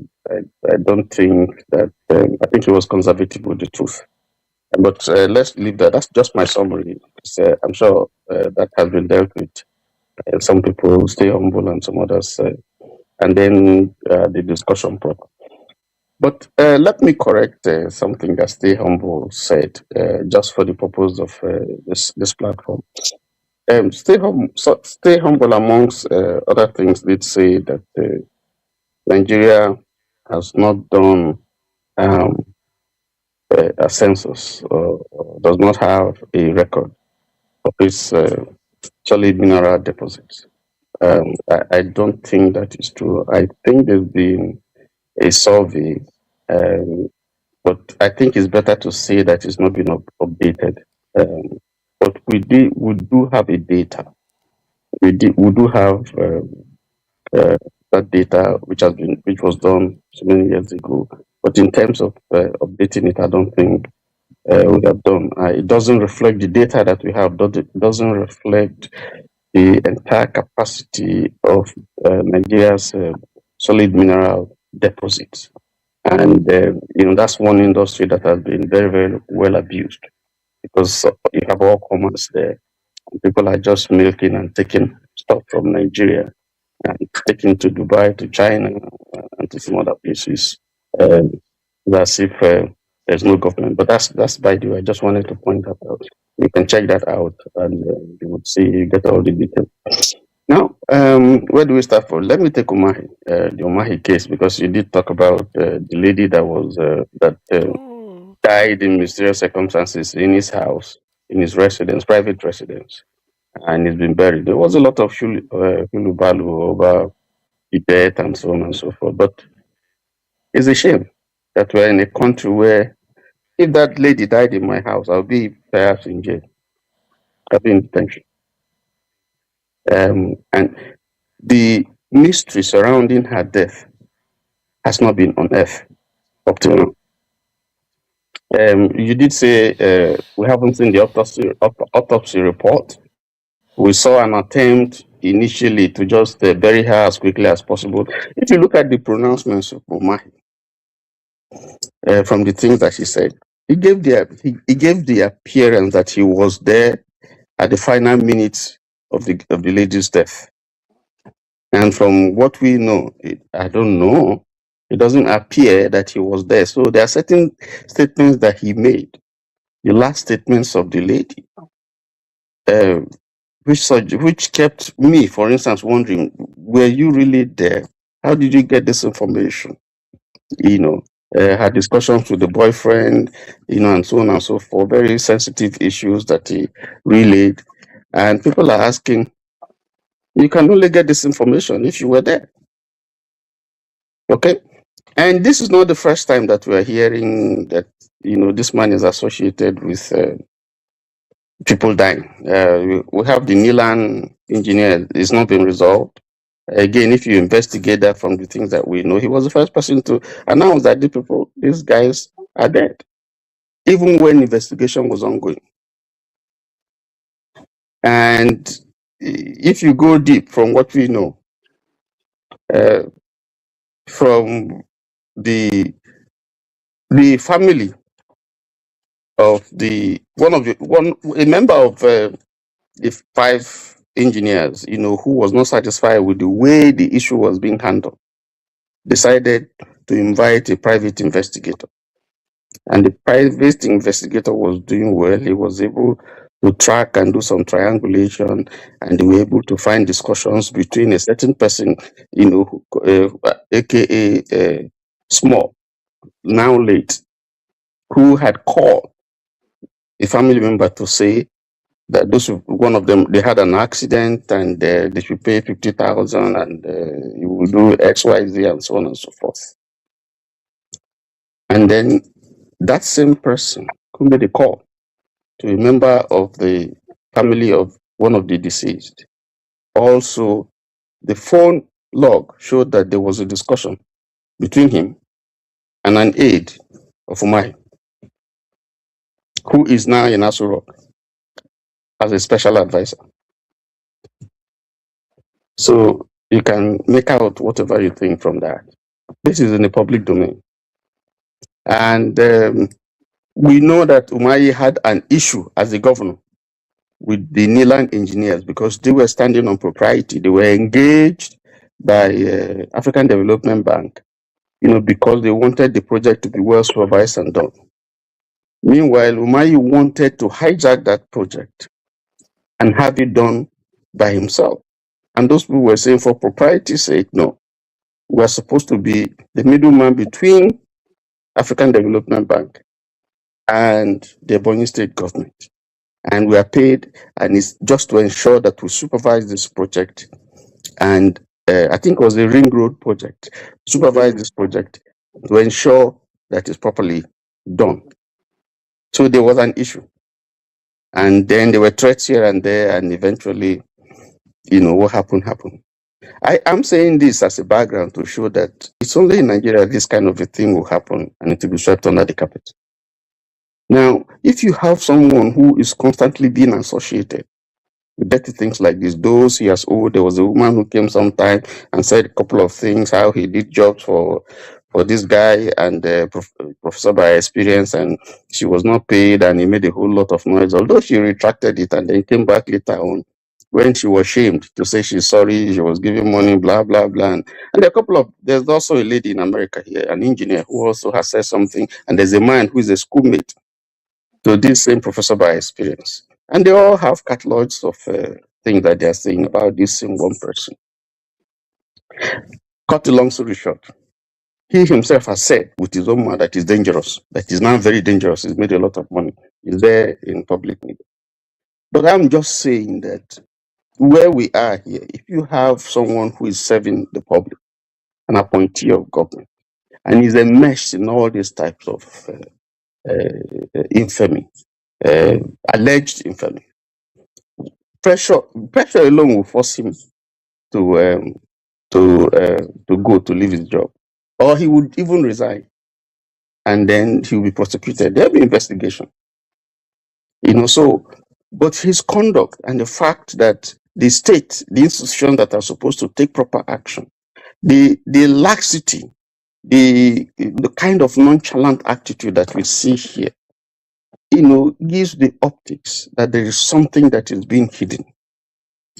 don't think that. I think he was conservative with the truth. But let's leave that. That's just my summary. I'm sure that has been dealt with. Some people stay humble and some others, and then the discussion proper. But let me correct something that Stay Humble said, just for the purpose of this platform. Stay Humble, amongst other things, did say that Nigeria has not done a census or does not have a record of its solid mineral deposits. I don't think that is true. I think there's been a survey, but I think it's better to say that it's not been updated. But we do have a data. We do have that data which was done so many years ago. But in terms of updating it, I don't think we have done. It doesn't reflect the data that we have. It doesn't reflect the entire capacity of Nigeria's solid mineral deposits. And that's one industry that has been very, very well abused, because you have all commerce there. People are just milking and taking stuff from Nigeria and taking to Dubai, to China, and to some other places. As if There's no government. But that's by the way. I just wanted to point that out. You can check that out, and you would see, you get all the details. Now, where do we start from? Let me take Umahi, the Umahi case, because you did talk about the lady that was died in mysterious circumstances in his house, in his residence, private residence, and he's been buried. There was a lot of hulubalu over the death and so on and so forth. But it's a shame that we're in a country where if that lady died in my house, I'll be perhaps in jail. I'll be in detention. And the mystery surrounding her death has not been unearthed up to now. You did say we haven't seen the autopsy report. We saw an attempt initially to just bury her as quickly as possible. If you look at the pronouncements of Umahi, from the things that she said, he gave the appearance that he was there at the final minutes of the lady's death. And from what we know, I don't know, it doesn't appear that he was there. So there are certain statements that he made, the last statements of the lady, which kept me, for instance, wondering, were you really there? How did you get this information? Had discussions with the boyfriend, and so on and so forth, very sensitive issues that he relayed. And people are asking, you can only get this information if you were there. Okay? And this is not the first time that we are hearing that, this man is associated with people dying. We have the Nilan engineer, it's not been resolved. Again, if you investigate that from the things that we know, he was the first person to announce that these guys are dead, even when investigation was ongoing. And if you go deep from what we know, from the family of a member of the 5 engineers, who was not satisfied with the way the issue was being handled, decided to invite a private investigator. And the private investigator was doing well. He was able to track and do some triangulation, and they were able to find discussions between a certain person, aka Small, now late, who had called a family member to say that one of them, they had an accident and they should pay 50,000 and you will do X, Y, Z, and so on and so forth. And then that same person who made a call to a member of the family of one of the deceased, also the phone log showed that there was a discussion between him and an aide of Umahi, who is now in Aso Rock as a special advisor. So you can make out whatever you think from that. This is in the public domain. And we know that Umahi had an issue as the governor with the Nilan engineers because they were standing on propriety. They were engaged by African Development Bank, because they wanted the project to be well supervised and done. Meanwhile, Umahi wanted to hijack that project and have it done by himself. And those people were saying, for propriety's sake, no. We're supposed to be the middleman between African Development Bank and the Ebonyi State government. And we are paid, and it's just to ensure that we supervise this project. And I think it was a ring road project, supervise this project to ensure that it's properly done. So there was an issue. And then there were threats here and there, and eventually, what happened. I am saying this as a background to show that it's only in Nigeria this kind of a thing will happen and it will be swept under the carpet. Now, if you have someone who is constantly being associated with dirty things like this, those he has owed, there was a woman who came sometime and said a couple of things, how he did jobs for this guy and Professor by experience, and she was not paid and he made a whole lot of noise, although she retracted it and then came back later on when she was shamed to say she's sorry, she was giving money, blah, blah, blah. And there are a couple of, there's also a lady in America here, an engineer who also has said something. And there's a man who is a schoolmate to this same professor by experience. And they all have catalogs of things that they're saying about this same one person. Cut the long story short, he himself has said with his own mouth that is dangerous, that is now very dangerous. He's made a lot of money. He's there in public media. But I'm just saying that where we are here, if you have someone who is serving the public, an appointee of government, and is enmeshed in all these types of infamy, alleged infamy, pressure alone will force him to go to leave his job, or he would even resign, and then he will be prosecuted. There'll be investigation, So, but his conduct and the fact that the state, the institutions that are supposed to take proper action, the laxity, the kind of nonchalant attitude that we see here, gives the optics that there is something that is being hidden.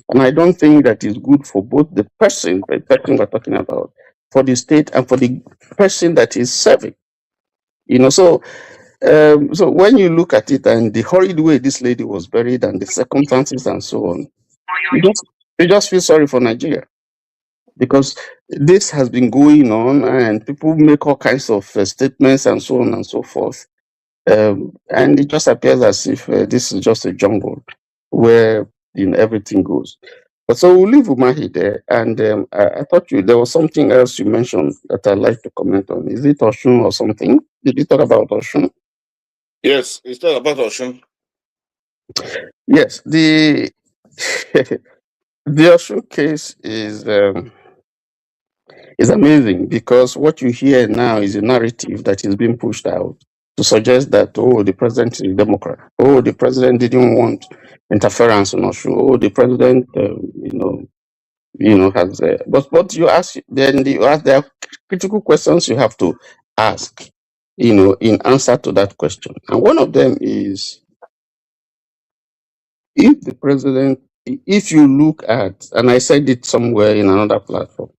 And I don't think that is good for both the person we're talking about, for the state and for the person that is serving. So when you look at it and the horrid way this lady was buried and the circumstances and so on, you just feel sorry for Nigeria, because this has been going on and people make all kinds of statements and so on and so forth. And it just appears as if this is just a jungle where everything goes. But so we'll leave Umahi there. And I thought there was something else you mentioned that I'd like to comment on. Is it Osun or something? Did you talk about Osun? Yes, it's talk about Osun. Yes, the the Osun case is amazing, because what you hear now is a narrative that is being pushed out to suggest that, the president is a Democrat. The president didn't want interference in Osun. The president, has. But you ask, there are critical questions you have to ask, in answer to that question. And one of them is, if the president, if you look at, and I said it somewhere in another platform,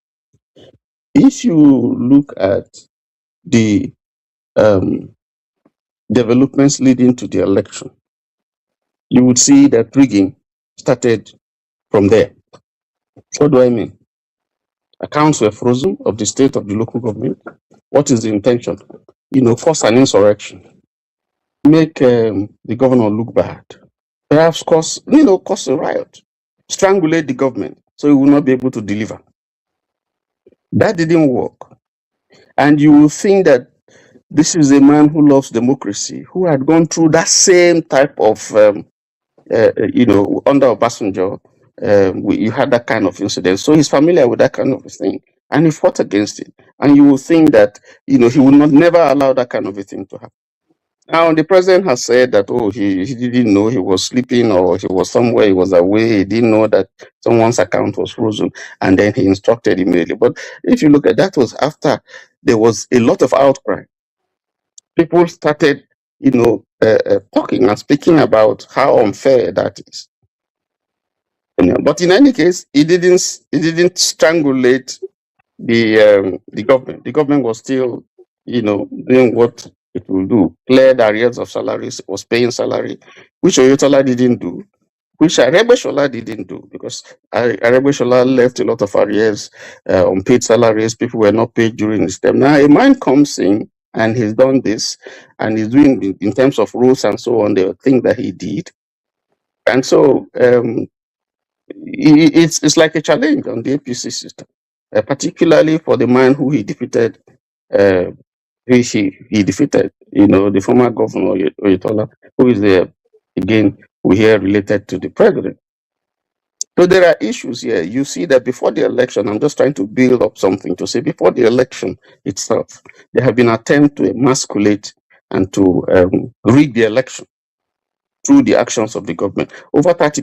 if you look at the developments leading to the election, you would see that rigging started from there. What do I mean? Accounts were frozen of the state, of the local government. What is the intention? Cause an insurrection, make the governor look bad, perhaps cause a riot, strangulate the government so he will not be able to deliver. That didn't work. And you will think that this is a man who loves democracy, who had gone through that same type of, under Obasanjo, you had that kind of incident. So he's familiar with that kind of a thing, and he fought against it. And you will think that, he would never allow that kind of a thing to happen. Now, the president has said that, he didn't know, he was sleeping, or he was somewhere, he was away, he didn't know that someone's account was frozen, and then he instructed immediately. But if you look at that, was after there was a lot of outcry. People started, talking and speaking about how unfair that is. But in any case, it didn't strangulate the government. The government was still, doing what it will do. Cleared arrears of salaries, was paying salary, which Oyetola didn't do, which Arebeshola didn't do, because Arebeshola left a lot of arrears, unpaid salaries. People were not paid during his term. Now a man comes in and he's done this, and he's doing, in terms of rules and so on, the thing that he did. And so it's like a challenge on the APC system, particularly for the man who he defeated. He defeated, the former governor Oyetola, who is again, we hear related to the president. So there are issues here. You see that before the election, I'm just trying to build up something to say, before the election itself, there have been attempts to emasculate and to rig the election through the actions of the government. Over 30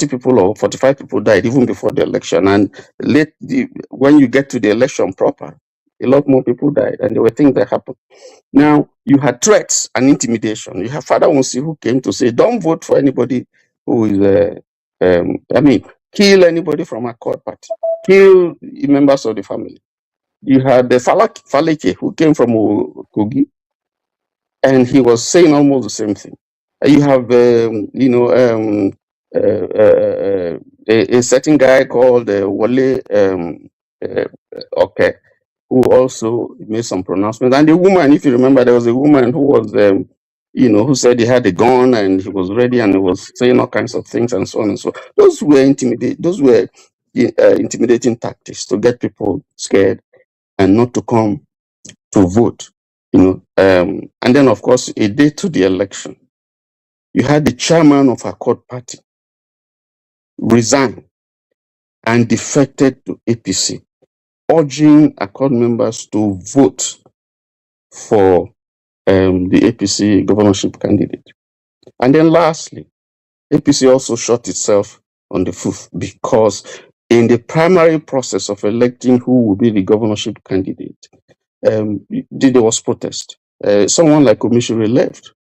people or 45 people died even before the election. And when you get to the election proper, a lot more people died, and there were things that happened. Now, you had threats and intimidation. You have Father Wonsi who came to say, don't vote for anybody who is I mean, kill anybody from a court party, kill members of the family. You had the Faleke who came from Kogi, and he was saying almost the same thing. You have, a certain guy called Wale okay, who also made some pronouncements. And the woman, if you remember, there was a woman who was, who said he had a gun and he was ready and he was saying all kinds of things and so on and so. Those were intimidating tactics to get people scared and not to come to vote. And then of course a day to the election, you had the chairman of a court party resign and defected to APC, urging Accord members to vote for the APC governorship candidate. And then lastly, APC also shot itself on the foot because in the primary process of electing who will be the governorship candidate, there was protest. Someone like Omishiri left.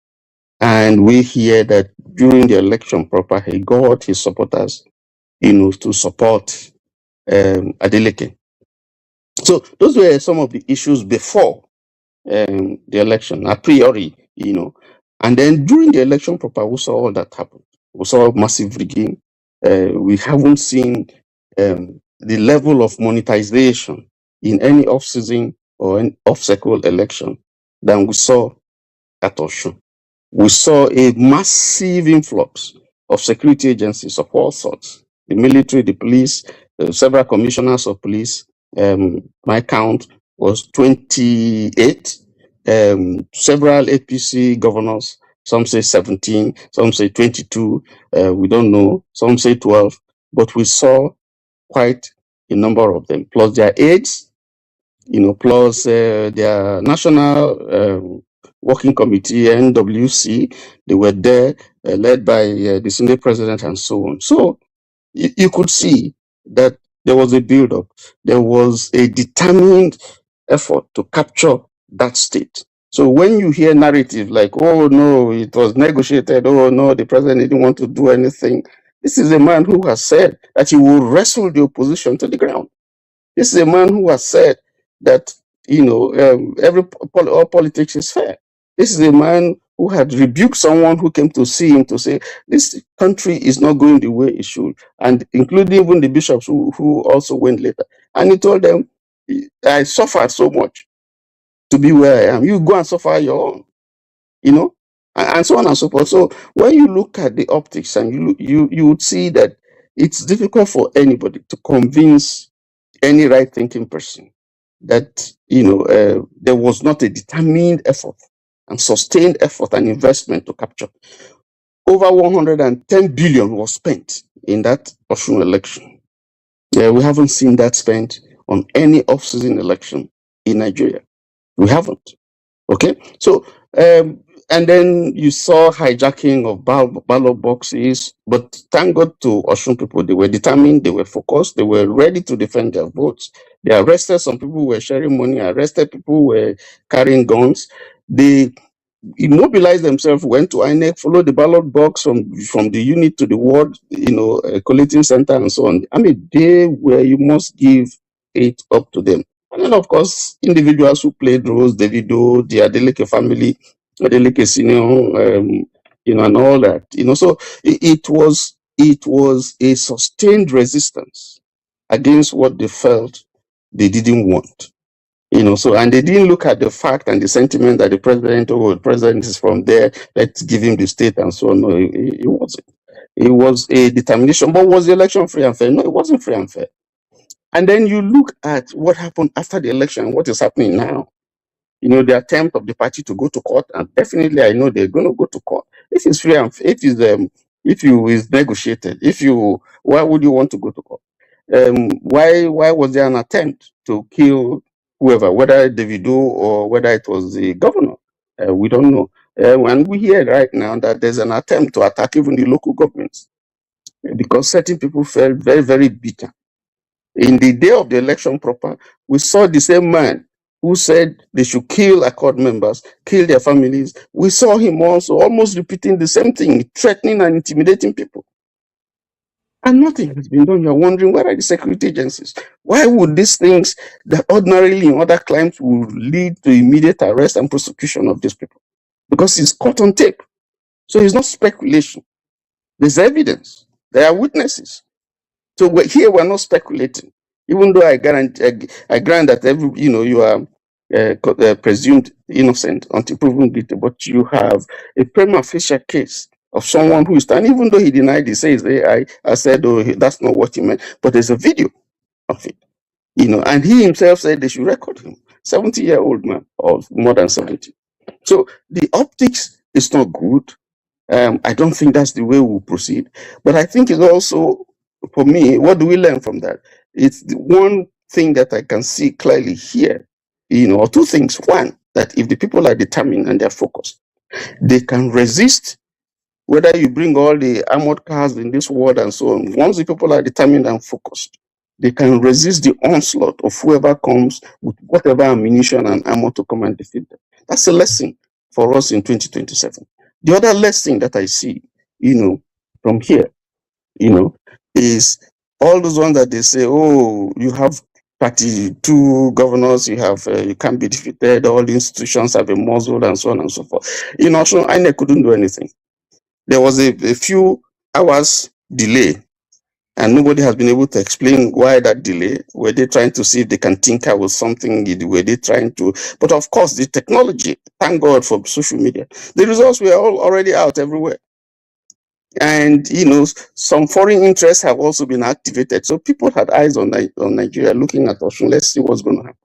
And we hear that during the election proper, he got his supporters, to support Adeleke. So those were some of the issues before the election, a priori, And then during the election proper, we saw all that happen. We saw massive rigging. We haven't seen the level of monetization in any off-season or any off-cycle election than we saw at Osun. We saw a massive influx of security agencies of all sorts, the military, the police, several commissioners of police. My count was 28, several APC governors, some say 17, some say 22, we don't know, some say 12, but we saw quite a number of them, plus their aides, plus their national working committee, NWC, they were there, led by the Senate president and so on. So you could see that there was a build-up. There was a determined effort to capture that state. So when you hear narrative like, oh no, it was negotiated, oh no, the president didn't want to do anything, this is a man who has said that he will wrestle the opposition to the ground. This is a man who has said that, all politics is fair. This is a man who had rebuked someone who came to see him to say, this country is not going the way it should, and including even the bishops who also went later. And he told them, I suffered so much to be where I am. You go and suffer your own, and so on and so forth. So when you look at the optics and you would see that it's difficult for anybody to convince any right-thinking person that there was not a determined effort and sustained effort and investment to capture. Over 110 billion was spent in that Osun election. We haven't seen that spent on any off-season election in Nigeria. We haven't. Okay, so and then you saw hijacking of ballot boxes, but thank God to Osun people, they were determined, they were focused, they were ready to defend their votes. They arrested some people who were sharing money, arrested people who were carrying guns. They immobilized themselves, went to INEC, followed the ballot box from the unit to the ward, collating center and so on. I mean, you must give it up to them. And then, of course, individuals who played roles, Davido, the Adeleke family, Adeleke Senior, and all that. So it was a sustained resistance against what they felt they didn't want. So, and they didn't look at the fact and the sentiment that the president is from there, let's give him the state and so on. No, it wasn't. It was a determination. But was the election free and fair? No, it wasn't free and fair. And then you look at what happened after the election, what is happening now. The attempt of the party to go to court, and definitely I know they're going to go to court. If it's free and fair, if you is negotiated, why would you want to go to court? Why was there an attempt to kill whoever, whether Davido or whether it was the governor? We don't know. And we hear right now that there's an attempt to attack even the local governments because certain people felt very, very bitter. In the day of the election proper, we saw the same man who said they should kill Accord members, kill their families. We saw him also almost repeating the same thing, threatening and intimidating people. And nothing has been done. You're wondering, where are the security agencies? Why would these things that ordinarily in other crimes would lead to immediate arrest and prosecution of these people? Because it's caught on tape. So it's not speculation. There's evidence. There are witnesses. So we're not speculating. Even though I grant that you are presumed innocent until proven guilty, but you have a prima facie case of someone who is, and even though he denied, he says, I said, oh, that's not what he meant, but there's a video of it, and he himself said they should record him. 70-year-old man, or more than 70. So the optics is not good. I don't think that's the way we'll proceed. But I think it's also, for me, what do we learn from that? It's the one thing that I can see clearly here, or two things. One, that if the people are determined and they're focused, they can resist whether you bring all the armored cars in this world and so on. Once the people are determined and focused, they can resist the onslaught of whoever comes with whatever ammunition and ammo to come and defeat them. That's a lesson for us in 2027. The other lesson that I see, from here, is all those ones that they say, oh, you have 32 governors, you can't be defeated, all the institutions have been muzzled and so on and so forth. So INEC couldn't do anything. There was a few hours delay, and nobody has been able to explain why that delay. Were they trying to see if they can tinker with something? Were they trying to? But of course, the technology, thank God for social media, the results were all already out everywhere. And, some foreign interests have also been activated. So people had eyes on Nigeria looking at Osun. Let's see what's going to happen.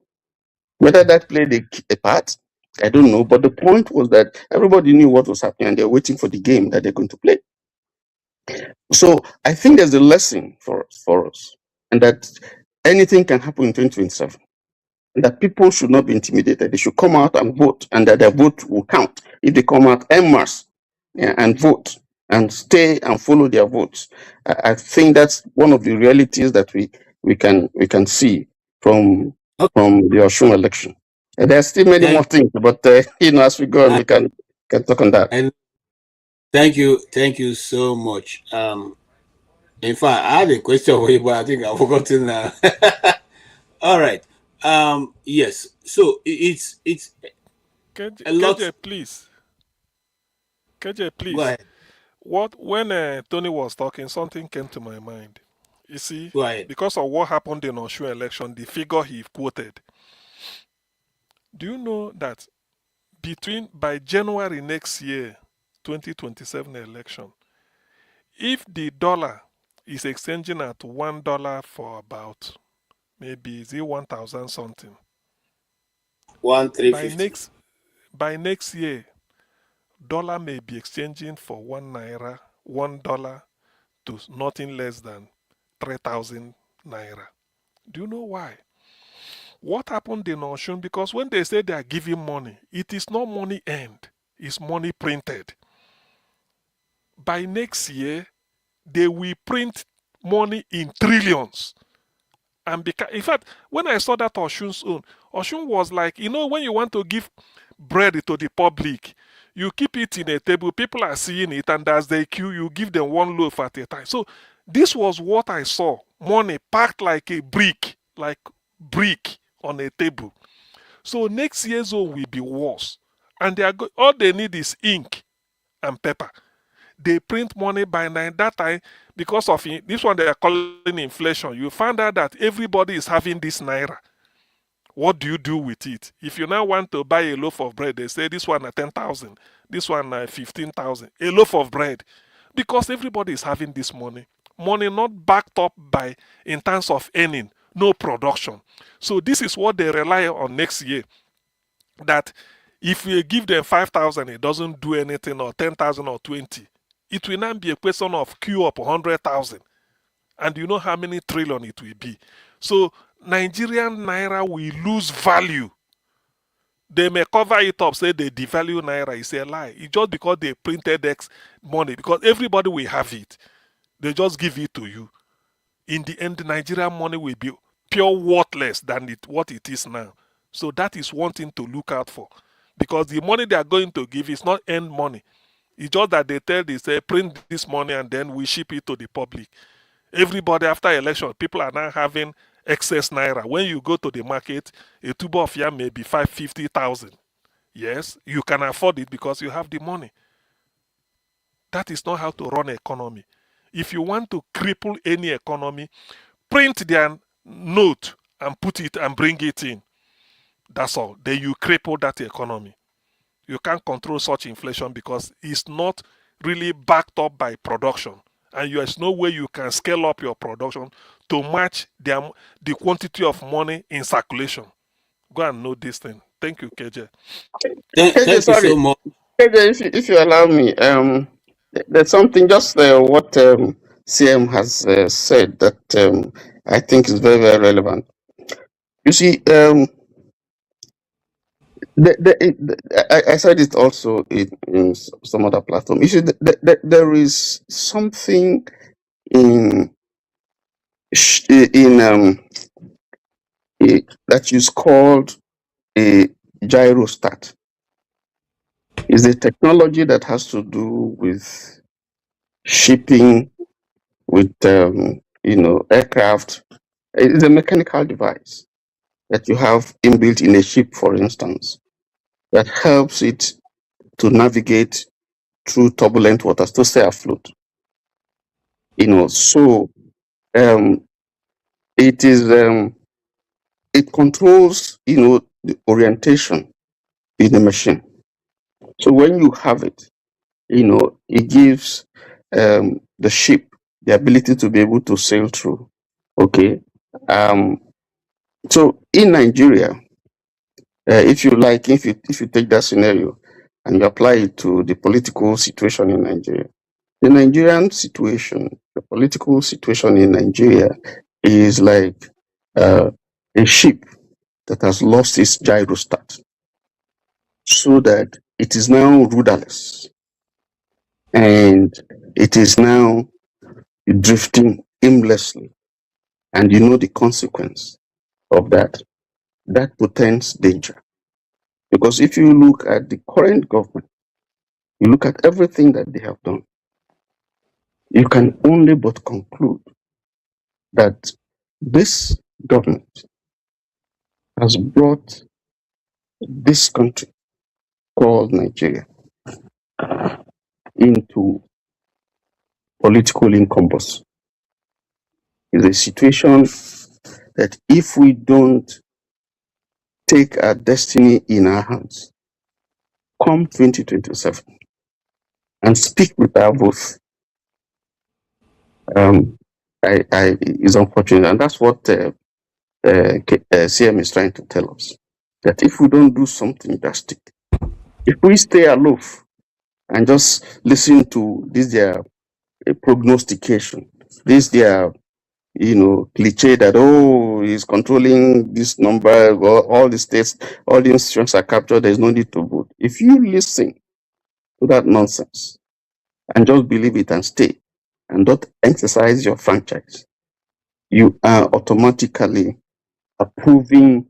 Whether that played a part, I don't know. But the point was that everybody knew what was happening and they're waiting for the game that they're going to play. So I think there's a lesson for us, and that anything can happen in 2027. And that people should not be intimidated. They should come out and vote, and that their vote will count. If they come out en masse, and vote and stay and follow their votes, I think that's one of the realities that we can see from the Osun election. And there are still many more things, but as we go on, we can talk on that. And thank you so much. In fact, I had a question for you, but I think I've forgotten now. All right. Yes. So it's a lot. KJ, please. KJ, please. Go ahead. When Tony was talking, something came to my mind. You see, Go ahead. because of what happened in Osun election, the figure he quoted. Do you know that by January next year, 2027 election, if the dollar is exchanging at $1 for about maybe 1,000 something, 1,350. by next year, dollar may be exchanging for $1 to nothing less than 3,000 naira. Do you know why? What happened in Osun? Because when they say they are giving money, it is not money earned, it's money printed. By next year, they will print money in trillions. And in fact, when I saw that Osun's own, Osun was like, when you want to give bread to the public, you keep it in a table, people are seeing it, and as they queue, you give them one loaf at a time. So this was what I saw. Money packed like a brick on a table. So next year's own will be worse. And all they need is ink and paper. They print money by that time because of this one they are calling inflation. You find out that everybody is having this naira. What do you do with it? If you now want to buy a loaf of bread, they say this one at 10,000, this one at 15,000. A loaf of bread, because everybody is having this money. Money not backed up by in terms of earning, no production. So this is what they rely on next year. That if we give them 5,000, it doesn't do anything, or 10,000 or 20. It will not be a question of queue up 100,000. And you know how many trillion it will be. So Nigerian naira will lose value. They may cover it up, say they devalue naira. It's a lie. It's just because they printed X money, because everybody will have it. They just give it to you. In the end, Nigerian money will be pure worthless than what it is now. So that is one thing to look out for. Because the money they are going to give is not earned money. It's just that they say print this money and then we ship it to the public. Everybody after election, people are now having excess naira. When you go to the market, a tuber of yam may be 550,000. Yes, you can afford it because you have the money. That is not how to run an economy. If you want to cripple any economy, print their note and put it and bring it in. That's all. Then you cripple that economy. You can't control such inflation because it's not really backed up by production. And there's no way you can scale up your production to match the quantity of money in circulation. Go and know this thing. Thank you, KJ. KJ, Thank you sorry. so much. KJ, if you allow me, there's something just what CM has said that I think is very, very relevant. You see, I said it also in some other platform. You see, there is something in that is called a gyrostat. It's a technology that has to do with shipping, with aircraft. It's a mechanical device that you have inbuilt in a ship, for instance, that helps it to navigate through turbulent waters to stay afloat. So it is it controls the orientation in the machine. So when you have it, it gives the ship the ability to be able to sail through. Okay. So in Nigeria, if you take that scenario and you apply it to the political situation in Nigeria, the Nigerian situation, the political situation in Nigeria is like a ship that has lost its gyrostat, so that it is now rudderless and it is now drifting aimlessly. And you know the consequence of that. That portends danger. Because if you look at the current government, you look at everything that they have done, you can only but conclude that this government has brought this country called Nigeria into political incumbents. It's a situation that if we don't take our destiny in our hands, come 2027, and speak with our voice, is unfortunate. And that's what CM is trying to tell us. That if we don't do something drastic, if we stay aloof and just listen to this their prognostication, this their cliche that he's controlling this number, all the states, all the institutions are captured, there's no need to vote. If you listen to that nonsense and just believe it and stay and don't exercise your franchise, you are automatically approving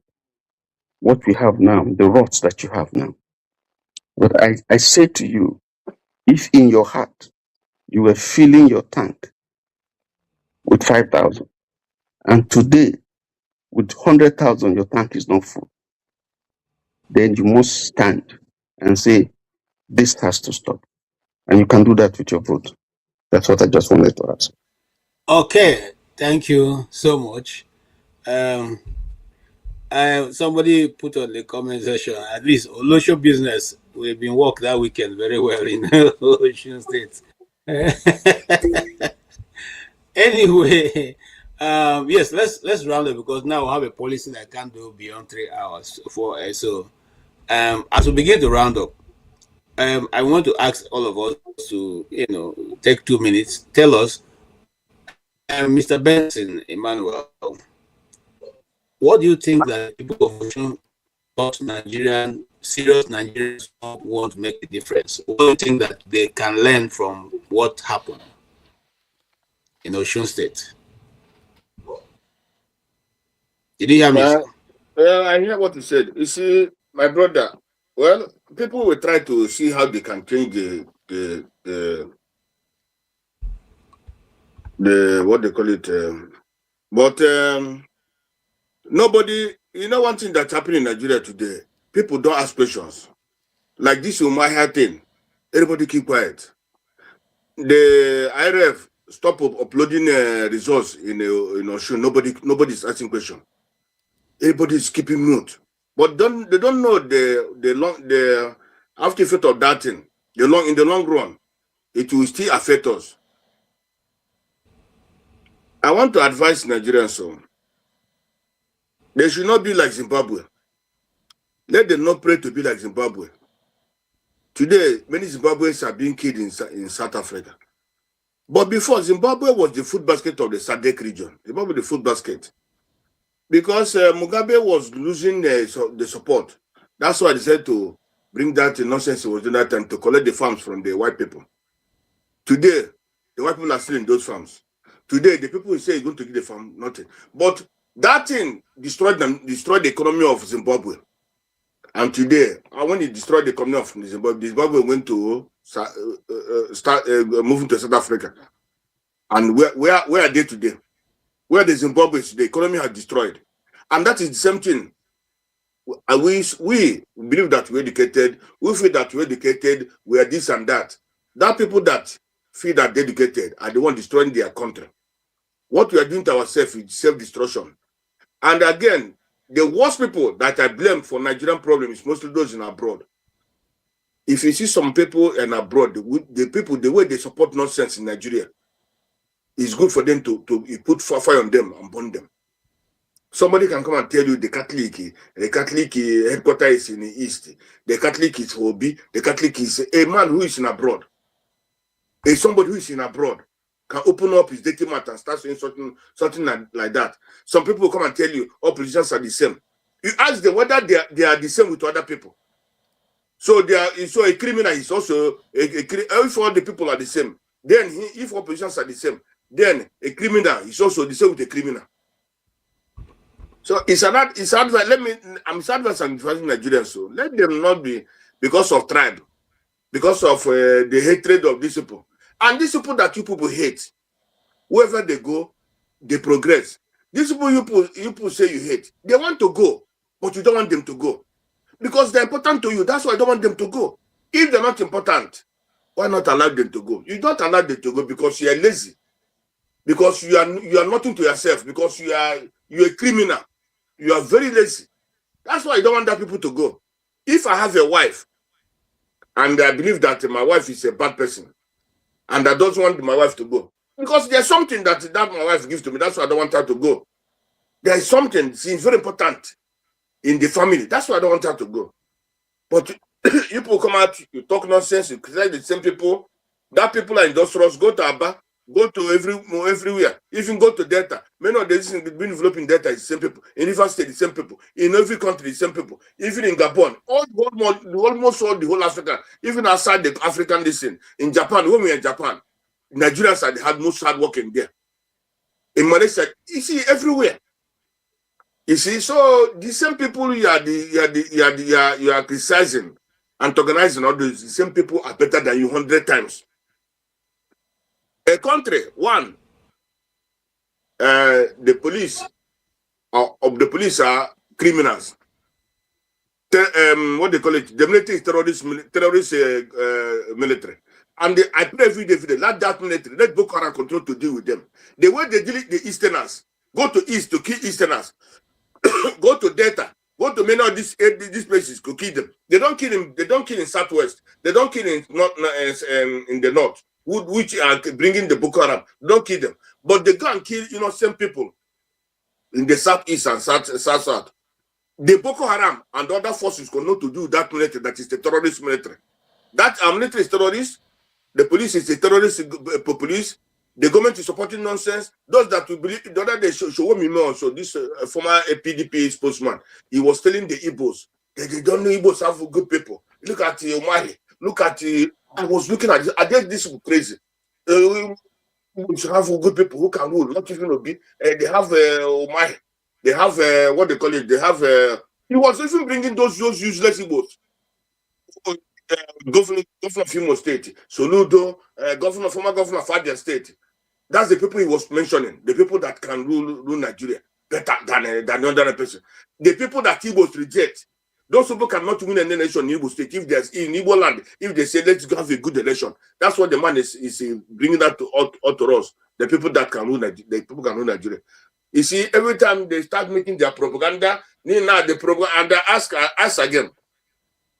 what we have now, the rots that you have now. But I say to you, if in your heart you were filling your tank with 5,000, and today with 100,000 your tank is not full, then you must stand and say, this has to stop. And you can do that with your vote. That's what I just wanted to ask. Okay, thank you so much. Somebody put on the comment section, at least Olosho business, we've been worked that weekend very well in Osun State. Anyway, yes, let's round it because now we have a policy that can't do beyond 3 hours. As we begin to round up, I want to ask all of us to take 2 minutes. Tell us, Mr. Benson Emmanuel, what do you think that people of Osun, serious Nigerians want to make a difference? What do you think that they can learn from what happened in Osun State? Did you hear me? I hear what you said. You see, my brother, well, people will try to see how they can change what they call it. But nobody, one thing that's happening in Nigeria today, people don't ask questions. Like this Umahia thing, everybody keep quiet. The IRF stop uploading results in Osun. Nobody's asking question. Everybody's keeping mute. But they don't know the after effect of that thing. In the long run, it will still affect us. I want to advise Nigerians so they should not be like Zimbabwe. Let them not pray to be like Zimbabwe. Today, many Zimbabweans are being killed in South Africa. But before, Zimbabwe was the food basket of the SADC region. Zimbabwe, the food basket. Because Mugabe was losing the support. That's why I decided to bring that nonsense he was doing that time to collect the farms from the white people. Today, the white people are still in those farms. Today, the people who say he's going to give the farm, nothing. But that thing destroyed the economy of Zimbabwe. And today, when it destroyed the economy of Zimbabwe went to start moving to South Africa. And where are they today? Where the Zimbabwe is, the economy has destroyed. And that is the same thing. We believe that we're educated. We feel that we're educated. We are this and that. That people that feel that they're educated are the one destroying their country. What we are doing to ourselves is self-destruction. And again, the worst people that I blame for Nigerian problem is mostly those in abroad. If you see some people in abroad, the way they support nonsense in Nigeria, it's good for them to put fire on them and burn them. Somebody can come and tell you the Catholic headquarters is in the East. The Catholic is Obi. The Catholic is a man who is in abroad. Somebody who is in abroad can open up his dating mat and start saying something like that. Some people will come and tell you all politicians are the same. You ask them whether they are the same with other people. So a criminal is also if all the people are the same, then if all politicians are the same, then a criminal is also the same with a criminal. So it's advice. I'm advising Nigerians. So let them not be because of tribe, because of the hatred of these people. And these people that you people hate, wherever they go, they progress. These people you people say you hate, they want to go, but you don't want them to go. Because they're important to you. That's why I don't want them to go. If they're not important, why not allow them to go? You don't allow them to go because you are lazy. Because you are nothing to yourself. Because you're a criminal. You are very lazy. That's why I don't want that people to go. If I have a wife, and I believe that my wife is a bad person, and I don't want my wife to go, because there's something that my wife gives to me, that's why I don't want her to go. There is something, it's very important in the family. That's why I don't want her to go. But you people come out, you talk nonsense, you criticize the same people. That people are industrious, go to Aba, go to everywhere, even go to Delta. Many of the things been developing Delta is the same people. In River State, the same people. In every country, the same people. Even in Gabon, almost all the whole Africa, even outside the African listen. In Japan, when we are in Japan, Nigerians are the most hard working there. In Malaysia, you see everywhere. You see, so the same people you are criticizing and organizing all those, the same people are better than you 100 times. A country, one, the police are criminals. What they call it? The military is terrorist military. And I pray every day, let that military, let Boko Haram control to deal with them. The way they deal with the Easterners, go to East to kill Easterners, go to Delta, go to many of these places to kill them. They don't kill them. They don't kill in Southwest. They don't kill in the North, which are bringing the Boko Haram. They don't kill them, but they go and kill innocent people in the Southeast and South. The Boko Haram and other forces cannot to do that military. That is the terrorist military. That military is terrorist. The police is a terrorist police. The government is supporting nonsense. Those that we believe, the other day, show me more. So this former PDP spokesman, he was telling the Igbos that they don't know Igbos have good people. Look at Omari. Look at I was looking at this. I guess this is crazy. We should have good people who can rule. Not even Obi. They have Omari. They have what they call it. They have. He was even bringing those useless Igbos. Governor of Imo State, Soludo, former governor of Abia State. That's the people he was mentioning, the people that can rule Nigeria better than the other person. The people that he was reject, those people cannot win any election in Igbo state. If there's in Igbo land, if they say let's have a good election, that's what the man is bringing that to us. The people that can rule Nigeria, the people can rule Nigeria. You see, every time they start making their propaganda, now the propaganda ask again.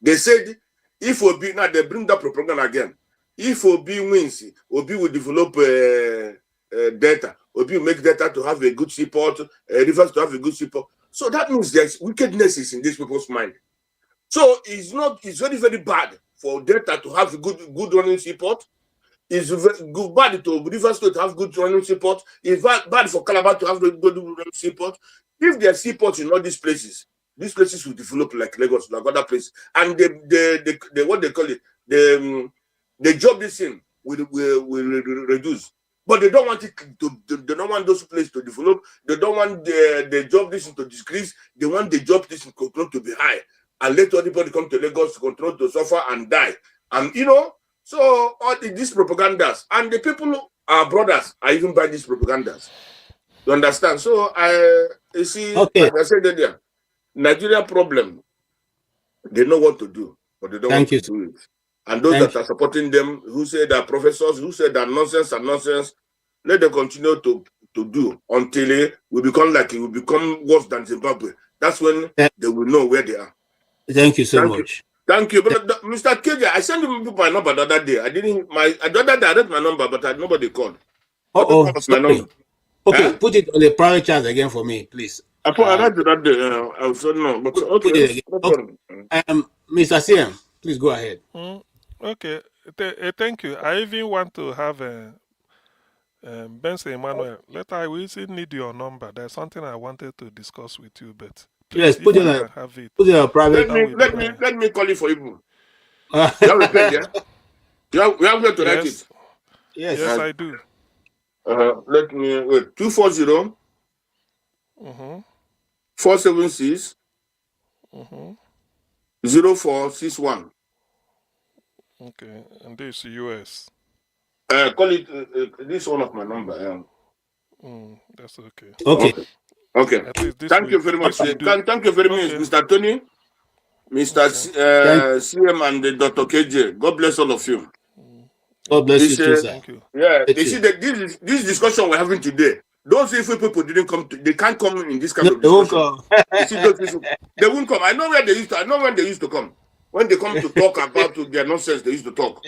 They said if Obi, now they bring that propaganda again. If Obi wins, Obi will develop data. Obi will make data to have a good support, rivers to have a good support. So that means there's wickedness is in these people's mind. So it's very, very bad for data to have good running support. It's bad to rivers to have good running support. It's bad for Calabar to have good running support. If there's support in all these places will develop like Lagos, like other places. And the what they call it, the job this thing will reduce. But they don't want it they don't want those places to develop. They don't want the job this to decrease. They want the job this control to be high. And let everybody come to Lagos to control to suffer and die. And so all these propagandas, and the people, our brothers, are even buying these propagandas. You understand? So you see, like I said earlier, Nigeria problem, they know what to do, but they don't want to do it. And those that are supporting them, who say they're professors, who say that nonsense and nonsense, let them continue to do until we become worse than Zimbabwe. That's when they will know where they are. Thank you so much. Thank you. But Mr. KJ, I sent you my number the other day. The other day I read my number, but nobody called. My number. Okay, put it on the private chat again for me, please. I read that day. I said no, but okay. Put it again. Okay. Mr. CM, please go ahead. Okay, thank you. I even want to have Benson Emmanuel. Later, we still need your number. There's something I wanted to discuss with you, but please, yes, put it on private. Let me call you for you. You have a pen, yeah? We have to write it. Yes, I do. Let me wait. 240 476 0461. Okay, and this US. Call it this is one of my number. That's okay. Okay. Thank you very much. Thank you very much, Mr. Tony, Mr. CM, and Dr. KJ. God bless all of you. God bless you too, sir. Thank you. Yeah, you see that this discussion we're having today. Those people didn't come. They can't come in this kind of discussion. You see those people, they won't come. I know where they used to. I know when they used to come. When they come to talk about their nonsense, they used to talk.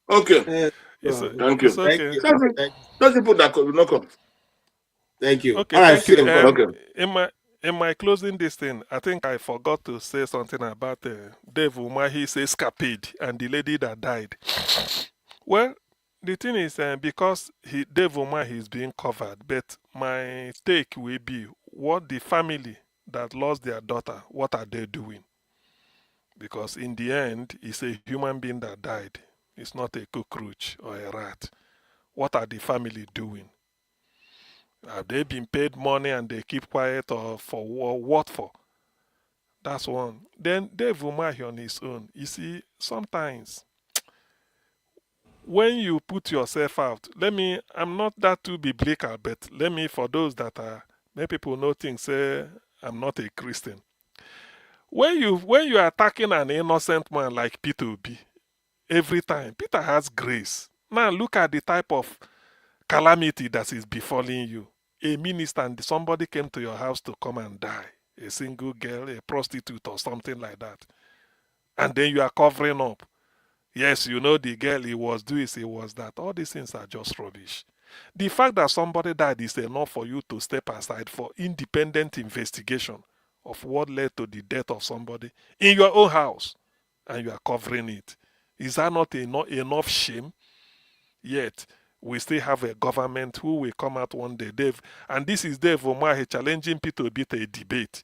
Okay. Thank you. Okay. Those people that will not come. Thank you. Okay. All right, thank you. In my closing this thing, I think I forgot to say something about Dave Umahi's escapade and the lady that died. Well, the thing is, because Dave Umahi is being covered, but my take will be what the family that lost their daughter, what are they doing? Because in the end, it's a human being that died. It's not a cockroach or a rat. What are the family doing? Have they been paid money and they keep quiet, or for what for? That's one. Then Dave Umahi on his own. You see, sometimes when you put yourself out, I'm not that too biblical, but for those that are, many people know things, say I'm not a Christian. When you are attacking an innocent man like Peter Obi, every time, Peter has grace. Now look at the type of calamity that is befalling you. A minister and somebody came to your house to come and die. A single girl, a prostitute or something like that. And then you are covering up. Yes, you know the girl, he was this, he was that. All these things are just rubbish. The fact that somebody died is enough for you to step aside for independent investigation of what led to the death of somebody in your own house, and you are covering it. Is that not enough shame? Yet, we still have a government who will come out one day, and this is Dave Umahi challenging Peter Obi to a debate.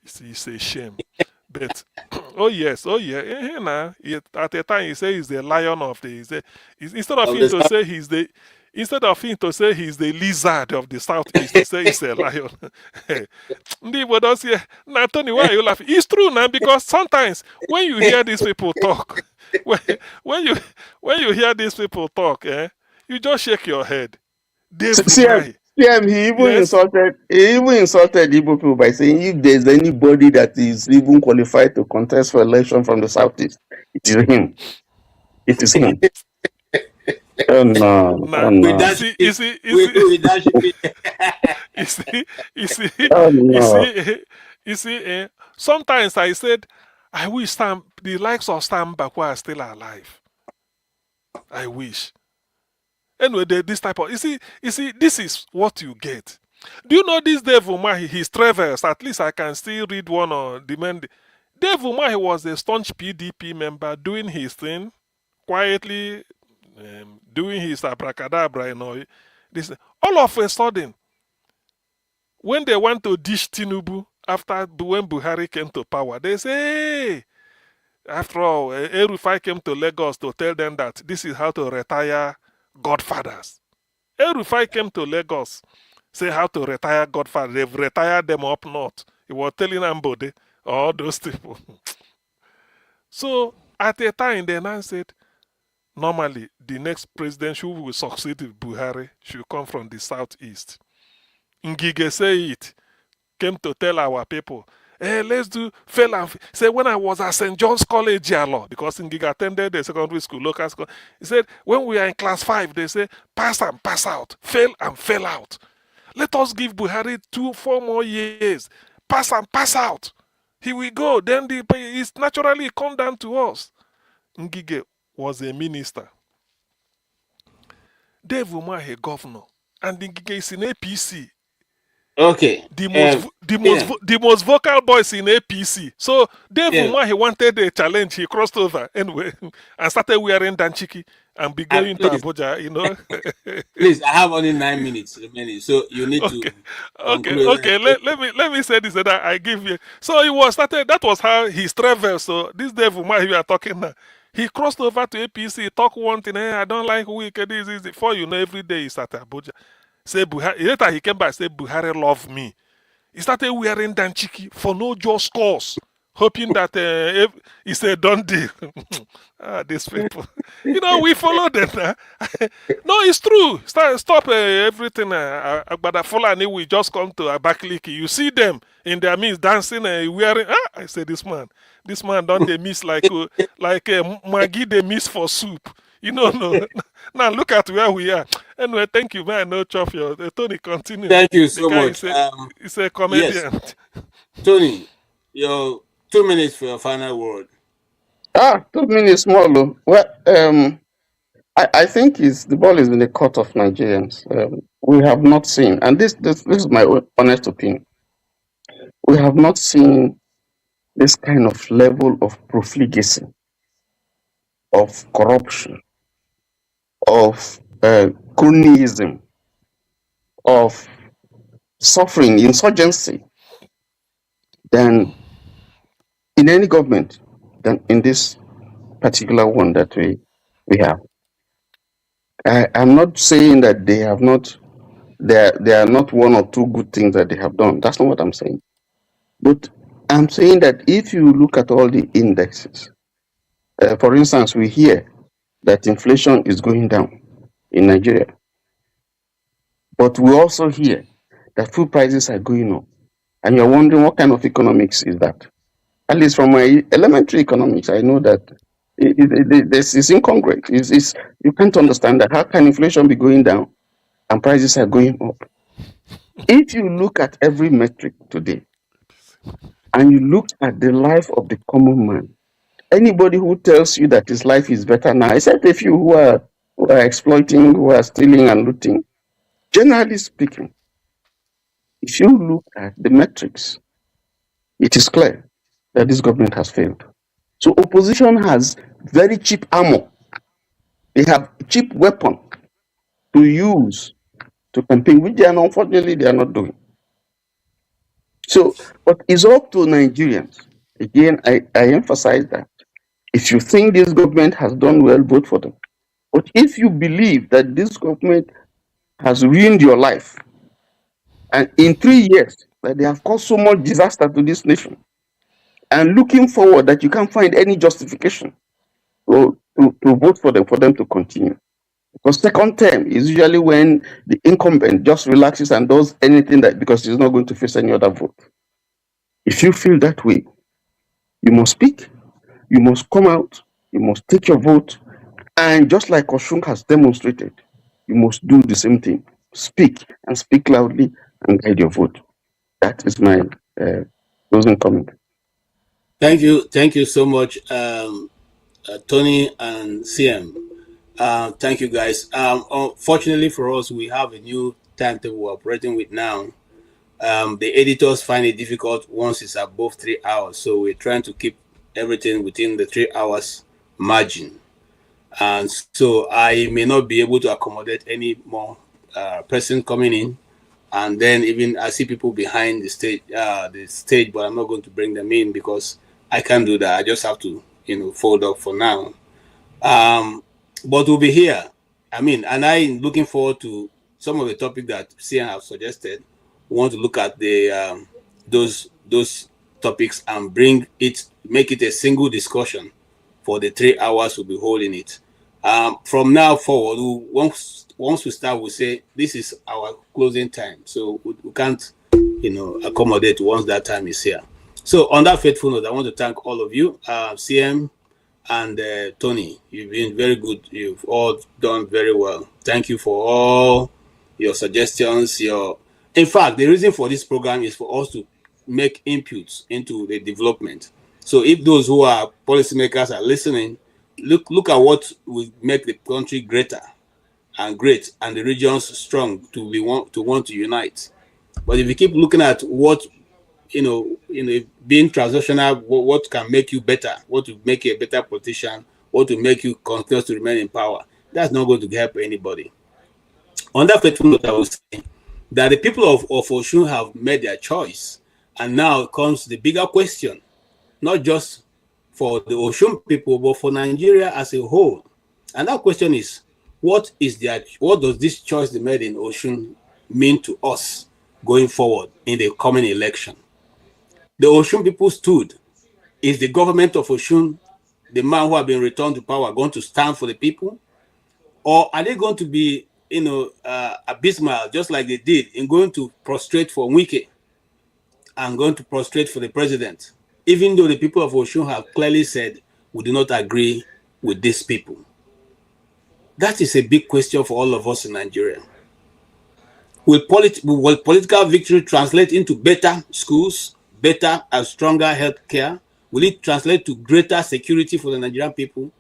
It's a shame. But oh yeah. At a time he said he's the lion of the. Instead of him to say he's the lizard of the southeast, he say he's a lion. Now Tony, why are you laughing? It's true now, because sometimes when you hear these people talk, when you hear these people talk, you just shake your head. Dave CM, Umahi. he Yes. even insulted Igbo people by saying if there's anybody that is even qualified to contest for election from the southeast, it is him. It is him. Oh no, oh Nah, With no, that, with that, you see, you see, oh you no. see, you see, sometimes I said, I wish the likes of Sam Bakwa are still alive. I wish. Anyway, this type of, you see, this is what you get. Do you know this Dave Umahi, his travels, at least I can still read one or demand. Dave Umahi was a staunch PDP member doing his thing, quietly doing his abracadabra, This, all of a sudden, when they want to dish Tinubu after when Buhari came to power, they say, hey, after all, El-Rufai came to Lagos to tell them that this is how to retire godfathers. El-Rufai came to Lagos, say how to retire godfathers. They've retired them up north. He was telling Ambode, all those people. So at a time, they now said, normally, the next president who will succeed Buhari should come from the southeast. Ngige say it, came to tell our people, hey, let's do fail and say when I was at St. John's College Yalo, because Ngige attended the secondary school, local school. He said, when we are in class 5, they say, pass and pass out, fail and fail out. Let us give Buhari 4 more years. Pass and pass out. Here we go. Then it's naturally come down to us. Ngige was a minister. Dave Umahi, governor. And Ngige is in APC. okay. The most vocal voice in APC. So Dave Umahi wanted a challenge. He crossed over anyway and started wearing danchiki and be going to Abuja, Please, I have only 9 minutes remaining, so you need to conclude. Okay. Let me say this that I give you. So it was started. That was how his travel. So this Dave Umahi we are talking now. He crossed over to APC, talk one thing. Hey, I don't like wicked. This. Before you know, every day he's at Abuja. Say Buhari. Later he came back. Say Buhari love me. He started wearing danchiki for no just cause, hoping that he said don't deal. These people, we follow them. No, it's true. Stop everything. But Fulani we just come to Abakaliki. You see them in their midst dancing and wearing. I say this man don't they miss like Maggie they miss for soup. No. Now look at where we are. Anyway, thank you, man. No chop your Tony. Continue. Thank you so much. He's a comedian. Yes. Tony, your 2 minutes for your final word. 2 minutes more. Well, I think the ball is in the court of Nigerians. We have not seen, and this is my honest opinion. We have not seen this kind of level of profligacy, of corruption, of cronyism, of suffering, insurgency, than in any government than in this particular one that we have. I'm not saying that they have not. There are not one or two good things that they have done. That's not what I'm saying. But I'm saying that if you look at all the indexes, for instance, we hear that inflation is going down in Nigeria, but we also hear that food prices are going up, and you're wondering what kind of economics is that? At least from my elementary economics, I know that this is incongruent. You can't understand that. How can inflation be going down and prices are going up? If you look at every metric today, and you look at the life of the common man, anybody who tells you that his life is better now, except a few who are exploiting, who are stealing and looting, generally speaking, if you look at the metrics, it is clear that this government has failed. So opposition has very cheap armor. They have cheap weapon to use to campaign, which unfortunately they are not doing. So, but it's up to Nigerians. Again, I emphasize that. If you think this government has done well, vote for them. But if you believe that this government has ruined your life, and in 3 years that they have caused so much disaster to this nation, and looking forward that you can't find any justification to vote for them to continue, Because second term is usually when the incumbent just relaxes and does anything that because he's not going to face any other vote. If you feel that way, you must speak, you must come out, you must take your vote, and just like Osun has demonstrated, you must do the same thing. Speak and speak loudly and guide your vote. That is my closing comment. Thank you so much, Tony and CM. Thank you, guys. Unfortunately for us, we have a new timetable we're operating with now. The editors find it difficult once it's above 3 hours, so we're trying to keep everything within the 3 hours margin. And so I may not be able to accommodate any more person coming in. And then even I see people behind the stage, but I'm not going to bring them in because I can't do that. I just have to, fold up for now. But we'll be here. I mean, and I'm looking forward to some of the topic that CN have suggested. We want to look at the those topics and make it a single discussion for the 3 hours we'll be holding it. From now forward, once we start, we'll say this is our closing time. So we can't, accommodate once that time is here. So on that faithful note, I want to thank all of you, CM and Tony. You've been very good. You've all done very well. Thank you for all your suggestions. In fact, the reason for this program is for us to make inputs into the development. So if those who are policymakers are listening, look at what will make the country greater and great and the regions strong to want to unite. But if you keep looking at what being transactional, what can make you better, what will make you a better politician, what will make you continue to remain in power, that's not going to help anybody. On that faithful note, I will say that the people of Osun have made their choice. And now comes the bigger question, not just for the Osun people, but for Nigeria as a whole. And that question is, what does this choice they made in Osun mean to us going forward in the coming election? The Osun people stood. Is the government of Osun, the man who have been returned to power, going to stand for the people? Or are they going to be, abysmal, just like they did, in going to prostrate for Wike and going to prostrate for the president, even though the people of Osun have clearly said, we do not agree with these people? That is a big question for all of us in Nigeria. Will political victory translate into better schools, better and stronger health care? Will it translate to greater security for the Nigerian people?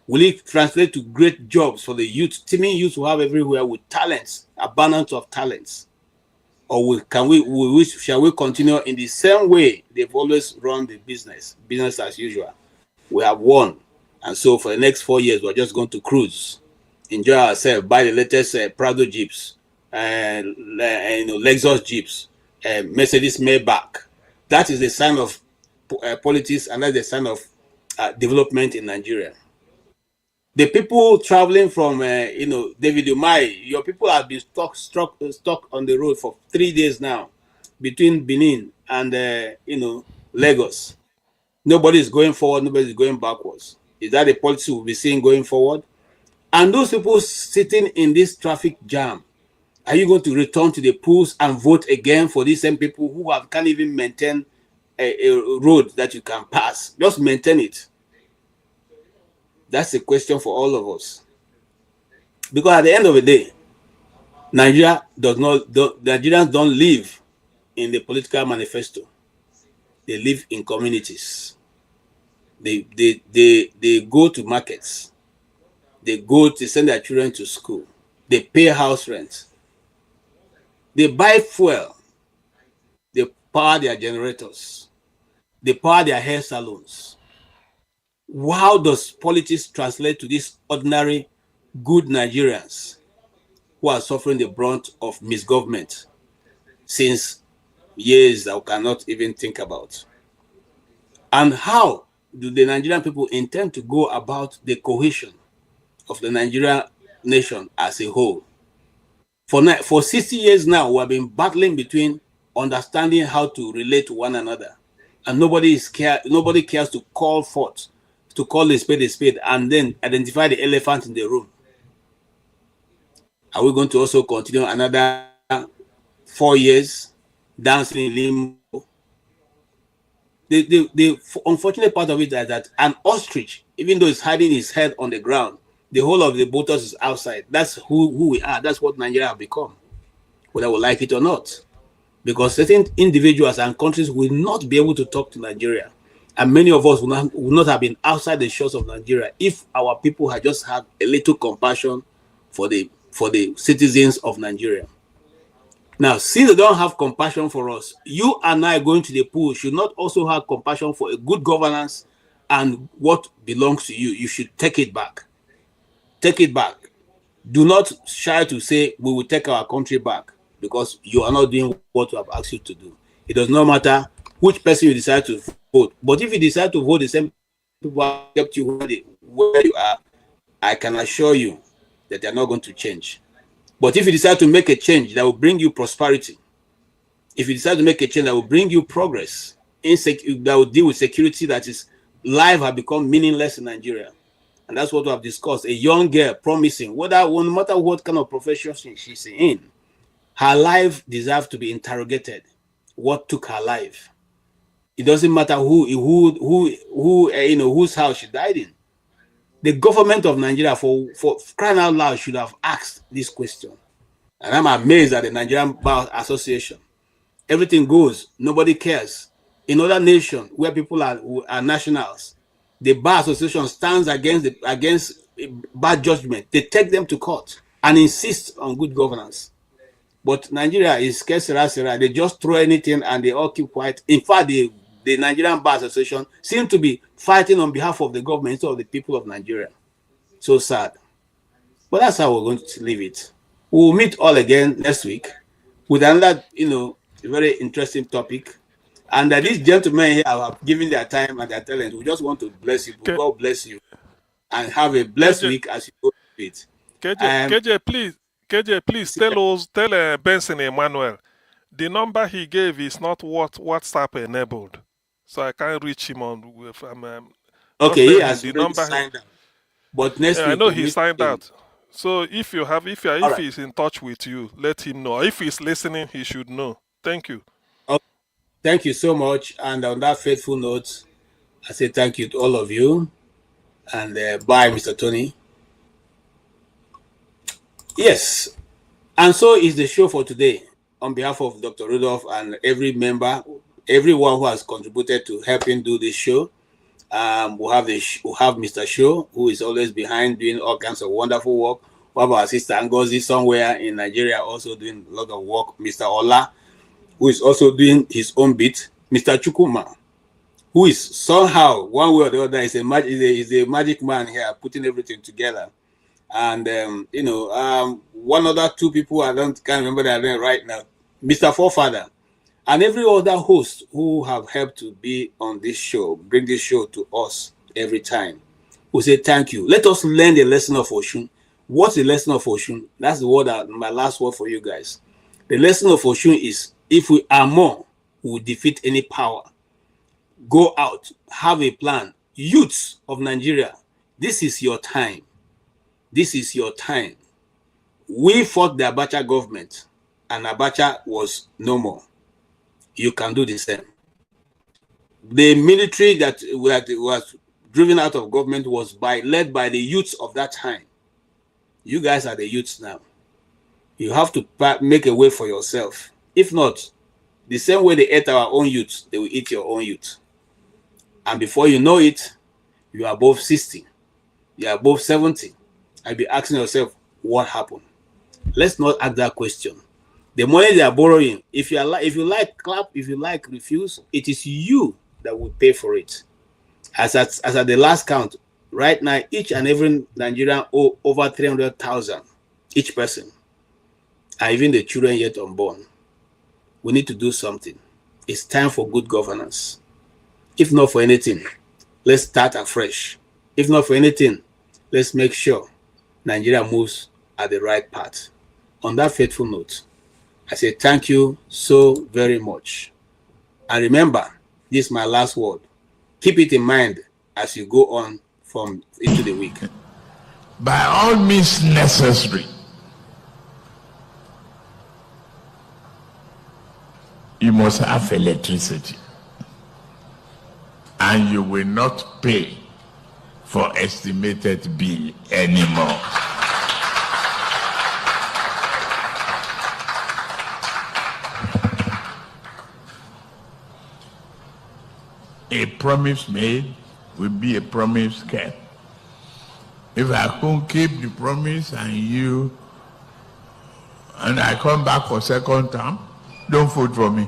Will it translate to great jobs for the youth, teeming youth we have everywhere with talents, abundance of talents? Or shall we continue in the same way they've always run the business as usual? We have won. And so for the next 4 years, we're just going to cruise, enjoy ourselves, buy the latest Prado Jeeps, Lexus Jeeps, Mercedes Maybach. That is the sign of politics, and that's the sign of development in Nigeria. The people traveling from, David Umai, your people have been stuck on the road for 3 days now between Benin and, Lagos. Nobody is going forward, nobody is going backwards. Is that the policy we'll be seeing going forward? And those people sitting in this traffic jam, are you going to return to the polls and vote again for these same people who can't even maintain a road that you can pass? Just maintain it. That's a question for all of us. Because at the end of the day, Nigerians don't live in the political manifesto. They live in communities. They go to markets. They send their children to school. They pay house rent. They buy fuel. They power their generators. They power their hair salons. How does politics translate to these ordinary, good Nigerians who are suffering the brunt of misgovernment since years that we cannot even think about? And how do the Nigerian people intend to go about the cohesion of the Nigerian nation as a whole? For 60 years now, we have been battling between understanding how to relate to one another. And nobody cares to call a spade, and then identify the elephant in the room. Are we going to also continue another 4 years dancing in limbo? The unfortunate part of it is that an ostrich, even though it's hiding his head on the ground, the whole of the voters is outside. That's who we are. That's what Nigeria have become, whether we like it or not. Because certain individuals and countries will not be able to talk to Nigeria. And many of us will not have been outside the shores of Nigeria if our people had just had a little compassion for the citizens of Nigeria. Now, since they don't have compassion for us, you and I going to the pool should not also have compassion for a good governance and what belongs to you. You should take it back. Take it back. Do not shy to say we will take our country back because you are not doing what we have asked you to do. It does not matter which person you decide to vote. But if you decide to vote the same people who kept you where you are, I can assure you that they are not going to change. But if you decide to make a change that will bring you prosperity, if you decide to make a change that will bring you progress, that will deal with security, that is, life has become meaningless in Nigeria. And that's what we have discussed. A young girl promising, no matter what kind of profession she's in, her life deserves to be interrogated. What took her life? It doesn't matter whose house she died in. The government of Nigeria, for crying out loud, should have asked this question. And I'm amazed at the Nigerian Bar Association. Everything goes. Nobody cares. In other nations where people are nationals, the Bar Association stands against bad judgment. They take them to court and insist on good governance. But Nigeria is kesera. They just throw anything and they all keep quiet. In fact, the Nigerian Bar Association seem to be fighting on behalf of the government instead of the people of Nigeria. So sad. But that's how we're going to leave it. We'll meet all again next week with another, very interesting topic. And these gentlemen here have given their time and their talent. We just want to bless you. God bless you. And have a blessed week as you go to it. KJ, please tell Benson Emmanuel, the number he gave is not WhatsApp enabled. So I can't reach him on okay, he has already signed out. But next week, I know he signed out. So if he's in touch with you, let him know. If he's listening, he should know. Thank you. Okay. Thank you so much. And on that faithful note, I say thank you to all of you. And bye, Mr. Tony. Yes. And so is the show for today. On behalf of Dr. Rudolph and every member, everyone who has contributed to helping do this show. We'll have Mr. Show, who is always behind doing all kinds of wonderful work. We have our sister Ngozi somewhere in Nigeria also doing a lot of work. Mr. Ola, who is also doing his own bit. Mr. Chukuma, who is somehow, one way or the other, is a magic man here, putting everything together. And, one other two people, can't remember their name right now. Mr. Forefather. And every other host who have helped to be on this show, bring this show to us every time. We say thank you. Let us learn the lesson of Osun. What's the lesson of Osun? That's the word, my last word for you guys. The lesson of Osun is, if we are more, we will defeat any power. Go out, have a plan. Youths of Nigeria, this is your time. This is your time. We fought the Abacha government, and Abacha was no more. You can do the same. The military that was driven out of government was led by the youths of that time. You guys are the youths now. You have to make a way for yourself. If not, the same way they ate our own youths, they will eat your own youth. And before you know it, you are above 60. You are above 70. I'll be asking yourself, what happened? Let's not ask that question. The money they are borrowing, if you like clap, if you like refuse, it is you that will pay for it. As at the last count, right now, each and every Nigerian owe over 300,000 each person, and even the children yet unborn. We need to do something. It's time for good governance. If not for anything, let's start afresh. If not for anything, let's make sure Nigeria moves at the right path. On that faithful note, I say thank you so very much. And remember, this is my last word. Keep it in mind as you go on into the week. By all means necessary, you must have electricity. And you will not pay for estimated bill anymore. A promise made will be a promise kept. If I can't keep the promise and I come back for second term, don't vote for me.